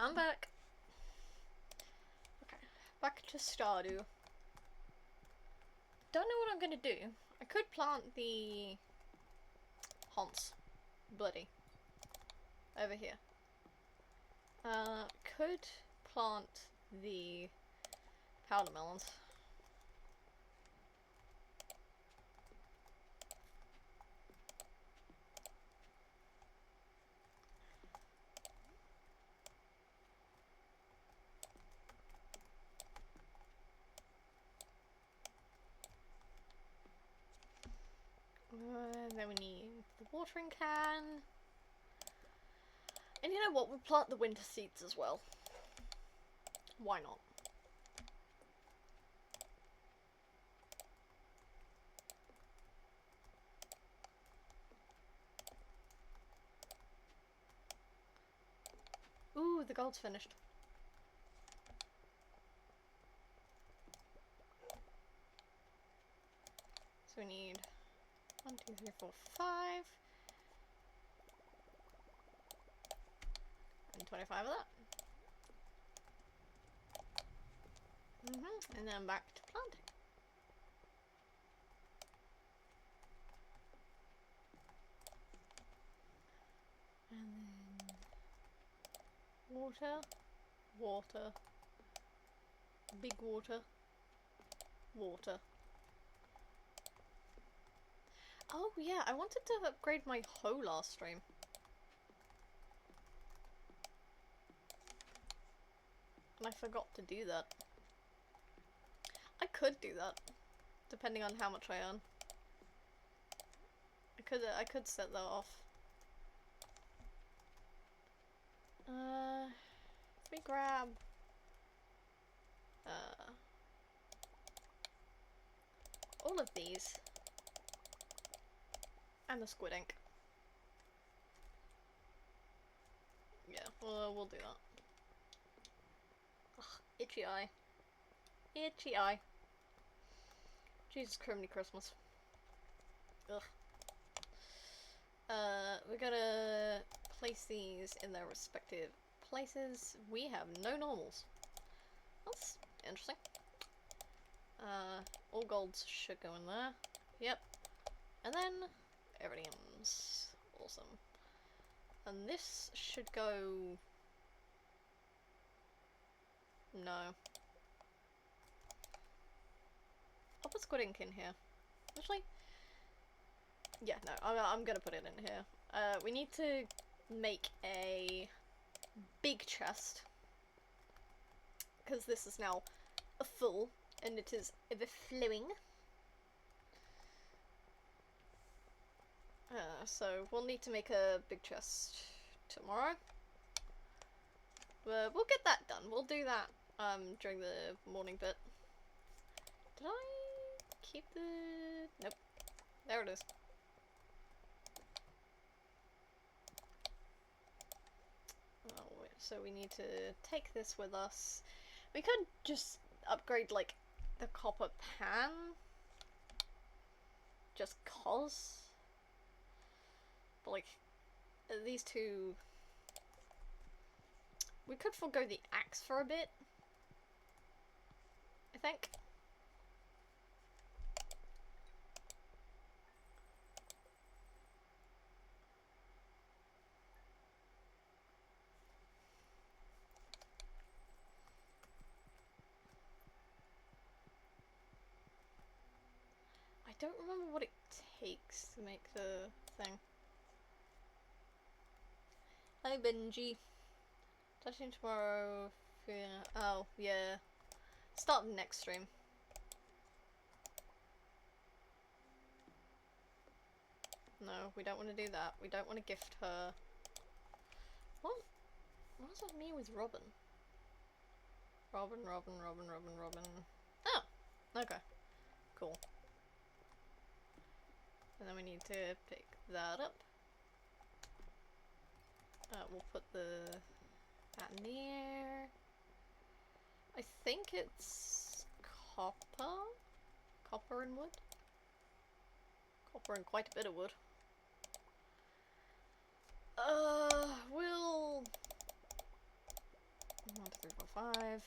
I'm back. Okay, back to Stardew. Don't know what I'm gonna do. I could plant the Haunts, bloody, over here. Could plant the powder melons. Then we need the watering can. And you know what? We'll plant the winter seeds as well. Why not? Ooh, the gold's finished. So we need 1, 2, 3, 4, 5. And 25 of that. And then back to planting. And then water, water, big water, water. Oh yeah, I wanted to upgrade my hoe last stream. And I forgot to do that. I could do that, depending on how much I earn. I could set that off. Let me grab all of these and the squid ink. Yeah, we'll do that. Ugh, itchy eye. Itchy eye. Jesus criminy Christmas. Ugh. We're gonna place these in their respective places. We have no normals. That's interesting. All golds should go in there. Yep. And then iridium's awesome. And this should go... No. I'll put squid ink in here. Actually... Yeah, no, I'm gonna put it in here. We need to make a big chest. Because this is now full, and it is overflowing. So we'll need to make a big chest tomorrow. But we'll get that done. We'll do that during the morning bit. Did I keep the... Nope. There it is. Oh, wait, so we need to take this with us. We could just upgrade, like, the copper pan. Just cause. But, like, these two... We could forego the axe for a bit. I think. I don't remember what it takes to make the thing. Hi Benji. Touching tomorrow. Oh, yeah. Start the next stream. No, we don't want to do that. We don't want to gift her. What? What does that mean with Robin? Robin. Oh! Okay. Cool. And then we need to pick that up. We'll put that in the air. I think it's copper? Copper and wood? Copper and quite a bit of wood. We'll 3, 4, 5.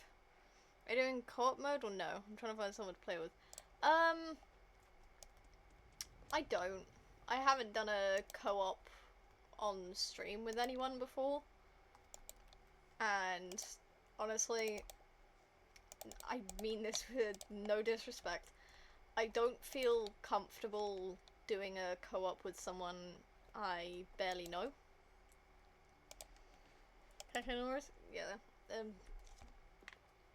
Are you doing co-op mode or no? I'm trying to find someone to play with. I don't. I haven't done a co-op on stream with anyone before. And honestly, I mean this with no disrespect. I don't feel comfortable doing a co-op with someone I barely know. Yeah.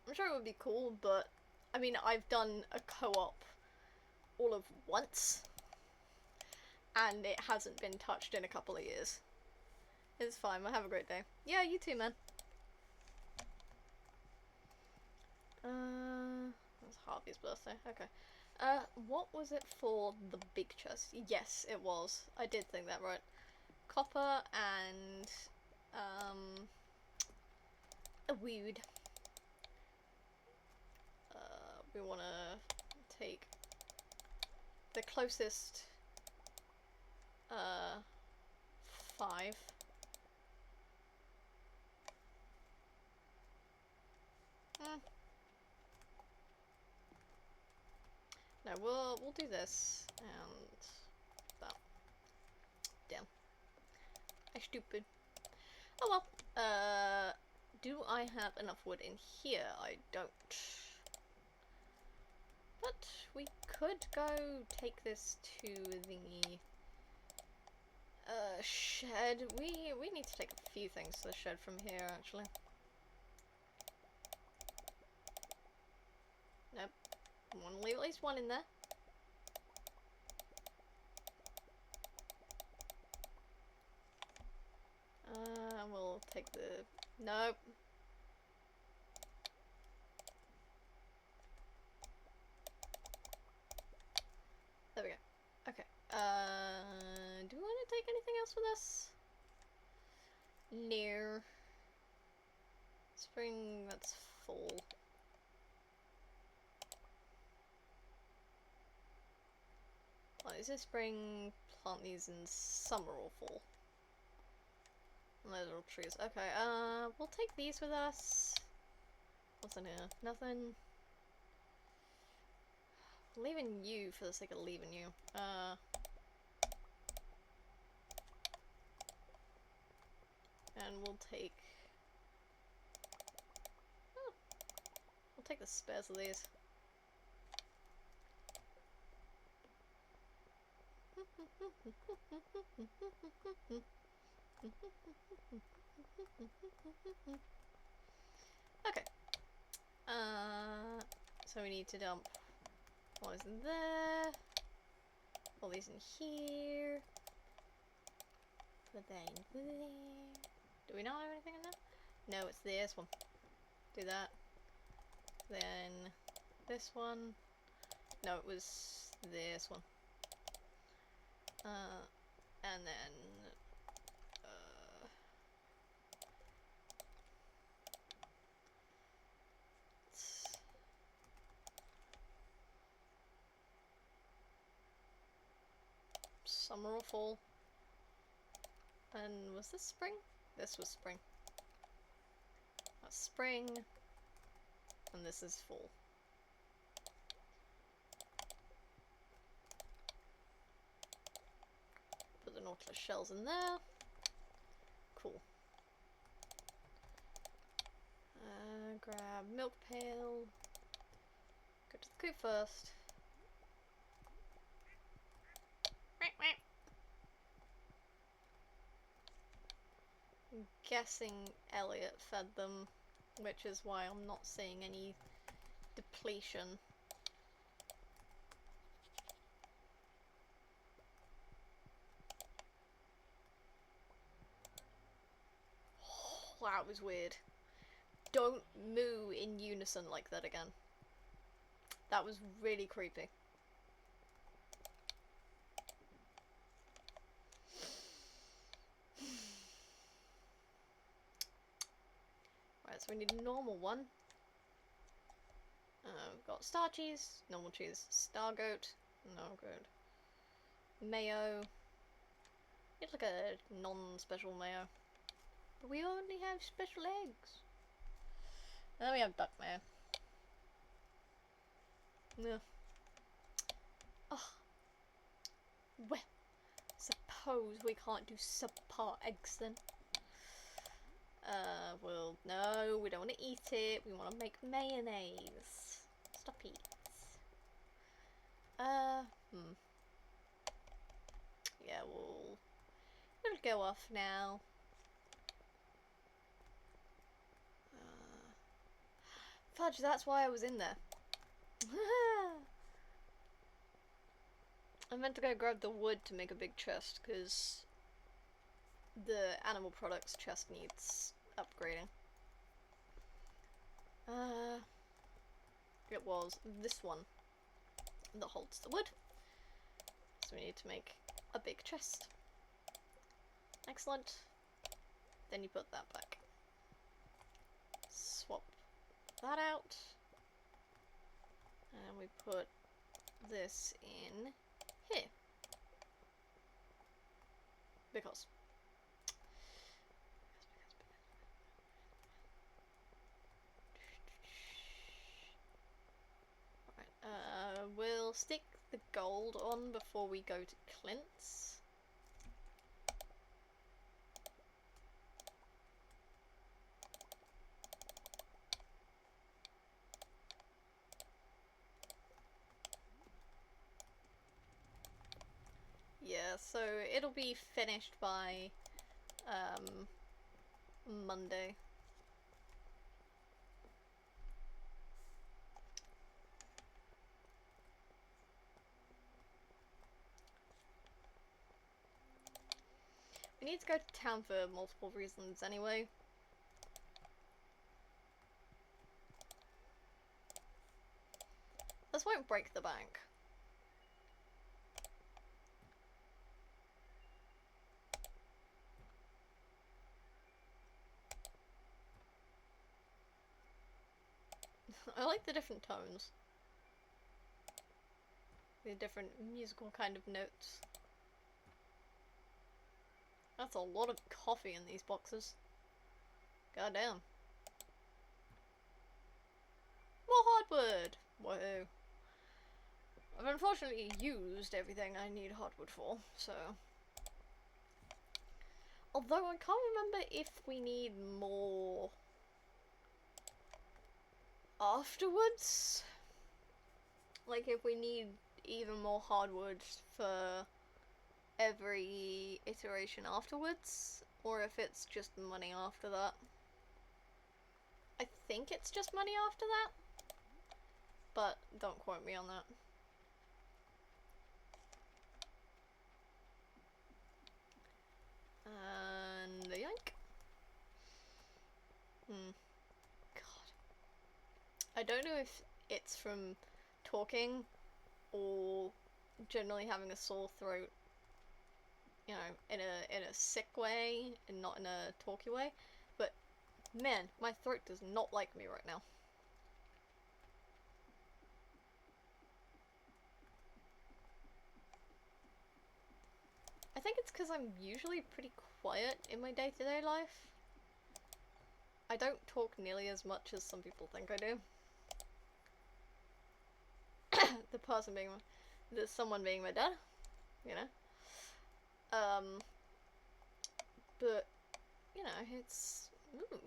I'm sure it would be cool, but I mean, I've done a co-op all of once, and it hasn't been touched in a couple of years. It's fine, we'll have a great day. Yeah, you too, man. That's Harvey's birthday, okay. What was it for the big chest? Yes, it was. I did think that right. Copper and, a wood. We wanna take the closest, 5. No, we'll do this and that. Damn. I'm stupid. Oh well. Do I have enough wood in here? I don't. But we could go take this to the shed. We need to take a few things to the shed from here, actually. Nope. I want to leave at least one in there. We'll take the... Nope. There we go. Okay. Do we want to take anything else with us? No. Spring, that's fall. Well, is this spring? Plant these in summer or fall? And those are all trees. Okay, we'll take these with us. What's in here? Nothing. Leaving you for the sake of leaving you. And we'll take... Oh, we'll take the spares of these. Okay. So we need to dump all these in there. All these in here. Put that in there. Do we not have anything in there? No, it's this one. Do that. Then this one. No, it was this one. And then summer or fall. And was this spring? This was spring. That's spring. And this is fall. Put the nautilus shells in there. Cool. Grab milk pail. Go to the coop first. I'm guessing Elliot fed them, which is why I'm not seeing any depletion. Oh, that was weird. Don't moo in unison like that again. That was really creepy. Right, so we need a normal one. We've got star cheese, normal cheese, star goat, no good. Mayo. It's like a non-special mayo. But we only have special eggs. And then we have duck mayo. Yeah. Oh. Well, suppose we can't do subpar eggs then. Well, no, we don't want to eat it. We want to make mayonnaise. Stop it. Yeah, it'll go off now. Fudge, that's why I was in there. I meant to go grab the wood to make a big chest, because the animal products chest needs upgrading. It was this one that holds the wood. So we need to make a big chest. Excellent. Then you put that back. Swap that out. And we put this in here. Because. We'll stick the gold on before we go to Clint's. Yeah, so it'll be finished by Monday. We need to go to town for multiple reasons anyway. This won't break the bank. I like the different tones. The different musical kind of notes. That's a lot of coffee in these boxes. Goddamn. More hardwood! Whoa. I've unfortunately used everything I need hardwood for, so... Although I can't remember if we need more... afterwards? Like if we need even more hardwood for every iteration afterwards, or if it's just money after that. I think it's just money after that, but don't quote me on that. And yoink. God. I don't know if it's from talking or generally having a sore throat, you know, in a sick way and not in a talky way, but man, my throat does not like me right now. I think it's because I'm usually pretty quiet in my day-to-day life. I don't talk nearly as much as some people think I do. The person being someone being my dad, you know. But you know, it's oh,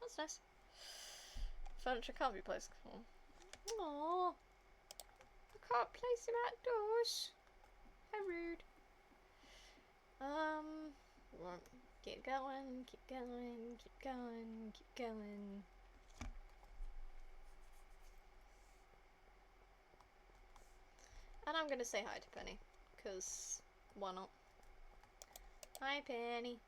that's nice. Furniture can't be placed. Aww, I can't place him outdoors. How rude. Right. Keep going, keep going, keep going, keep going. And I'm gonna say hi to Penny, because why not? Hi, Penny.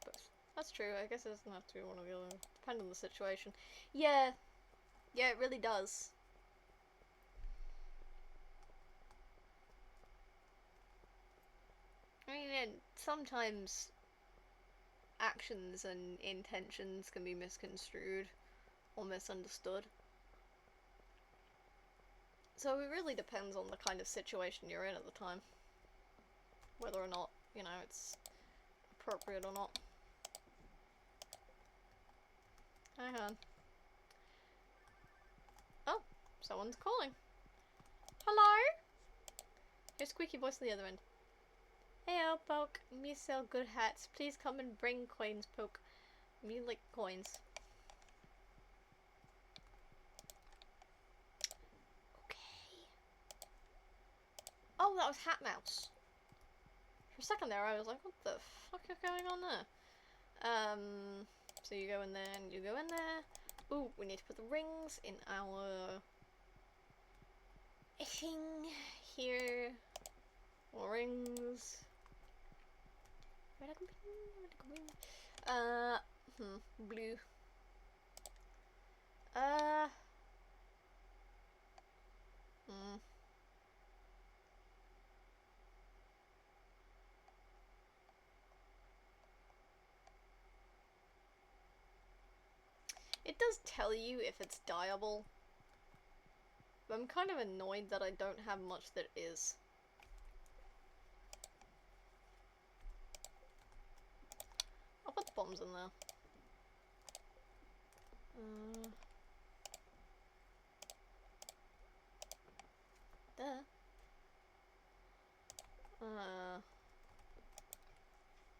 But that's true, I guess it doesn't have to be one or the other. Depend on the situation. Yeah. Yeah, it really does. I mean, sometimes actions and intentions can be misconstrued or misunderstood. So it really depends on the kind of situation you're in at the time. Whether or not you know, it's appropriate or not. Hang on. Oh, someone's calling. Hello? Your squeaky voice on the other end. Heyo, Poke. Me sell good hats. Please come and bring coins, Poke. Me like coins. Okay. Oh, that was Hat Mouse. For a second there, I was like, what the fuck is going on there? So you go in there and you go in there. Ooh, we need to put the rings in our thing here. More rings. Blue. It does tell you if it's dyeable, but I'm kind of annoyed that I don't have much that is. I'll put the bombs in there.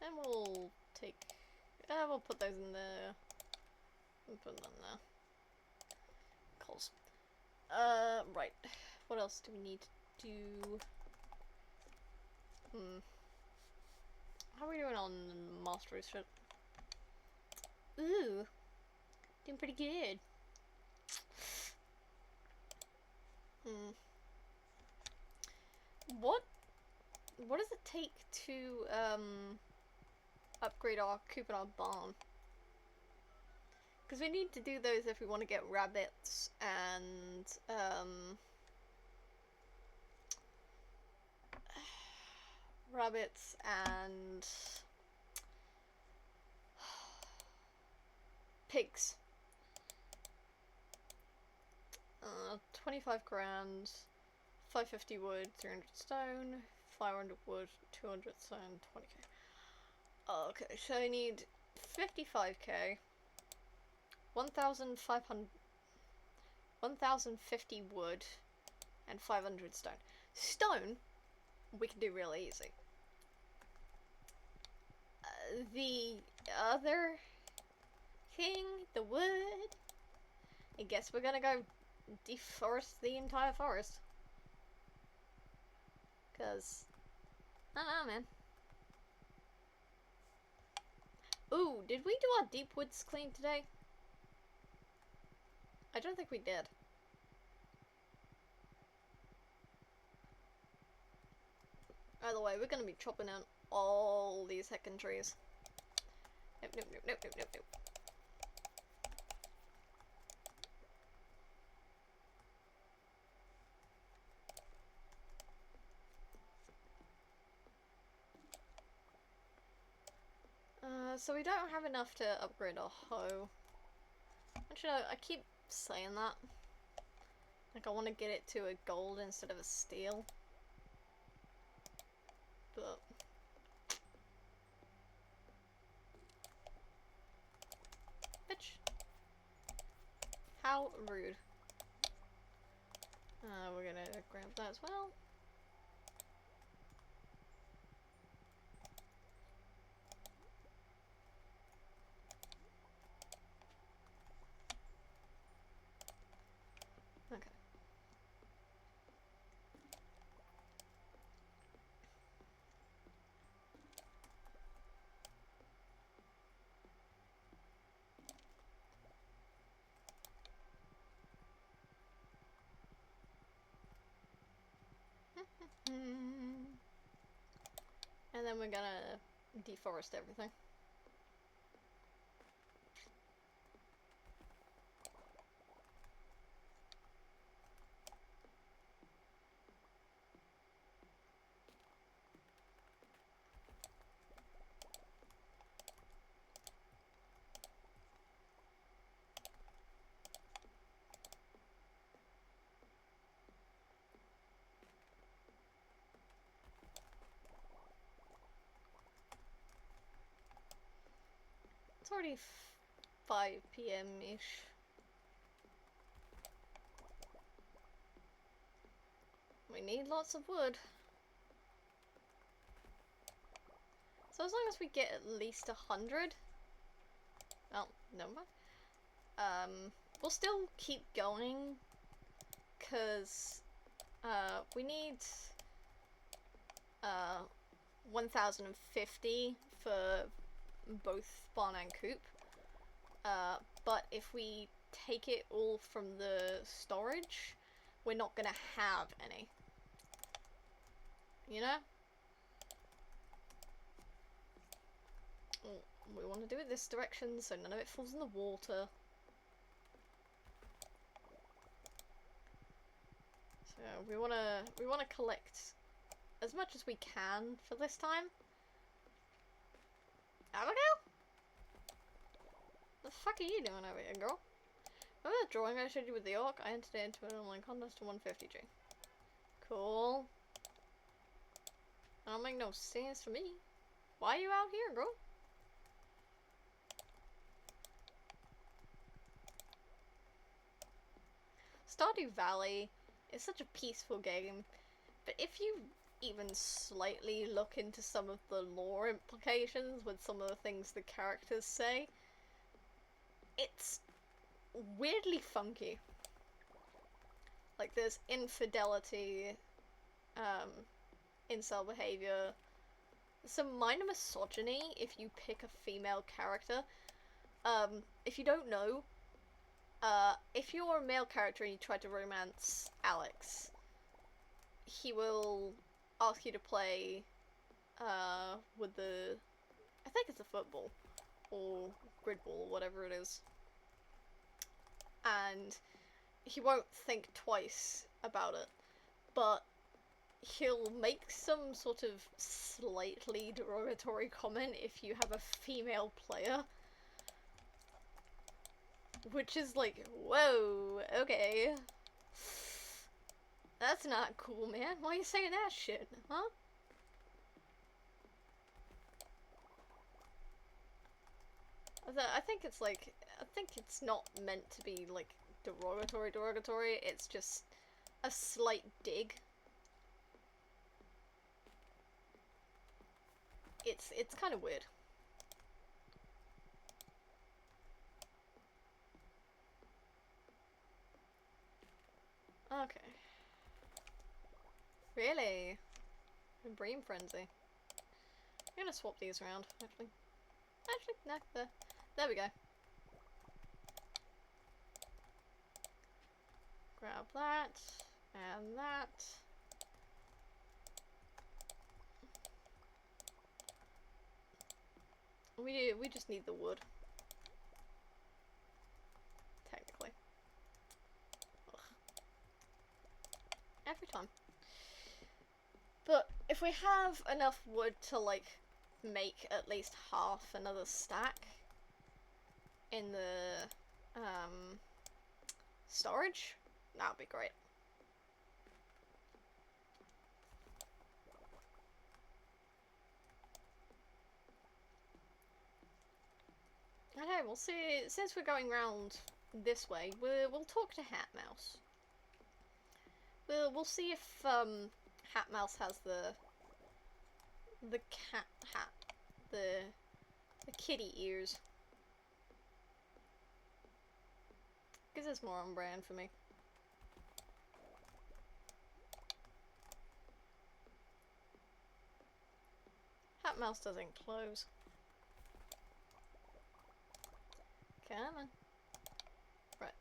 Then we'll take, we'll put those in there. We'll put them there. Coals. Right. What else do we need to do? How are we doing on mastery shit? Ooh. Doing pretty good. What does it take to, upgrade our coupon bomb? Because we need to do those if we want to get rabbits and, rabbits and pigs. 25 grand, 550 wood, 300 stone, 500 wood, 200 stone, 20k. Okay, so I need 55k, 1,050 wood, and 500 stone. Stone, we can do real easy. The other thing, the wood, I guess we're gonna go deforest the entire forest. Cause, I don't know, man. Ooh, did we do our deep woods clean today? I don't think we did. Either way, we're gonna be chopping down all these heckin' trees. Nope, nope, nope, nope, nope, nope, nope. So we don't have enough to upgrade our hoe. Actually, I keep saying that. Like, I want to get it to a gold instead of a steel. But... bitch. How rude. We're gonna grab that as well. Okay. And then we're gonna deforest everything. It's already 5 p.m.-ish. We need lots of wood. So as long as we get at least 100... Oh, never mind. We'll still keep going, because we need 1,050 for both barn and coop. But if we take it all from the storage, we're not gonna have any. You know? We want to do it this direction so none of it falls in the water. So we wanna collect as much as we can for this time. Abigail? The fuck are you doing over here, girl? Remember that drawing I showed you with the orc? I entered it into an online contest to 150G. Cool. That don't make no sense for me. Why are you out here, girl? Stardew Valley is such a peaceful game, but if you even slightly look into some of the lore implications with some of the things the characters say, it's weirdly funky. Like, there's infidelity, incel behavior, some minor misogyny if you pick a female character. If you don't know, if you're a male character and you try to romance Alex, he will ask you to play, with the, I think it's a football, or grid ball, whatever it is. And he won't think twice about it, but he'll make some sort of slightly derogatory comment if you have a female player. Which is like, whoa, okay. That's not cool, man. Why are you saying that shit, huh? I think it's like, I think it's not meant to be like derogatory. It's just a slight dig. It's kind of weird. Okay. Really? Bream frenzy. I'm gonna swap these around, actually. No, there we go. Grab that, and that. We just need the wood. Technically. Ugh. Every time. But if we have enough wood to, like, make at least half another stack in the, storage, that would be great. Okay, we'll see. Since we're going round this way, we'll talk to Hat Mouse. We'll see if Hat Mouse has the cat hat, the kitty ears. Because it's more on brand for me. Hat Mouse doesn't close. Come on. Right.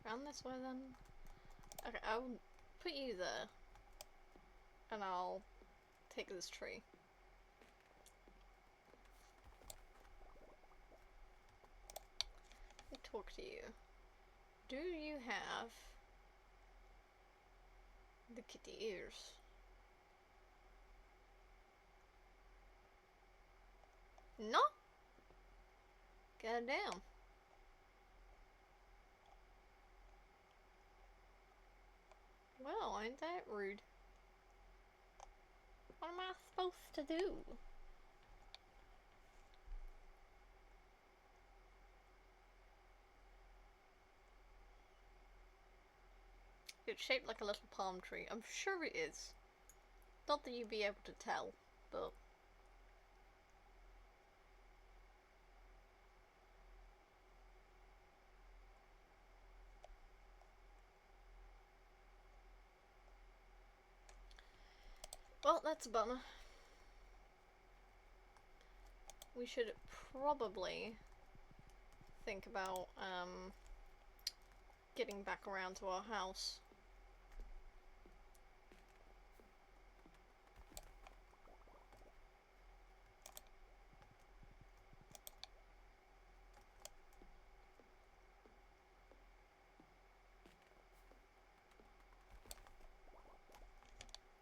Round this way then. Okay, I'll put you there. And I'll take this tree. talk to you. Do you have the kitty ears? No? Goddamn. Well, ain't that rude? What am I supposed to do? It's shaped like a little palm tree. I'm sure it is. Not that you'd be able to tell, but... Well, that's a bummer. We should probably think about, getting back around to our house.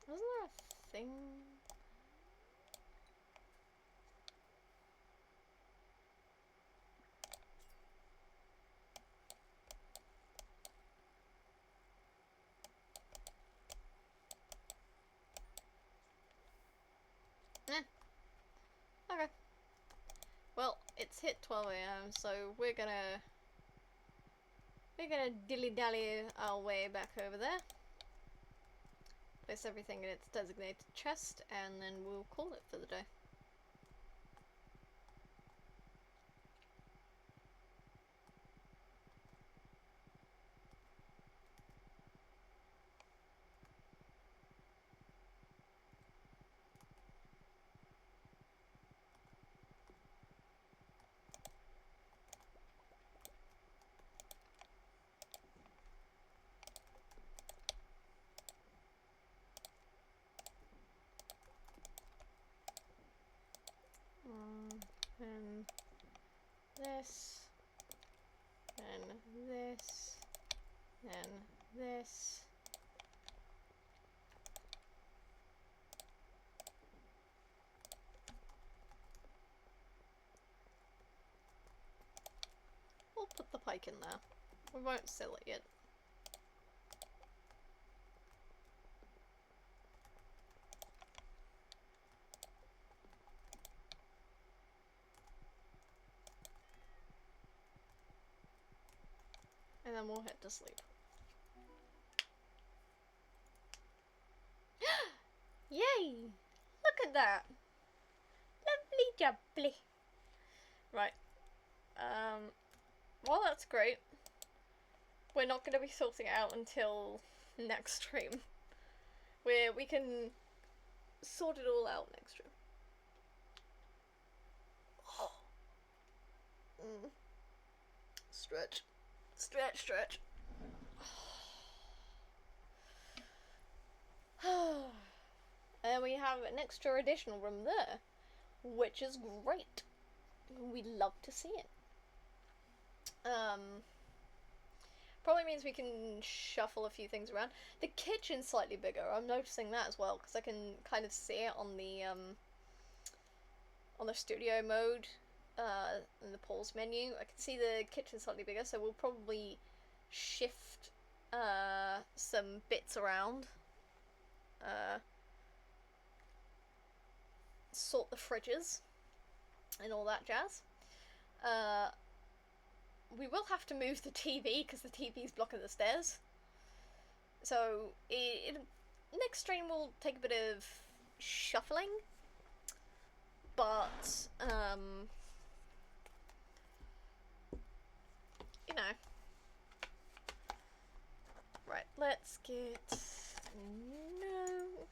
Wasn't there a thing? Eh. Okay. Well, it's hit 12 AM, so we're gonna dilly-dally our way back over there. Place everything in its designated chest, and then we'll call it for the day. And this, and this, and this. We'll put the pike in there. We won't sell it yet. And then we'll head to sleep. Yay! Look at that! Lovely jubbly. Right. Well, that's great. We're not going to be sorting it out until next stream. Where we can sort it all out next stream. Stretch. Stretch, stretch. And we have an extra additional room there, which is great. We'd love to see it. Probably means we can shuffle a few things around. The kitchen's slightly bigger. I'm noticing that as well, because I can kind of see it on the studio mode, in the pause menu. I can see the kitchen slightly bigger, so we'll probably shift some bits around. Sort the fridges and all that jazz. We will have to move the TV because the TV's blocking the stairs. So next stream will take a bit of shuffling, but you know. Right, let's get a note.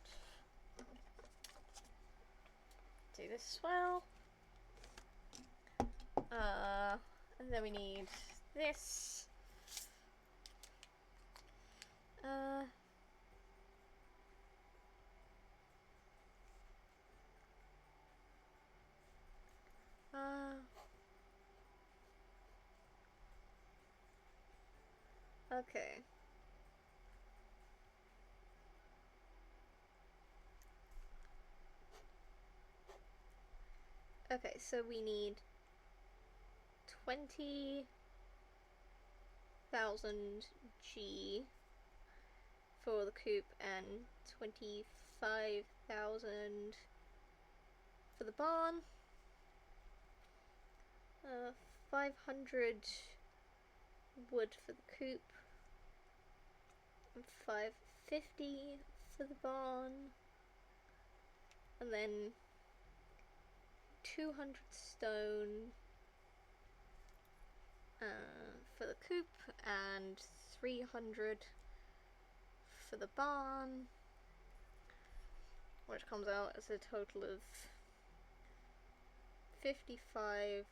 Do this as well. And then we need this. Okay. Okay, so we need 20,000 G for the coop and 25,000 for the barn. 500 wood for the coop. And 550 for the barn. And then 200 stone for the coop and 300 for the barn, which comes out as a total of 55k.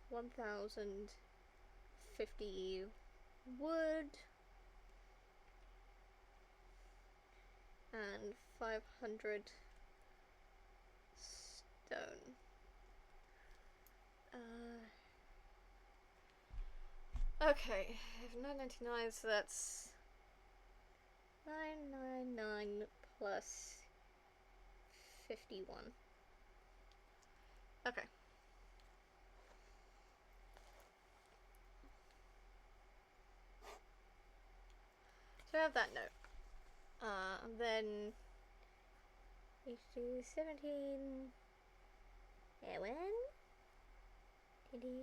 1,050 wood and 500 stone. Okay, 999, so that's 999 plus 51. Okay. So I have that note. Then 17, 11, 26.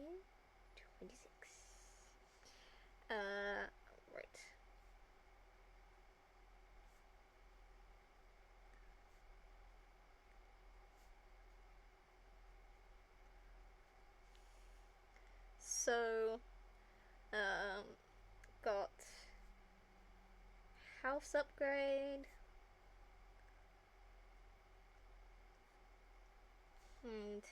Right. So, got house upgrade. And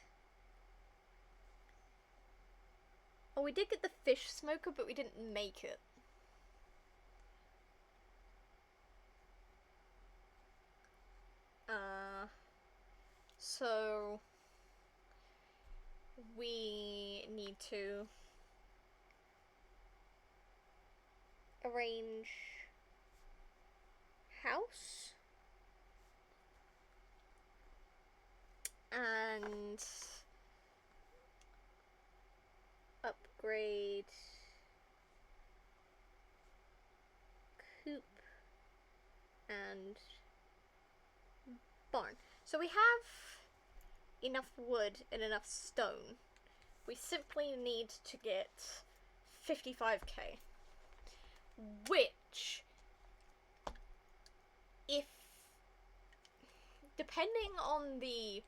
oh, we did get the fish smoker, but we didn't make it. So we need to arrange house and upgrade coop and barn. So we have enough wood and enough stone. We simply need to get 55k, which, if depending on the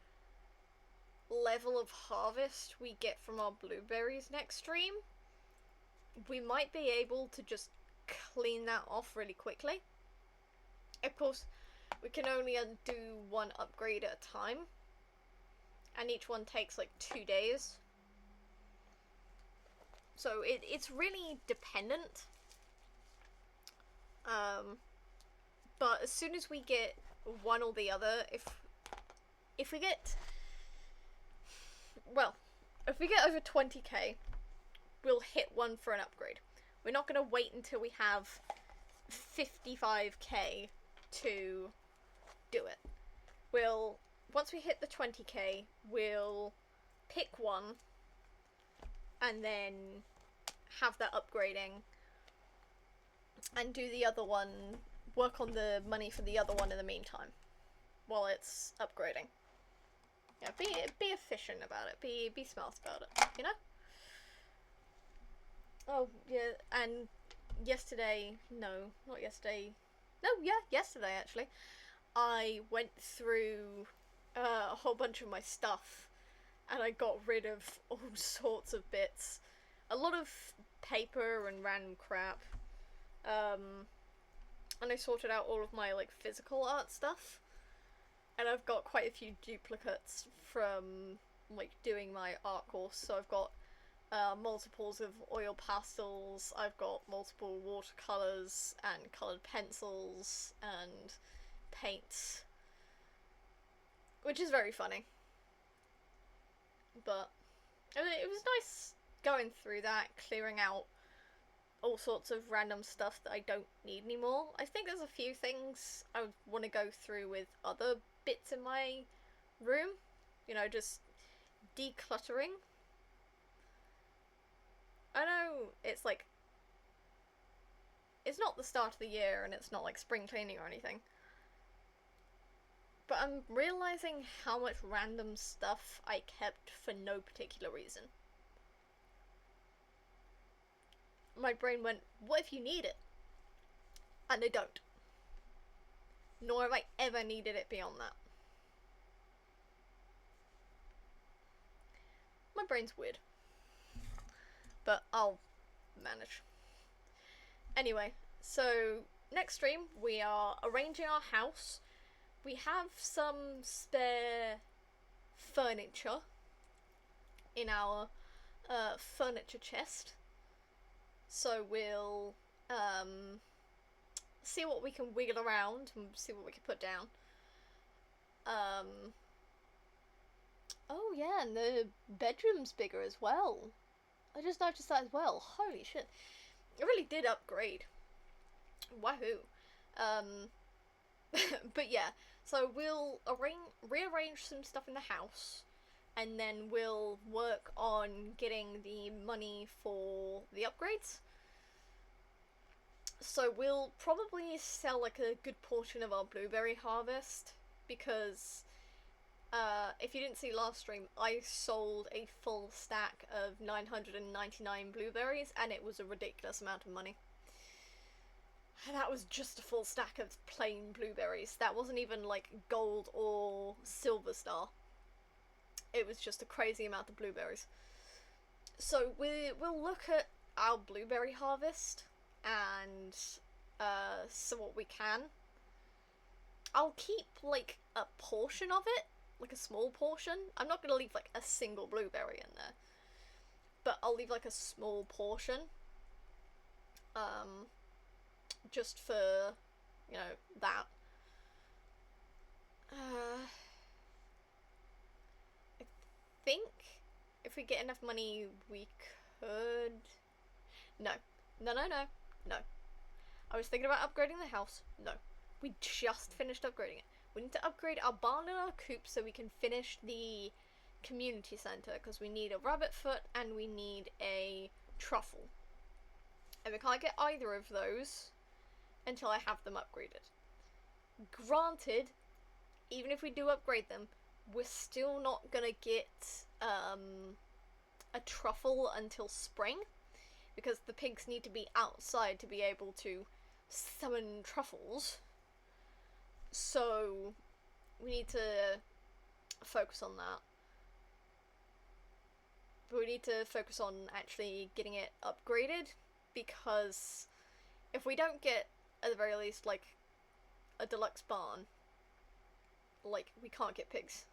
level of harvest we get from our blueberries next stream, we might be able to just clean that off really quickly. Of course, we can only do one upgrade at a time, and each one takes like 2 days. So it's really dependent. But as soon as we get one or the other, if we get over 20k, we'll hit one for an upgrade. We're not gonna wait until we have 55k to do it. Once we hit the 20k, we'll pick one and then have that upgrading and do the other one, work on the money for the other one in the meantime while it's upgrading. Yeah, be efficient about it. Be smart about it, you know? Oh, yeah, and yesterday actually, I went through a whole bunch of my stuff and I got rid of all sorts of bits. A lot of paper and random crap. And I sorted out all of my like physical art stuff. And I've got quite a few duplicates from like doing my art course. So I've got multiples of oil pastels, I've got multiple watercolors and colored pencils and paints, which is very funny. But it was nice going through that, clearing out all sorts of random stuff that I don't need anymore. I think there's a few things I want to go through with other bits in my room. You know, just decluttering. I know it's like, it's not the start of the year and it's not like spring cleaning or anything. But I'm realizing how much random stuff I kept for no particular reason. My brain went, what if you need it? And I don't. Nor have I ever needed it beyond that. My brain's weird. But I'll manage. Anyway, so next stream we are arranging our house. We have some spare furniture in our furniture chest. So we'll see what we can wiggle around and see what we can put down. Oh yeah, and the bedroom's bigger as well. I just noticed that as well. Holy shit. It really did upgrade. Wahoo. But yeah, so we'll rearrange some stuff in the house, and then we'll work on getting the money for the upgrades. So we'll probably sell like a good portion of our blueberry harvest, because if you didn't see last stream, I sold a full stack of 999 blueberries, and it was a ridiculous amount of money. And that was just a full stack of plain blueberries. That wasn't even like gold or silver star. It was just a crazy amount of blueberries. So we'll look at our blueberry harvest and so what we can. I'll keep like a portion of it, like a small portion. I'm not gonna leave like a single blueberry in there, but I'll leave like a small portion. Just for, you know, that. I think if we get enough money, we could. No. No, no, no. No. I was thinking about upgrading the house. No. We just finished upgrading it. We need to upgrade our barn and our coop so we can finish the community center, because we need a rabbit foot and we need a truffle. And we can't get either of those until I have them upgraded. Granted, even if we do upgrade them, we're still not gonna get a truffle until spring, because the pigs need to be outside to be able to summon truffles. So we need to focus on that. But we need to focus on actually getting it upgraded, because if we don't get, at the very least, like, a deluxe barn, like, we can't get pigs.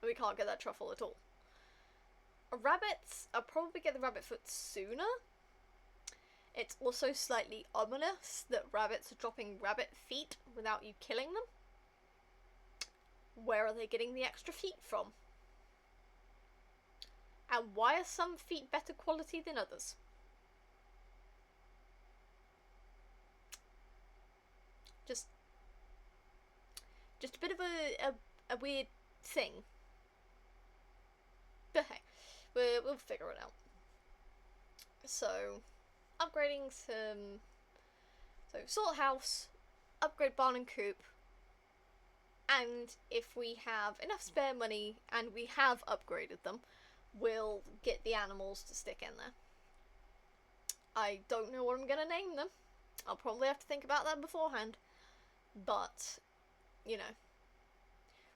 We can't get that truffle at all. Rabbits, I'll probably get the rabbit foot sooner. It's also slightly ominous that rabbits are dropping rabbit feet without you killing them. Where are they getting the extra feet from? And why are some feet better quality than others? Just a bit of a weird thing. But hey, we'll figure it out. So, upgrading some. So, sort house, upgrade barn and coop, and if we have enough spare money and we have upgraded them, we'll get the animals to stick in there. I don't know what I'm gonna name them. I'll probably have to think about that beforehand. But, you know,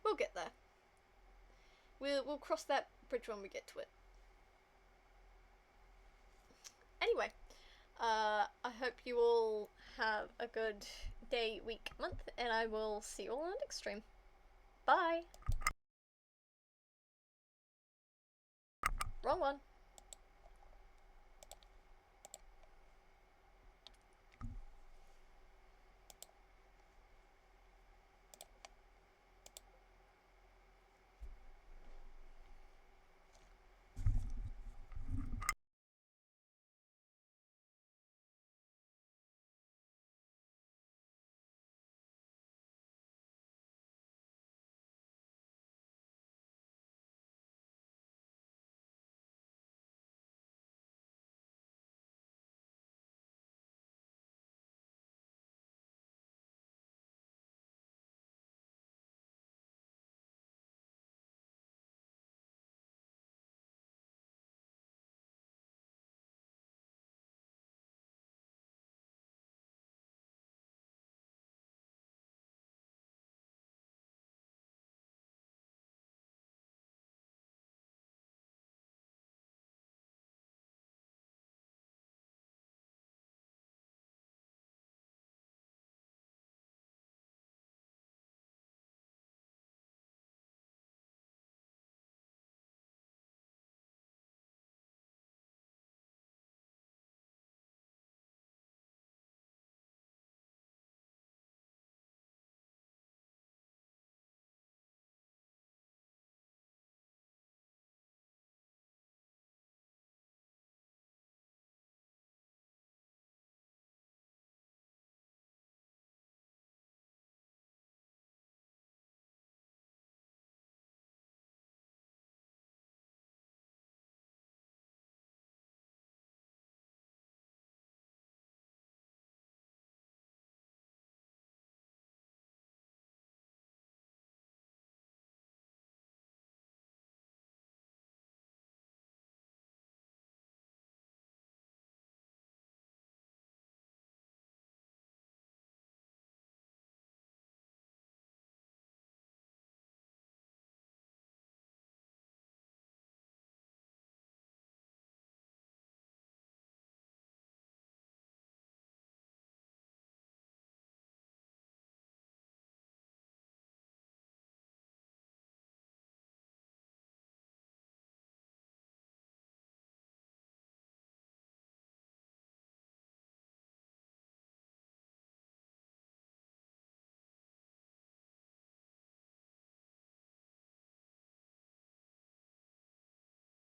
we'll get there. We'll cross that bridge when we get to it. Anyway, I hope you all have a good day, week, month, and I will see you all on the next stream. Bye! Wrong one.